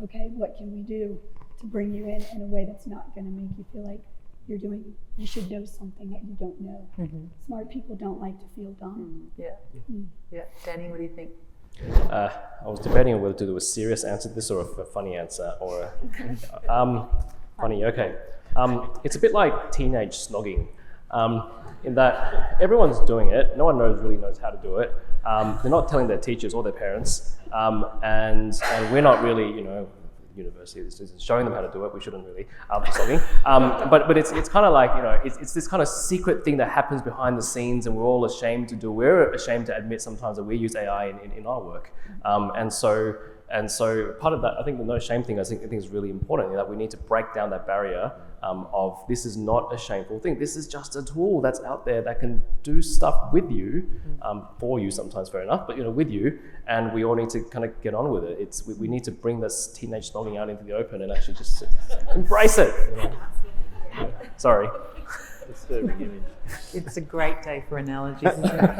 G: okay, what can we do to bring you in a way that's not going to make you feel like you should know something that you don't know. Smart people don't like to feel dumb.
F: Yeah. Danny, what do you think?
H: I was debating on whether to do a serious answer to this or a funny answer, or funny, okay. It's a bit like teenage snogging, in that everyone's doing it, no one really knows how to do it. They're not telling their teachers or their parents, and we're not really, university is showing them how to do it. We shouldn't really snogging, but it's kind of like, it's this kind of secret thing that happens behind the scenes, and we're all ashamed to do. We're ashamed to admit sometimes that we use AI in our work, and so part of that, I think the no shame thing, I think is really important, that we need to break down that barrier of this is not a shameful thing. This is just a tool that's out there that can do stuff with you, for you sometimes, fair enough, but with you, and we all need to kind of get on with it. We need to bring this teenage snogging out into the open and actually just embrace it. Sorry.
F: It's a great day for analogies, isn't it?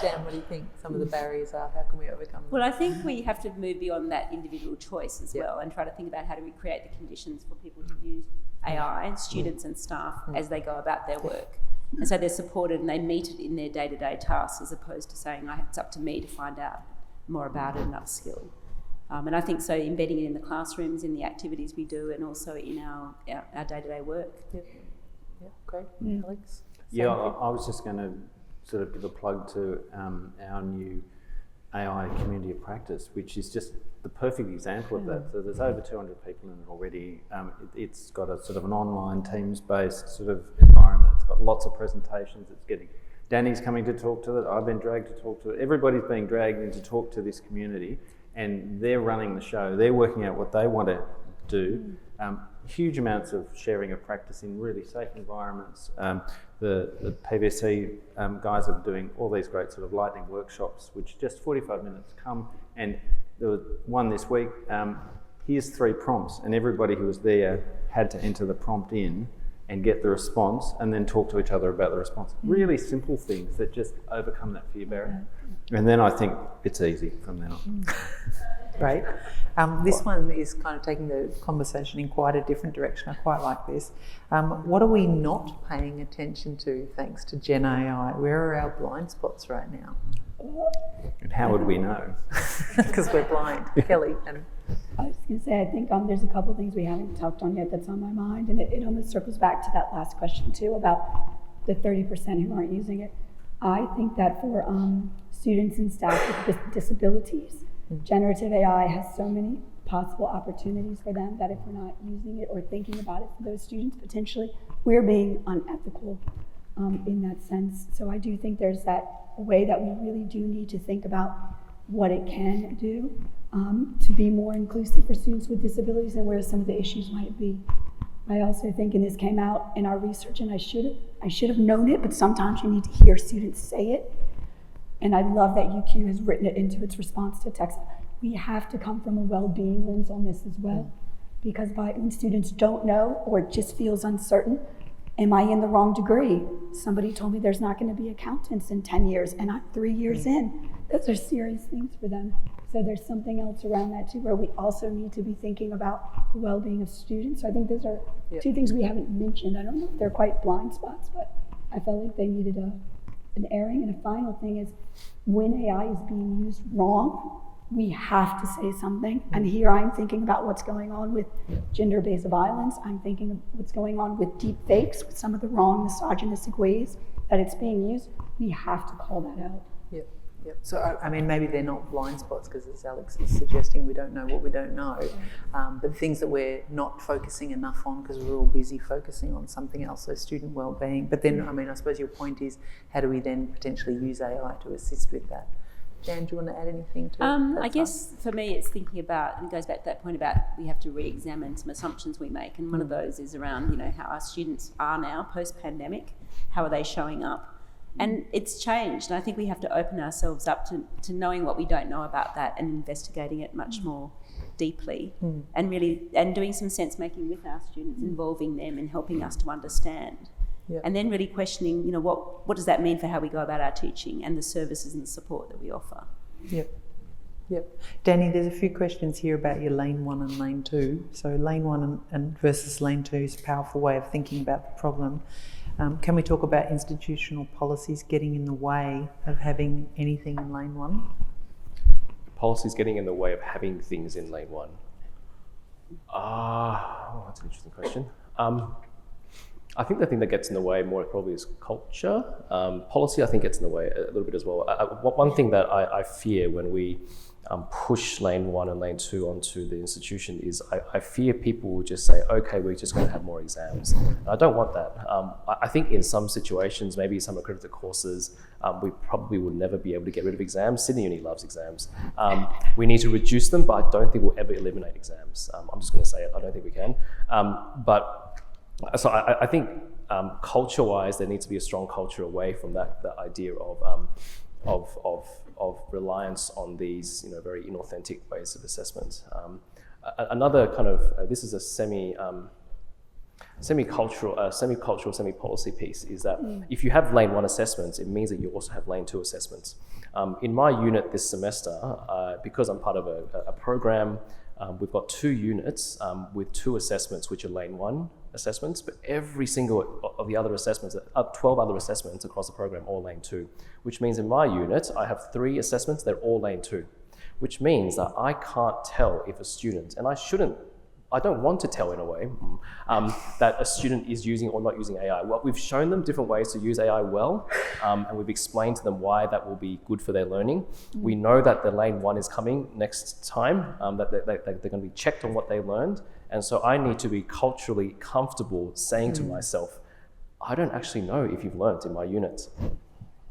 F: Jan, what do you think some of the barriers are? How can we overcome them?
I: Well, I think we have to move beyond that individual choice as well and try to think about how do we create the conditions for people to use AI, students and staff, as they go about their work. And so they're supported and they meet it in their day-to-day tasks, as opposed to saying, it's up to me to find out more about it and upskill. And I think so embedding it in the classrooms, in the activities we do, and also in our day-to-day work.
F: Yeah, great. Alex?
B: Yeah, I was just going to sort of give a plug to our new AI community of practice, which is just the perfect example of that. So there's over 200 people in it already. It's got a sort of an online Teams-based sort of environment. It's got lots of presentations. It's getting Danny's coming to talk to it. I've been dragged to talk to it. Everybody's being dragged in to talk to this community, and they're running the show. They're working out what they want to do. Huge amounts of sharing of practice in really safe environments. The PVC guys are doing all these great sort of lightning workshops, which just 45 minutes come, and there was one this week. Here's 3 prompts, and everybody who was there had to enter the prompt in and get the response, and then talk to each other about the response. Really simple things that just overcome that fear barrier. And then I think it's easy from then on.
F: Great. This one is kind of taking the conversation in quite a different direction. I quite like this. What are we not paying attention to thanks to Gen AI? Where are our blind spots right now?
B: And how would we know?
F: Because we're blind. Kelly? And
G: I was going to say, I think there's a couple of things we haven't talked on yet that's on my mind, and it almost circles back to that last question too about the 30% who aren't using it. I think that for students and staff with disabilities, generative AI has so many possible opportunities for them that if we're not using it or thinking about it for those students, potentially we're being unethical in that sense. So I do think there's that way that we really do need to think about what it can do to be more inclusive for students with disabilities and where some of the issues might be. I also think, and this came out in our research, and I should have known it, but sometimes you need to hear students say it. And I love that UQ has written it into its response to text. We have to come from a well-being lens on this as well, because when students don't know or just feels uncertain, am I in the wrong degree? Somebody told me there's not going to be accountants in 10 years, and I'm 3 years in. Those are serious things for them. So there's something else around that too, where we also need to be thinking about the well-being of students. So I think those are two things we haven't mentioned. I don't know if they're quite blind spots, but I felt like they needed an airing. And a final thing is, when AI is being used wrong, we have to say something. And here I'm thinking about what's going on with gender-based violence. I'm thinking of what's going on with deep fakes, with some of the wrong misogynistic ways that it's being used. We have to call that out.
F: Yep. So, I mean, maybe they're not blind spots because, as Alex is suggesting, we don't know what we don't know. But things that we're not focusing enough on because we're all busy focusing on something else, so student wellbeing. But then, I mean, I suppose your point is, how do we then potentially use AI to assist with that? Jan, do you want to add anything to that?
I: I guess for me it's thinking about, and it goes back to that point about we have to re-examine some assumptions we make, and one of those is around, how our students are now post-pandemic, how are they showing up? And it's changed, and I think we have to open ourselves up to knowing what we don't know about that and investigating it much more deeply and doing some sense making with our students, involving them and helping us to understand. Yep. And then really questioning, what does that mean for how we go about our teaching and the services and the support that we offer.
F: Yep. Danny, there's a few questions here about your lane 1 and lane 2. So lane 1 and versus lane 2 is a powerful way of thinking about the problem. Can we talk about institutional policies getting in the way of having anything in lane 1?
H: Policies getting in the way of having things in lane 1. That's an interesting question. I think the thing that gets in the way more probably is culture. Policy, I think, gets in the way a little bit as well. One thing that I fear when we push lane 1 and lane 2 onto the institution is I fear people will just say, okay, we're just going to have more exams. And I don't want that. I think in some situations, maybe some accredited courses, we probably will never be able to get rid of exams. Sydney Uni loves exams. We need to reduce them, but I don't think we'll ever eliminate exams. I'm just going to say it. I don't think we can. So I think culture-wise, there needs to be a strong culture away from that idea of reliance on these very inauthentic ways of assessment. Another kind of this is a semi-cultural, semi-policy piece is that if you have lane 1 assessments, it means that you also have lane 2 assessments. In my unit this semester, because I'm part of a program, we've got 2 units with 2 assessments which are lane 1 assessments, but every single of the other assessments, 12 other assessments across the program, all lane 2, which means in my unit, I have 3 assessments, they're all lane 2, which means that I can't tell if a student, and I don't want to tell in a way, that a student is using or not using AI. Well, we've shown them different ways to use AI well, and we've explained to them why that will be good for their learning. We know that the lane 1 is coming next time, that they're going to be checked on what they learned. And so I need to be culturally comfortable saying to myself, I don't actually know if you've learned in my unit.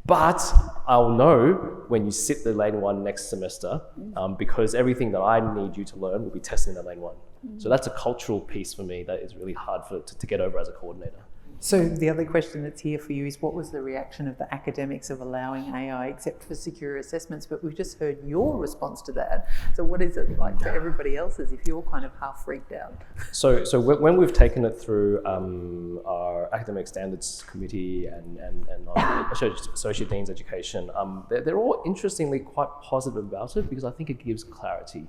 H: But I'll know when you sit the lane 1 next semester, because everything that I need you to learn will be tested in the lane 1. So that's a cultural piece for me that is really hard to get over as a coordinator.
F: So the other question that's here for you is, what was the reaction of the academics of allowing AI except for secure assessments? But we've just heard your response to that. So what is it like for everybody else's if you're kind of half freaked out?
H: So when we've taken it through our academic standards committee and our associate dean's education, they're all interestingly quite positive about it, because I think it gives clarity.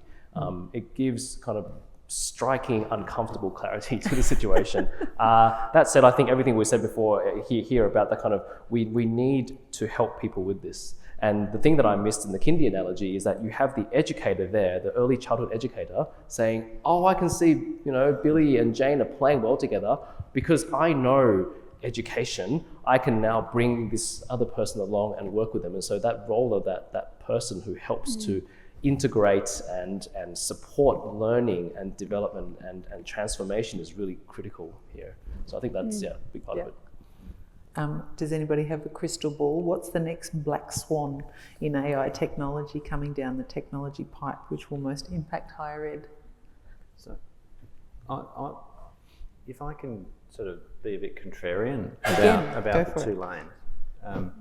H: It gives kind of striking, uncomfortable clarity to the situation. That said, I think everything we said before here about the kind of, we need to help people with this. And the thing that I missed in the kindy analogy is that you have the educator there, the early childhood educator, saying, oh, I can see, Billy and Jane are playing well together because I know education. I can now bring this other person along and work with them. And so that role of that person who helps to integrate and support learning and development and transformation is really critical here. So I think that's a big part of it.
F: Does anybody have a crystal ball? What's the next black swan in AI technology coming down the technology pipe, which will most impact higher ed?
B: So, if I can sort of be a bit contrarian about the 2 lanes.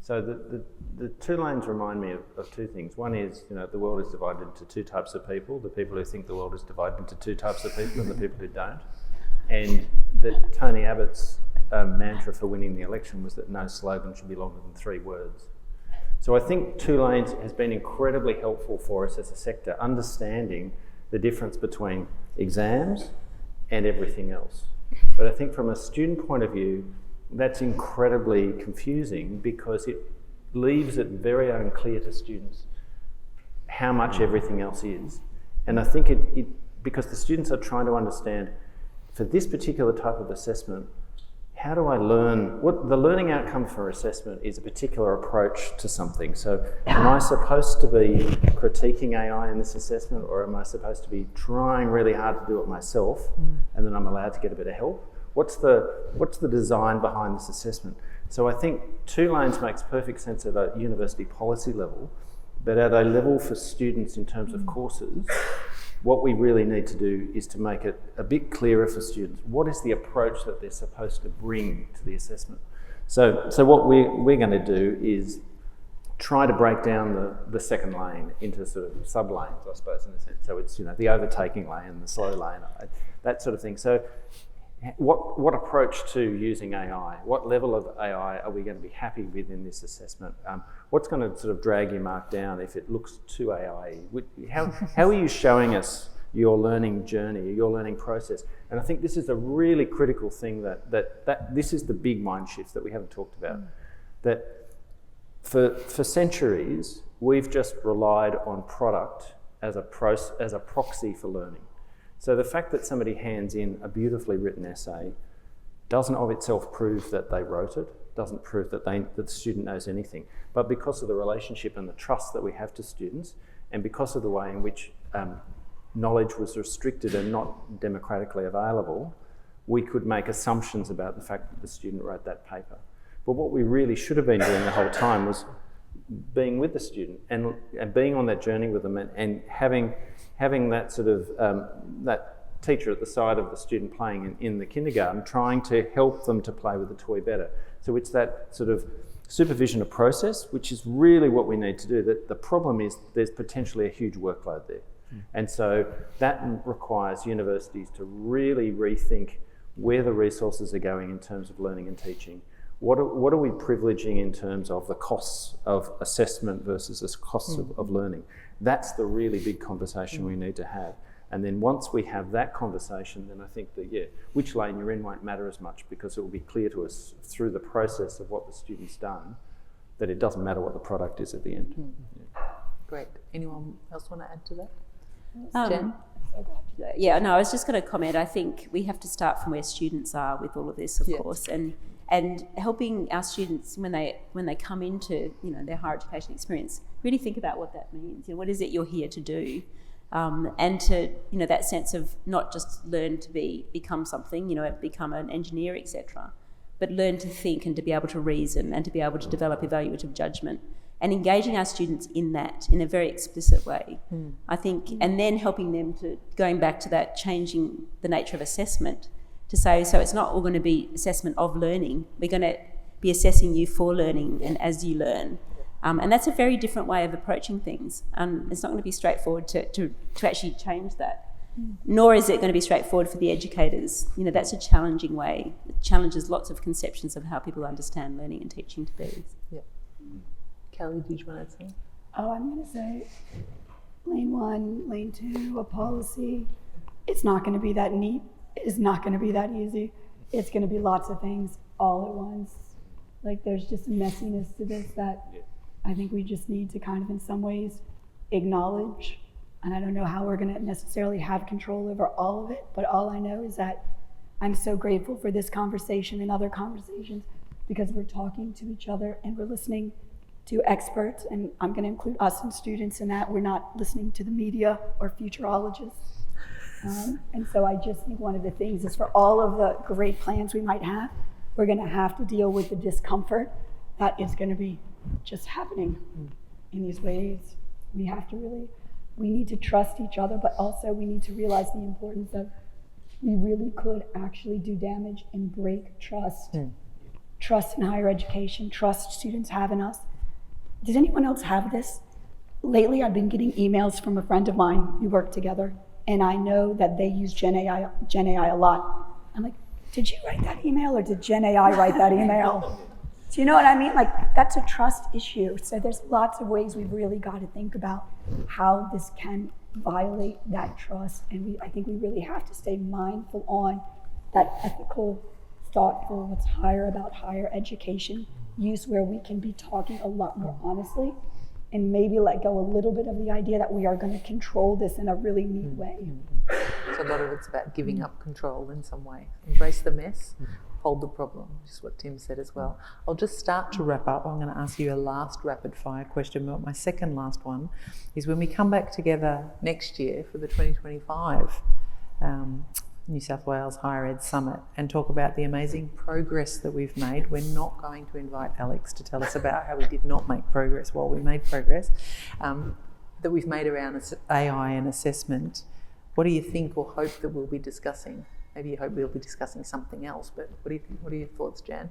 B: So the 2 lanes remind me of 2 things. One is, the world is divided into 2 types of people: the people who think the world is divided into 2 types of people, and the people who don't. And that Tony Abbott's mantra for winning the election was that no slogan should be longer than 3 words. So I think 2 lanes has been incredibly helpful for us as a sector, understanding the difference between exams and everything else. But I think from a student point of view, that's incredibly confusing, because it leaves it very unclear to students how much everything else is. And I think because the students are trying to understand, for this particular type of assessment, how do I learn? What the learning outcome for assessment is a particular approach to something. So am I supposed to be critiquing AI in this assessment, or am I supposed to be trying really hard to do it myself, and then I'm allowed to get a bit of help? What's the design behind this assessment? So I think 2 lanes makes perfect sense at a university policy level, but at a level for students in terms of courses, what we really need to do is to make it a bit clearer for students. What is the approach that they're supposed to bring to the assessment? So what we're going to do is try to break down the second lane into sort of sub-lanes, I suppose, in a sense. So it's, the overtaking lane, the slow lane, that sort of thing. So what approach to using AI? What level of AI are we going to be happy with in this assessment? What's going to sort of drag your mark down if it looks too AI? How are you showing us your learning journey, your learning process? And I think this is a really critical thing that this is the big mind shift that we haven't talked about. That for centuries, we've just relied on product as a proxy for learning. So the fact that somebody hands in a beautifully written essay doesn't of itself prove that they wrote it, doesn't prove that the student knows anything. But because of the relationship and the trust that we have to students, and because of the way in which knowledge was restricted and not democratically available, we could make assumptions about the fact that the student wrote that paper. But what we really should have been doing the whole time was being with the student and being on that journey with them, and having that sort of that teacher at the side of the student playing in the kindergarten, trying to help them to play with the toy better. So it's that sort of supervision of process, which is really what we need to do. That the problem is there's potentially a huge workload there. And so that requires universities to really rethink where the resources are going in terms of learning and teaching. What are we privileging in terms of the costs of assessment versus the costs of learning? That's the really big conversation we need to have. And then once we have that conversation, then I think that, which lane you're in won't matter as much, because it will be clear to us through the process of what the student's done that it doesn't matter what the product is at the end.
F: Great. Anyone else want to add to that?
I: Jen? Yeah, no, I was just going to comment. I think we have to start from where students are with all of this, of course, and helping our students when they come into their higher education experience, really think about what that means. What is it you're here to do, and to that sense of not just learn to become something, become an engineer, etc., but learn to think and to be able to reason and to be able to develop evaluative judgment. And engaging our students in that in a very explicit way, I think, and then helping them to, going back to that, changing the nature of assessment to say, so it's not all going to be assessment of learning, we're going to be assessing you for learning and as you learn. And that's a very different way of approaching things. It's not going to be straightforward to actually change that. Nor is it going to be straightforward for the educators. That's a challenging way. It challenges lots of conceptions of how people understand learning and teaching to be.
F: Yeah. Kelly, did you want to say?
G: Oh, I'm going to say lane 1, lane 2, a policy. It's not going to be that neat. It's not going to be that easy. It's going to be lots of things all at once. Like, there's just a messiness to this that I think we just need to kind of, in some ways, acknowledge. And I don't know how we're going to necessarily have control over all of it, but all I know is that I'm so grateful for this conversation and other conversations, because we're talking to each other and we're listening to experts, and I'm going to include us and students in that. We're not listening to the media or futurologists. And so I just think one of the things is, for all of the great plans we might have, we're going to have to deal with the discomfort that is going to be just happening in these ways. We need to trust each other, but also we need to realize the importance of, we really could actually do damage and break trust. Trust in higher education, trust students have in us. Does anyone else have this? Lately, I've been getting emails from a friend of mine. We work together, and I know that they use Gen AI a lot. I'm like, did you write that email, or did Gen AI write that email? Do you know what I mean? Like, that's a trust issue. So there's lots of ways we've really got to think about how this can violate that trust. And I think we really have to stay mindful on that ethical, thoughtful, what's higher about higher education use, where we can be talking a lot more honestly, and maybe let go a little bit of the idea that we are going to control this in a really neat way.
F: So a lot of it's about giving up control in some way. Embrace the mess, hold the problem, which is what Tim said as well. I'll just start to wrap up. I'm going to ask you a last rapid fire question, but my second last one is, when we come back together next year for the 2025 New South Wales Higher Ed Summit and talk about the amazing progress that we've made, we're not going to invite Alex to tell us about how we did not make progress while we made progress, that we've made around AI and assessment. What do you think or hope that we'll be discussing? Maybe you hope we'll be discussing something else, but what do you think? What are your thoughts, Jan?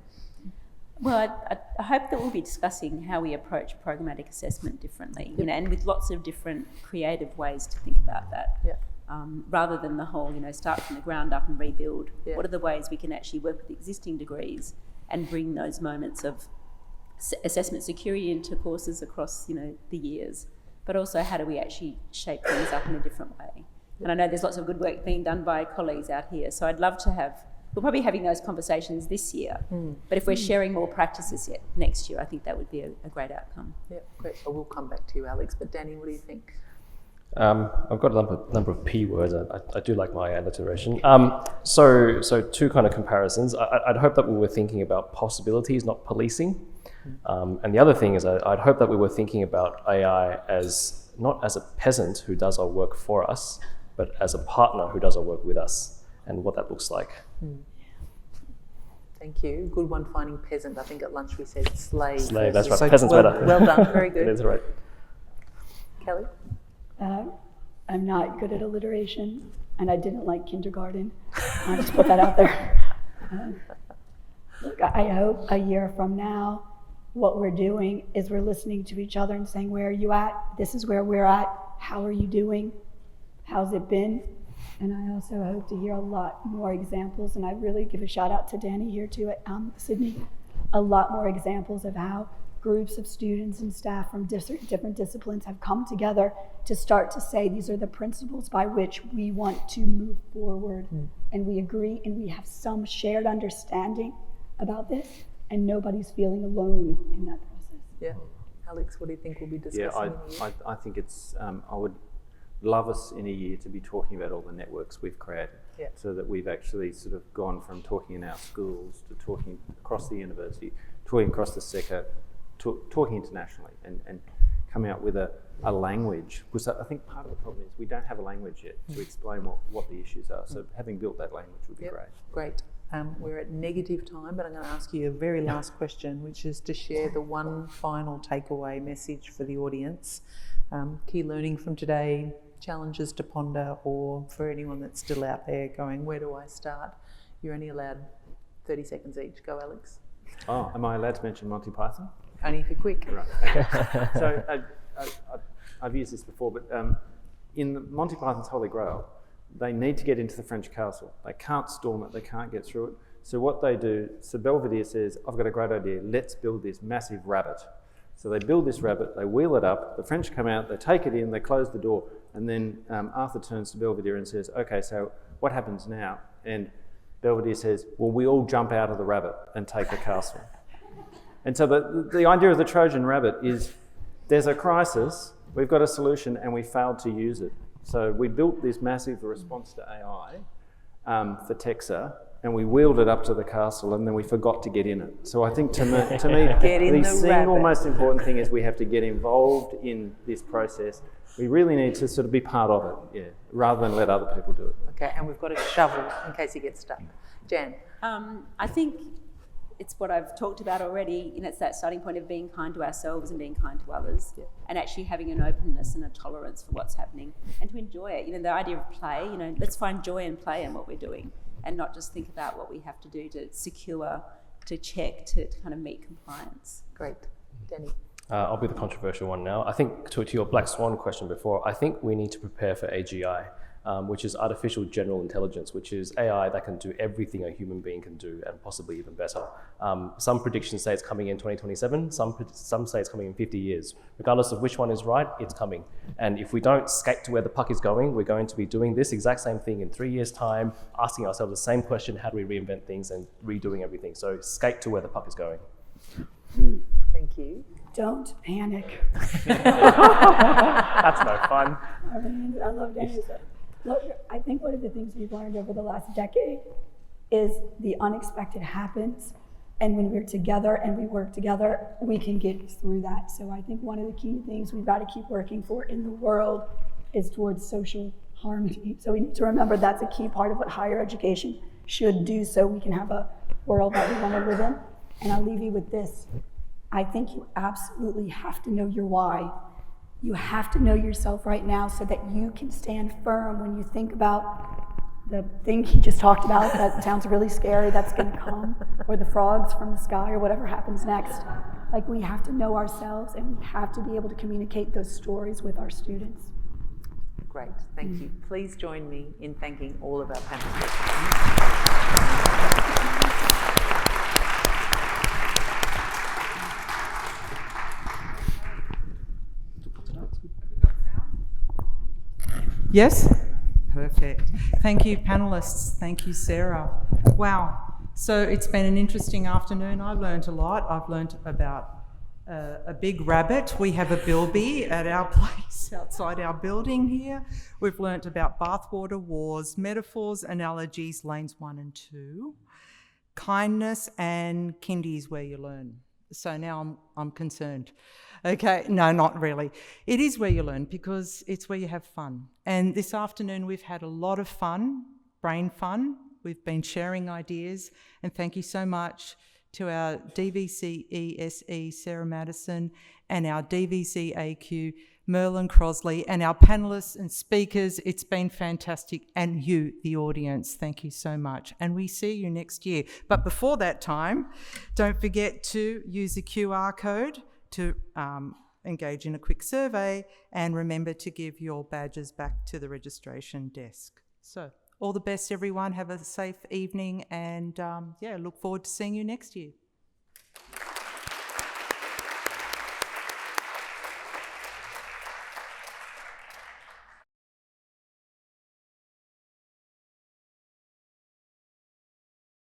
I: Well, I hope that we'll be discussing how we approach programmatic assessment differently, and with lots of different creative ways to think about that. Rather than the whole, start from the ground up and rebuild. What are the ways we can actually work with existing degrees and bring those moments of assessment security into courses across, the years? But also, how do we actually shape things up in a different way? And I know there's lots of good work being done by colleagues out here, so I'd love to we're probably having those conversations this year, but if we're sharing more practices yet next year, I think that would be a great outcome. Yeah,
F: great. Well, we'll come back to you, Alex, but Danny, what do you think?
H: I've got a number of P words. I do like my alliteration. So two kind of comparisons. I'd hope that we were thinking about possibilities, not policing. And the other thing is, I'd hope that we were thinking about AI as not as a peasant who does our work for us, but as a partner who does our work with us, and what that looks like.
F: Thank you. Good one, finding peasant. I think at lunch we said slave.
H: Slave, that's right.
F: So
H: Peasant's better.
F: Well done. Very good.
H: It is right.
F: Kelly?
G: I'm not good at alliteration, and I didn't like kindergarten. I'll just put that out there. Look, I hope a year from now, what we're doing is we're listening to each other and saying, where are you at? This is where we're at. How are you doing? How's it been? And I also hope to hear a lot more examples, and I really give a shout out to Danny here too at Sydney, a lot more examples of how groups of students and staff from different disciplines have come together to start to say these are the principles by which we want to move forward. And we agree and we have some shared understanding about this, and nobody's feeling alone in that process.
F: Yeah. Alex, what do you think we'll be discussing?
B: Yeah, I think it's, I would love us in a year to be talking about all the networks we've created, so that we've actually sort of gone from talking in our schools to talking across the university, talking across the sector, talking internationally, and coming out with a language. Because I think part of the problem is we don't have a language yet to explain what the issues are. So having built that language would be great.
F: Great. We're at negative time, but I'm going to ask you a very last question, which is to share the one final takeaway message for the audience. Key learning from today, challenges to ponder, or for anyone that's still out there going, where do I start? You're only allowed 30 seconds each. Go, Alex.
B: Oh, am I allowed to mention Monty Python?
F: Only if you're quick.
B: Right, okay. So I've used this before, but in Monty Python's Holy Grail, they need to get into the French castle. They can't storm it, they can't get through it. So what they do, so Belvedere says, I've got a great idea, let's build this massive rabbit. So they build this rabbit, they wheel it up, the French come out, they take it in, they close the door, and then Arthur turns to Belvedere and says, okay, so what happens now? And Belvedere says, well, we all jump out of the rabbit and take the castle. And so the idea of the Trojan rabbit is there's a crisis, we've got a solution, and we failed to use it. So we built this massive response to AI for Texa, and we wheeled it up to the castle, and then we forgot to get in it. So I think to me the single most important thing is we have to get involved in this process. We really need to sort of be part of it, rather than let other people do it.
F: Okay, and we've got a shovel in case you get stuck. Jan?
I: I think it's what I've talked about already, it's that starting point of being kind to ourselves and being kind to others, and actually having an openness and a tolerance for what's happening, and to enjoy it. The idea of play, let's find joy and play in what we're doing, and not just think about what we have to do to secure, to check, to kind of meet compliance.
F: Great. Danny?
H: I'll be the controversial one now. I think to your Black Swan question before, I think we need to prepare for AGI, which is artificial general intelligence, which is AI that can do everything a human being can do and possibly even better. Some predictions say it's coming in 2027, some say it's coming in 50 years. Regardless of which one is right, it's coming. And if we don't skate to where the puck is going, we're going to be doing this exact same thing in 3 years' time, asking ourselves the same question, how do we reinvent things, and redoing everything. So skate to where the puck is going.
F: Thank you.
G: Don't panic.
H: That's no fun.
G: I love Danny's. Look, I think one of the things we've learned over the last decade is the unexpected happens, and when we're together and we work together, we can get through that. So I think one of the key things we've got to keep working for in the world is towards social harmony. So we need to remember that's a key part of what higher education should do, so we can have a world that we want to live in. And I'll leave you with this. I think you absolutely have to know your why. You have to know yourself right now so that you can stand firm when you think about the thing he just talked about that sounds really scary that's going to come, or the frogs from the sky, or whatever happens next. Like, we have to know ourselves, and we have to be able to communicate those stories with our students.
F: Great, thank you. Please join me in thanking all of our panelists. Yes? Perfect. Thank you, panellists. Thank you, Sarah. Wow. So it's been an interesting afternoon. I learned a lot. I've learned about a big rabbit. We have a bilby at our place outside our building here. We've learnt about bathwater wars, metaphors, analogies, lanes 1 and 2, kindness, and kindy is where you learn. So now I'm concerned. Okay, no, not really. It is where you learn because it's where you have fun. And this afternoon we've had a lot of fun, brain fun. We've been sharing ideas, and thank you so much to our DVC ESE Sarah Madison and our DVC AQ Merlin Crosley, and our panellists and speakers. It's been fantastic, and you, the audience, thank you so much. And we see you next year. But before that time, don't forget to use the QR code to engage in a quick survey, and remember to give your badges back to the registration desk. So all the best, everyone. Have a safe evening, and look forward to seeing you next year.